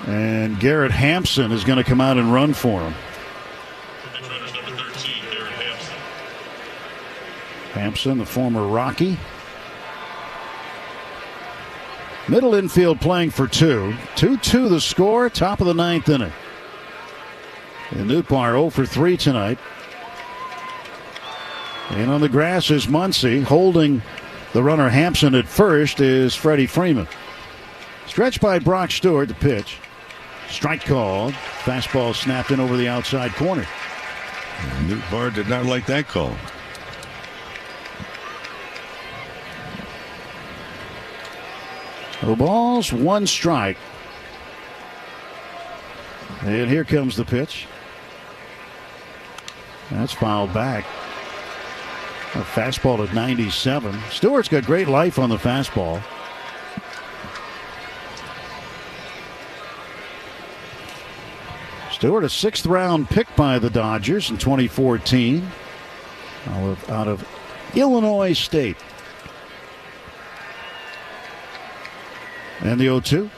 And Garrett Hampson is going to come out and run for him. Hampson, the former Rocky. Middle infield playing for two. 2-2 the score, top of the ninth inning. And Nootbaar 0 for 3 tonight. And on the grass is Muncy. Holding the runner Hampson at first is Freddie Freeman. Stretched by Brock Stewart, the pitch. Strike called. Fastball snapped in over the outside corner. And Nootbaar did not like that call. No balls, 1 strike. And here comes the pitch. That's fouled back. A fastball at 97. Stewart's got great life on the fastball. Stewart, a 6th round pick by the Dodgers in 2014. Out of Illinois State. And the 0-2.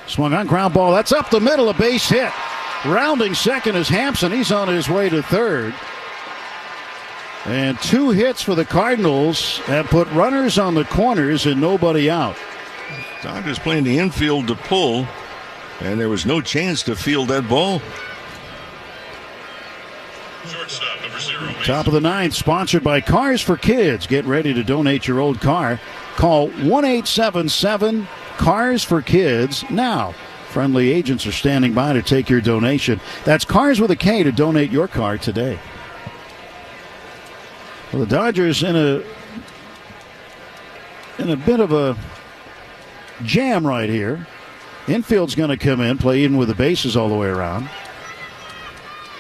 Swung on, ground ball. That's up the middle, a base hit. Rounding second is Hampson. He's on his way to third. And 2 hits for the Cardinals have put runners on the corners and nobody out. Dodgers playing the infield to pull, and there was no chance to field that ball. Top of the ninth, sponsored by Cars for Kids. Get ready to donate your old car. Call 1-877-CARS for Kids now. Friendly agents are standing by to take your donation. That's Cars with a K to donate your car today. Well, the Dodgers in a bit of a jam right here. Infield's going to come in, play even with the bases all the way around.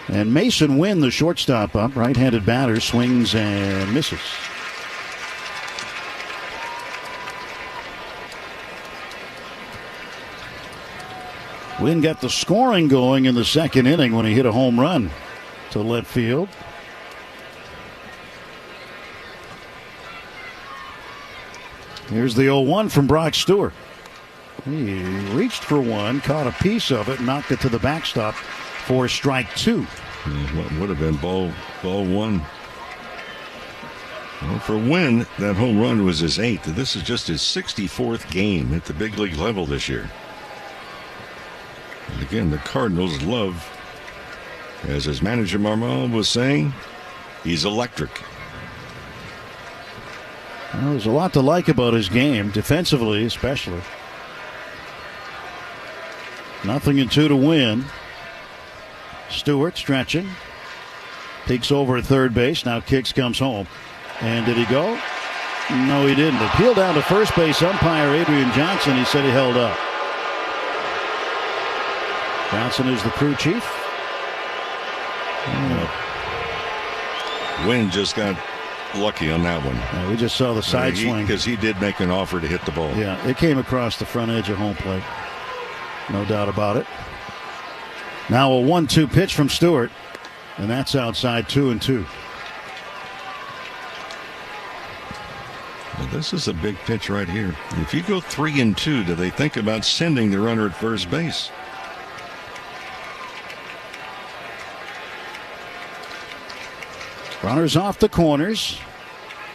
And Mason Wynn, the shortstop up, right-handed batter, swings and misses. Wynn got the scoring going in the second inning when he hit a home run to left field. Here's the 0-1 from Brock Stewart. He reached for one, caught a piece of it, knocked it to the backstop for strike 2. What would have been ball 1. Well, for Wynn, that home run was his 8th. This is just his 64th game at the big league level this year. And again, the Cardinals love, as his manager Marmol was saying, he's electric. Well, there's a lot to like about his game, defensively especially. 0-2 to win. Stewart stretching. Peeks over at third base. Now Kicks comes home. And did he go? No, he didn't. Appeal down to first base umpire Adrian Johnson. He said he held up. Johnson is the crew chief. Wynn just got lucky on that one. We just saw the side swing. Because he did make an offer to hit the ball. Yeah, it came across the front edge of home plate. No doubt about it. Now a 1-2 pitch from Stewart. And that's outside 2-2. Well, this is a big pitch right here. If you go 3-2, do they think about sending the runner at first base? Runners off the corners.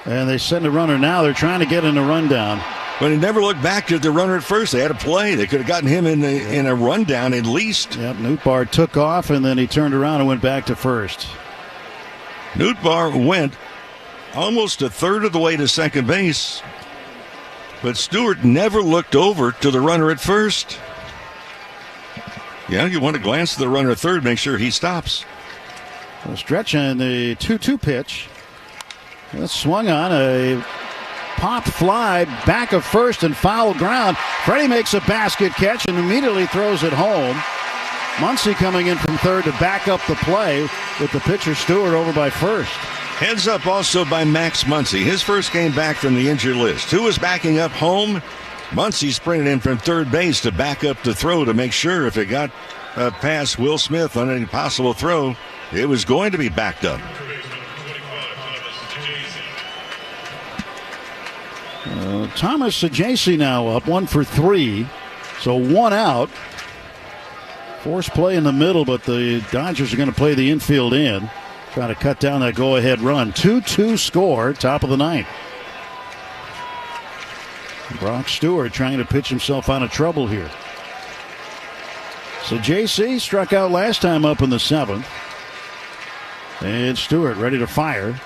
And they send a runner now. They're trying to get in a rundown. But he never looked back at the runner at first. They had a play. They could have gotten him in a rundown at least. Yep, Nootbaar took off, and then he turned around and went back to first. Nootbaar went almost a third of the way to second base. But Stewart never looked over to the runner at first. Yeah, you want to glance at the runner at third, make sure he stops. A stretch and the 2-2 pitch. That's swung on a pop fly back of first and foul ground. Freddie makes a basket catch and immediately throws it home. Muncy coming in from third to back up the play with the pitcher Stewart over by first. Heads up also by Max Muncy. His first game back from the injured list. Who was backing up home? Muncy sprinted in from third base to back up the throw to make sure if it got past Will Smith on any possible throw, it was going to be backed up. Thomas Sajaci now up 1 for 3. So 1 out. Force play in the middle, but the Dodgers are going to play the infield in. Try to cut down that go-ahead run. 2-2 score, top of the ninth. Brock Stewart trying to pitch himself out of trouble here. So JC struck out last time up in the 7th. And Stewart ready to fire.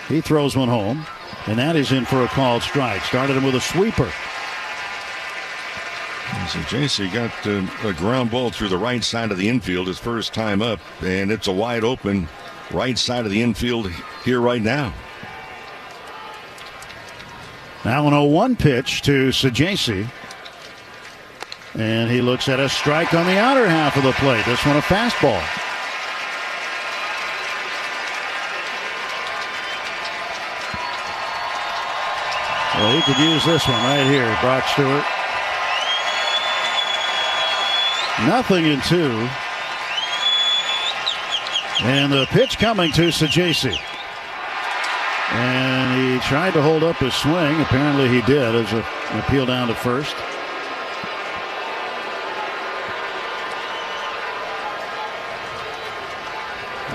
He throws one home. And that is in for a called strike. Started him with a sweeper. So JC got a ground ball through the right side of the infield his first time up. And it's a wide open right side of the infield here right now. Now an 0-1 pitch to Sajaci. And he looks at a strike on the outer half of the plate. This one a fastball. Well, he could use this one right here, Brock Stewart. 0-2. And the pitch coming to Sajaci. And he tried to hold up his swing. Apparently he did as an appeal down to first.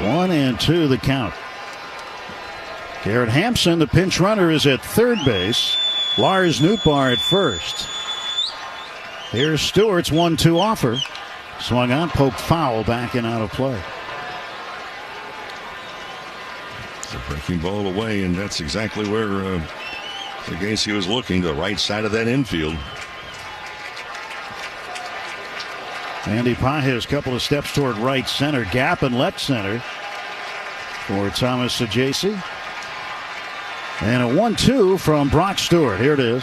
One and two the count. Garrett Hampson, the pinch runner, is at third base. Lars Nootbaar at first. Here's Stewart's 1-2 offer. Swung on, poked foul, back and out of play. It's a breaking ball away, and that's exactly where Sajaci was looking, the right side of that infield. Andy Pages, a couple of steps toward right center, gap in left center for Thomas Sajaci. And a 1-2 from Brock Stewart. Here it is.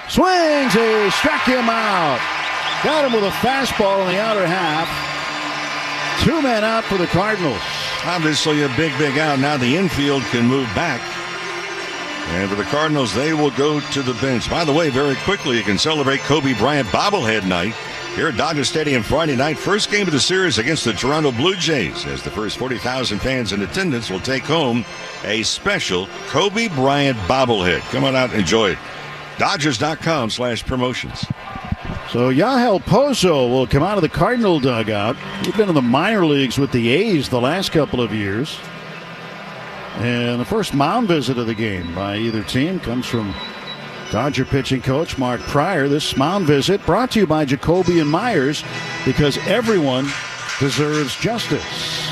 Swings, he struck him out. Got him with a fastball in the outer half. 2 men out for the Cardinals. Obviously a big out. Now the infield can move back. And for the Cardinals, they will go to the bench. By the way, very quickly, you can celebrate Kobe Bryant bobblehead night here at Dodger Stadium Friday night. First game of the series against the Toronto Blue Jays, as the first 40,000 fans in attendance will take home a special Kobe Bryant bobblehead. Come on out and enjoy it. Dodgers.com/promotions. So Yahel Pozo will come out of the Cardinal dugout. He's been in the minor leagues with the A's the last couple of years. And the first mound visit of the game by either team comes from Dodger pitching coach Mark Pryor. This mound visit brought to you by Jacoby and Myers, because everyone deserves justice.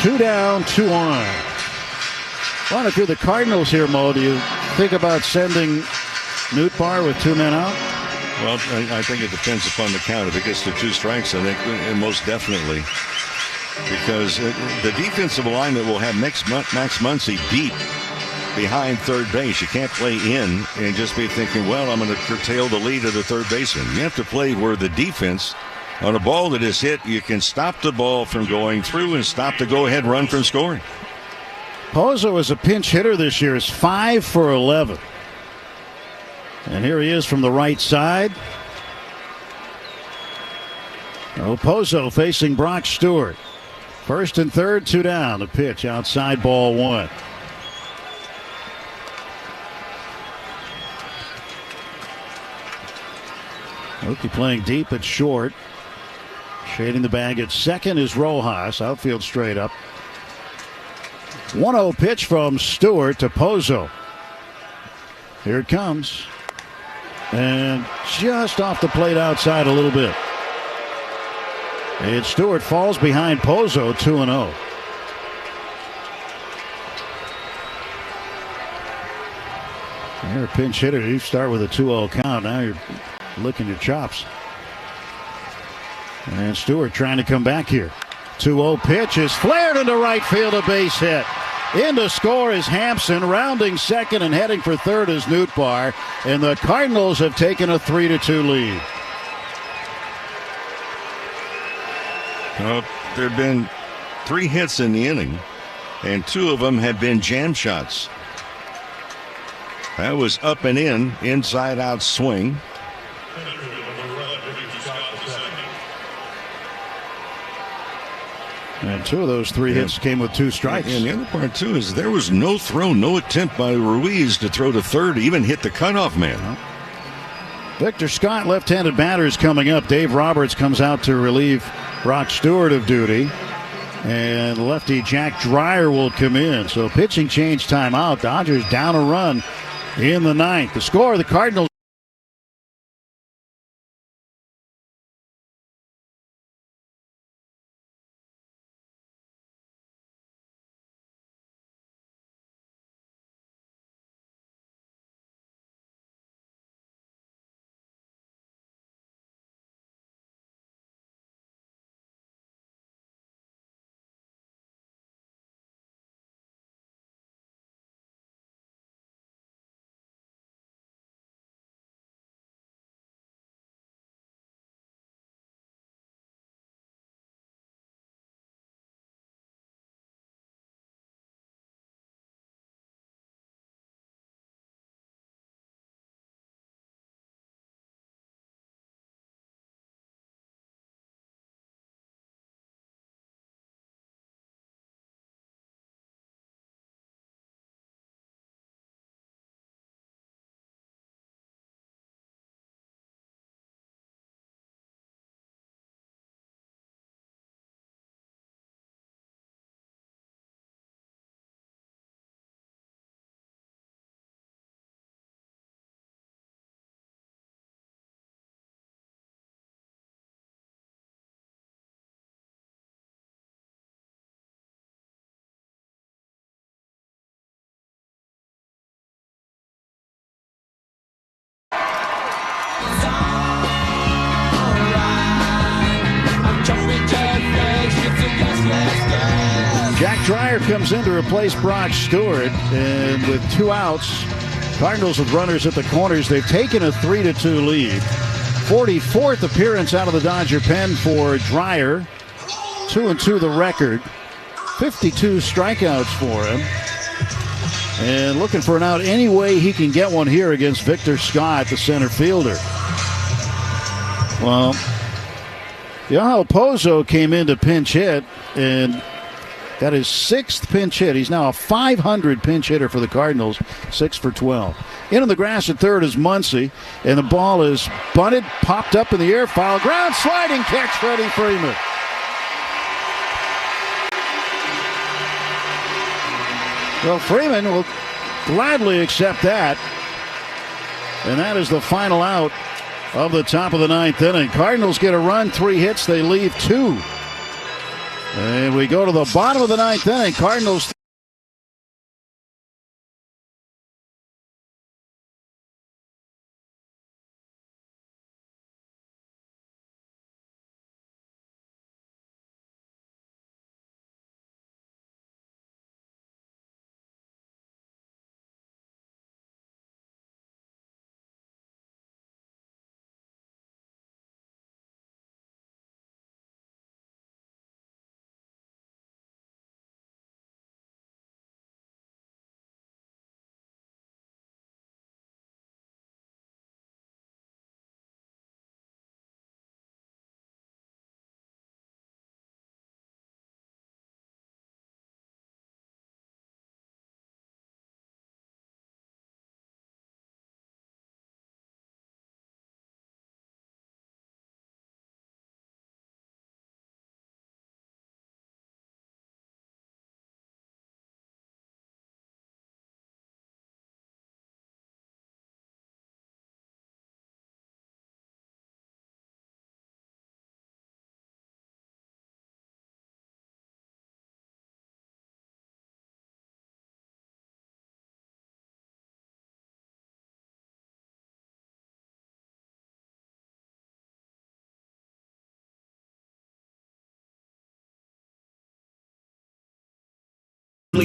Two down, 2 on. Well, if you're the Cardinals here, Mo, do you think about sending Nootbaar with 2 men out? Well, I think it depends upon the count. If it gets to 2 strikes, I think most definitely. Because the defensive alignment will have Max Muncy deep behind third base. You can't play in and just be thinking, well, I'm going to curtail the lead of the third baseman. You have to play where the defense, on a ball that is hit, you can stop the ball from going through and stop the go-ahead run from scoring. Pozo as a pinch hitter this year is 5 for 11. And here he is from the right side. Pozo facing Brock Stewart. First and third, 2 down. The pitch outside, ball 1. Okie playing deep at short. Shading the bag at second is Rojas. Outfield straight up. 1-0 pitch from Stewart to Pozo. Here it comes. And just off the plate outside a little bit. And Stewart falls behind Pozo, 2-0. You're a pinch hitter. You start with a 2-0 count. Now you're licking your chops. And Stewart trying to come back here. 2-0 pitch is flared into right field, a base hit. In to score is Hampson. Rounding second and heading for third is Nootbaar. And the Cardinals have taken a 3-2 lead. Well, there have been 3 hits in the inning, and 2 of them have been jam shots. That was up and in, inside-out swing. And 2 of those 3 hits came with 2 strikes. And the other part, too, is there was no throw, no attempt by Ruiz to throw to third, even hit the cutoff man. Victor Scott, left-handed batters coming up. Dave Roberts comes out to relieve Brock Stewart of duty. And lefty Jack Dreyer will come in. So pitching change timeout. Dodgers down a run in the 9th. The score, the Cardinals. Jack Dreyer comes in to replace Brock Stewart, and with 2 outs, Cardinals with runners at the corners, they've taken a 3-2 lead. 44th appearance out of the Dodger pen for Dreyer. 2-2 the record. 52 strikeouts for him. And looking for an out any way he can get one here against Victor Scott, the center fielder. Well, Yoel Pozo came in to pinch hit and got his 6th pinch hit. He's now a .500 pinch hitter for the Cardinals, 6 for 12. In on the grass at third is Muncy, and the ball is bunted, popped up in the air, foul ground, sliding catch, Freddie Freeman. Well, Freeman will gladly accept that. And that is the final out of the top of the 9th inning. Cardinals get a run, 3 hits, they leave 2. And we go to the bottom of the 9th inning. Cardinals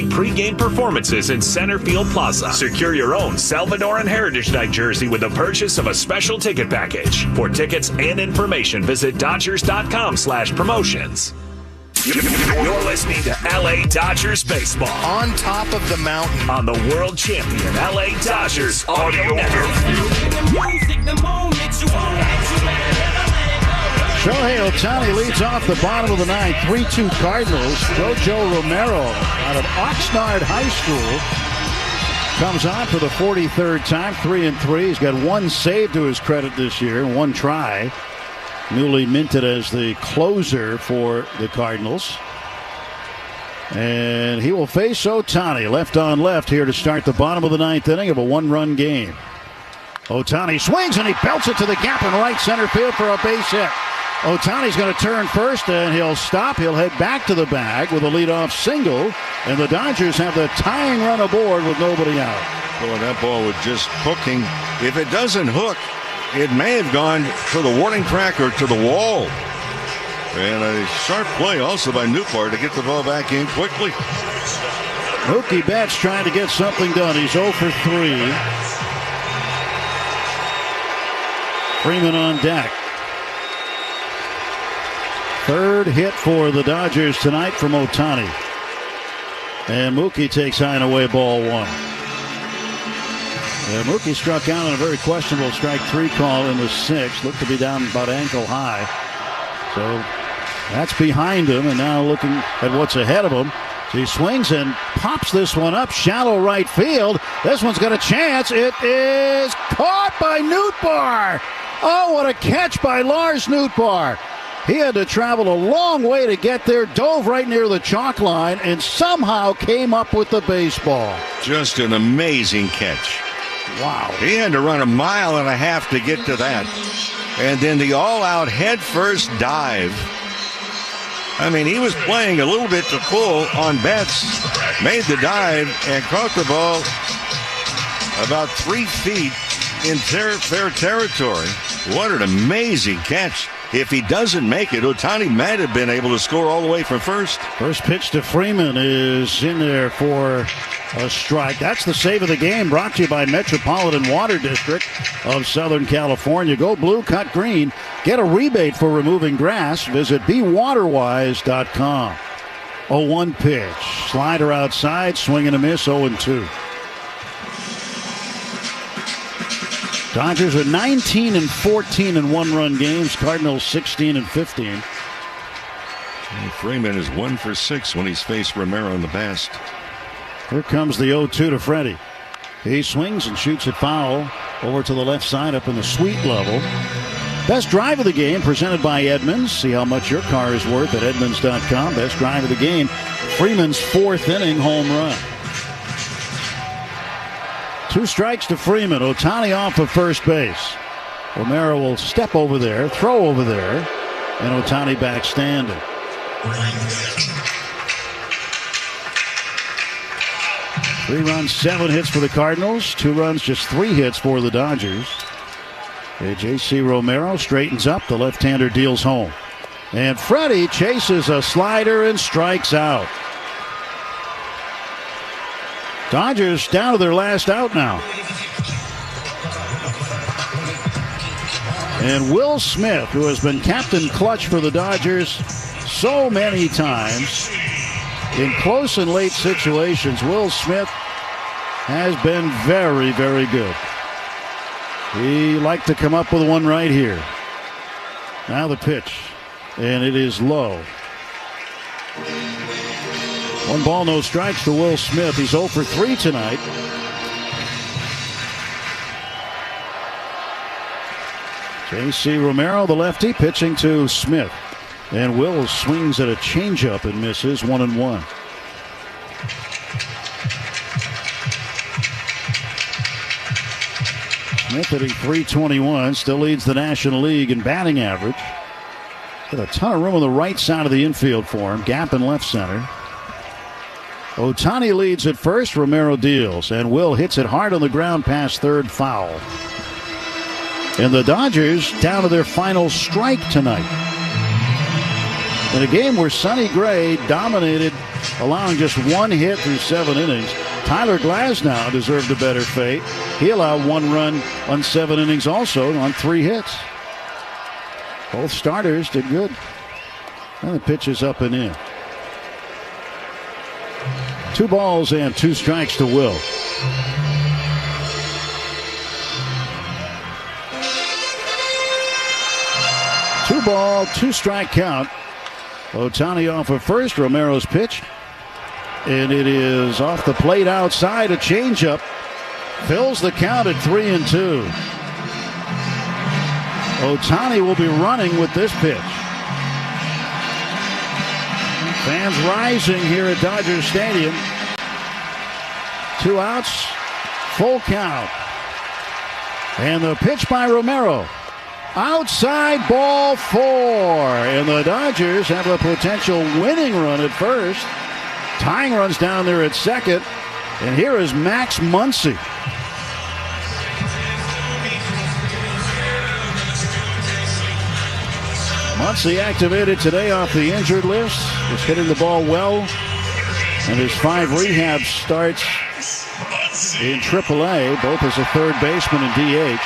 Pre-game performances in Center Field Plaza. Secure your own Salvadoran Heritage Night jersey with the purchase of a special ticket package. For tickets and information, visit Dodgers.com/promotions. You're listening to LA Dodgers baseball. On top of the mountain. On the world champion LA Dodgers audio network. Shohei Ohtani leads off the bottom of the ninth. 3-2 Cardinals. Jojo Romero out of Oxnard High School comes on for the 43rd time. 3-3. He's got one save to his credit this year. One try. Newly minted as the closer for the Cardinals. And he will face Ohtani left on left here to start the bottom of the ninth inning of a one-run game. Ohtani swings and he belts it to the gap in right center field for a base hit. Ohtani's going to turn first, and he'll stop. He'll head back to the bag with a leadoff single, and the Dodgers have the tying run aboard with nobody out. Well, that ball was just hooking. If it doesn't hook, it may have gone to the warning track or to the wall. And a sharp play also by Newport to get the ball back in quickly. Mookie Betts trying to get something done. He's 0 for 3. Freeman on deck. Third hit for the Dodgers tonight from Ohtani. And Mookie takes high and away ball one. And Mookie struck out on a very questionable strike three call in the sixth. Looked to be down about ankle high. So that's behind him, and now looking at what's ahead of him. So he swings and pops this one up shallow right field. This one's got a chance. It is caught by Nootbaar. Oh, what a catch by Lars Nootbaar. He had to travel a long way to get there, dove right near the chalk line, and somehow came up with the baseball. Just an amazing catch. Wow. He had to run 1.5 miles to get to that. And then the all-out head-first dive. I mean, he was playing a little bit to pull on Betts, made the dive, and caught the ball about 3 feet in fair territory. What an amazing catch. If he doesn't make it, Ohtani might have been able to score all the way from first. First pitch to Freeman is in there for a strike. That's the save of the game, brought to you by Metropolitan Water District of Southern California. Go blue, cut green. Get a rebate for removing grass. Visit bewaterwise.com. 0-1 pitch. Slider outside, swing and a miss, 0-2. Dodgers are 19-14 in one-run games. Cardinals 16-15. And Freeman is 1 for 6 when he's faced Romero in the past. Here comes the 0-2 to Freddie. He swings and shoots it foul over to the left side up in the suite level. Best drive of the game presented by Edmunds. See how much your car is worth at Edmunds.com. Best drive of the game. Freeman's 4th inning home run. 2 strikes to Freeman. Ohtani off of first base. Romero will step over there, throw over there, and Ohtani back standing. Three runs, 7 hits for the Cardinals. 2 runs, just 3 hits for the Dodgers. J.C. Romero straightens up. The left-hander deals home. And Freddie chases a slider and strikes out. Dodgers down to their last out now. And Will Smith, who has been captain clutch for the Dodgers so many times in close and late situations, Will Smith has been very, very good. He liked to come up with one right here. Now the pitch, and it is low. 1 ball, no strikes for Will Smith. He's 0 for 3 tonight. J.C. Romero, the lefty, pitching to Smith. And Will swings at a changeup and misses, 1-1. Smith hitting .321, still leads the National League in batting average. Got a ton of room on the right side of the infield for him. Gap in left center. Ohtani leads at first. Romero deals. And Will hits it hard on the ground past third, foul. And the Dodgers down to their final strike tonight. In a game where Sonny Gray dominated allowing just 1 hit through 7 innings. Tyler Glasnow deserved a better fate. He allowed 1 run on 7 innings also on 3 hits. Both starters did good. And the pitch is up and in. 2 balls and 2 strikes to Will. Two ball, 2 strike count. Ohtani off of first. Romero's pitch. And it is off the plate outside. A changeup. Fills the count at 3-2. Ohtani will be running with this pitch. Fans rising here at Dodger Stadium. 2 outs. Full count. And the pitch by Romero. Outside, ball 4. And the Dodgers have a potential winning run at first. Tying runs down there at second. And here is Max Muncy. Muncy activated today off the injured list. Was hitting the ball well. And his 5 rehab starts in AAA, both as a third baseman and DH.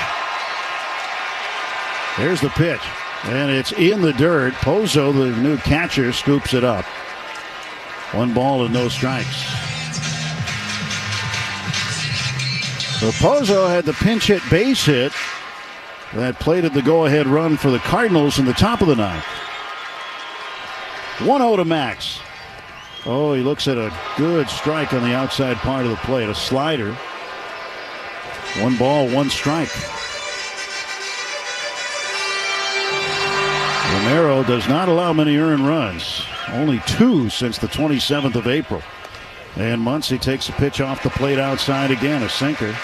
There's the pitch, and it's in the dirt. Pozo, the new catcher, scoops it up. 1 ball and no strikes. So Pozo had the pinch hit base hit that plated the go-ahead run for the Cardinals in the top of the 9th. 1-0 to Max. Oh, he looks at a good strike on the outside part of the plate, a slider. 1 ball, 1 strike. Romero does not allow many earned runs. Only 2 since the 27th of April. And Muncy takes a pitch off the plate outside again, a sinker.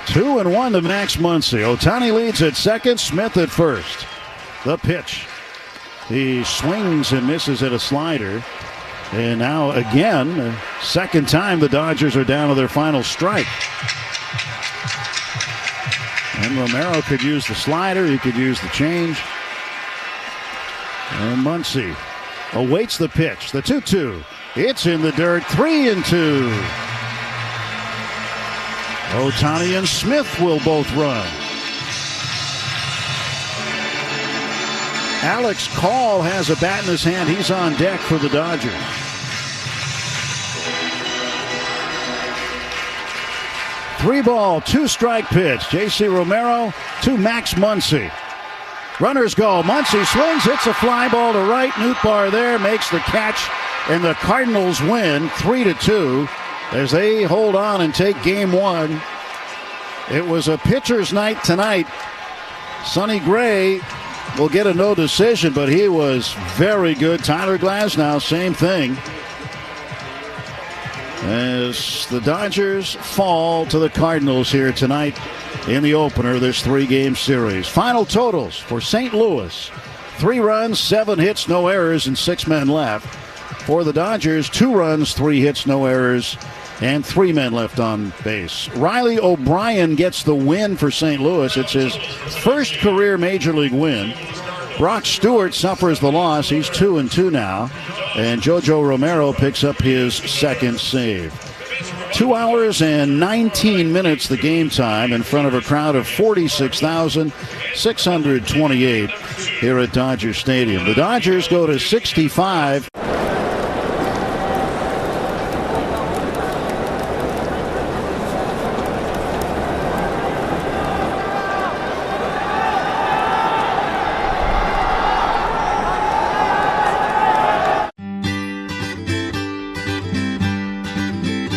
Two and 1 to Max Muncy. Ohtani leads at second, Smith at first. The pitch. He swings and misses at a slider. And now again, second time the Dodgers are down to their final strike. And Romero could use the slider. He could use the change. And Muncy awaits the pitch. The 2-2. It's in the dirt. 3-2. Ohtani and Smith will both run. Alex Call has a bat in his hand. He's on deck for the Dodgers. Three ball, 2 strike pitch. J.C. Romero to Max Muncy. Runners go. Muncy swings, hits a fly ball to right. Nootbaar there makes the catch, and the Cardinals win 3-2 as they hold on and take game 1. It was a pitcher's night tonight. Sonny Gray will get a no decision, but he was very good. Tyler Glasnow, same thing. As the Dodgers fall to the Cardinals here tonight in the opener of this 3-game series. Final totals for St. Louis: 3 runs, 7 hits, no errors, and 6 men left. For the Dodgers, 2 runs, 3 hits, no errors, and 3 men left on base. Riley O'Brien gets the win for St. Louis. It's his first career Major League win. Brock Stewart suffers the loss. He's 2-2 now. And Jojo Romero picks up his second save. 2 hours and 19 minutes the game time in front of a crowd of 46,628 here at Dodger Stadium. The Dodgers go to 65.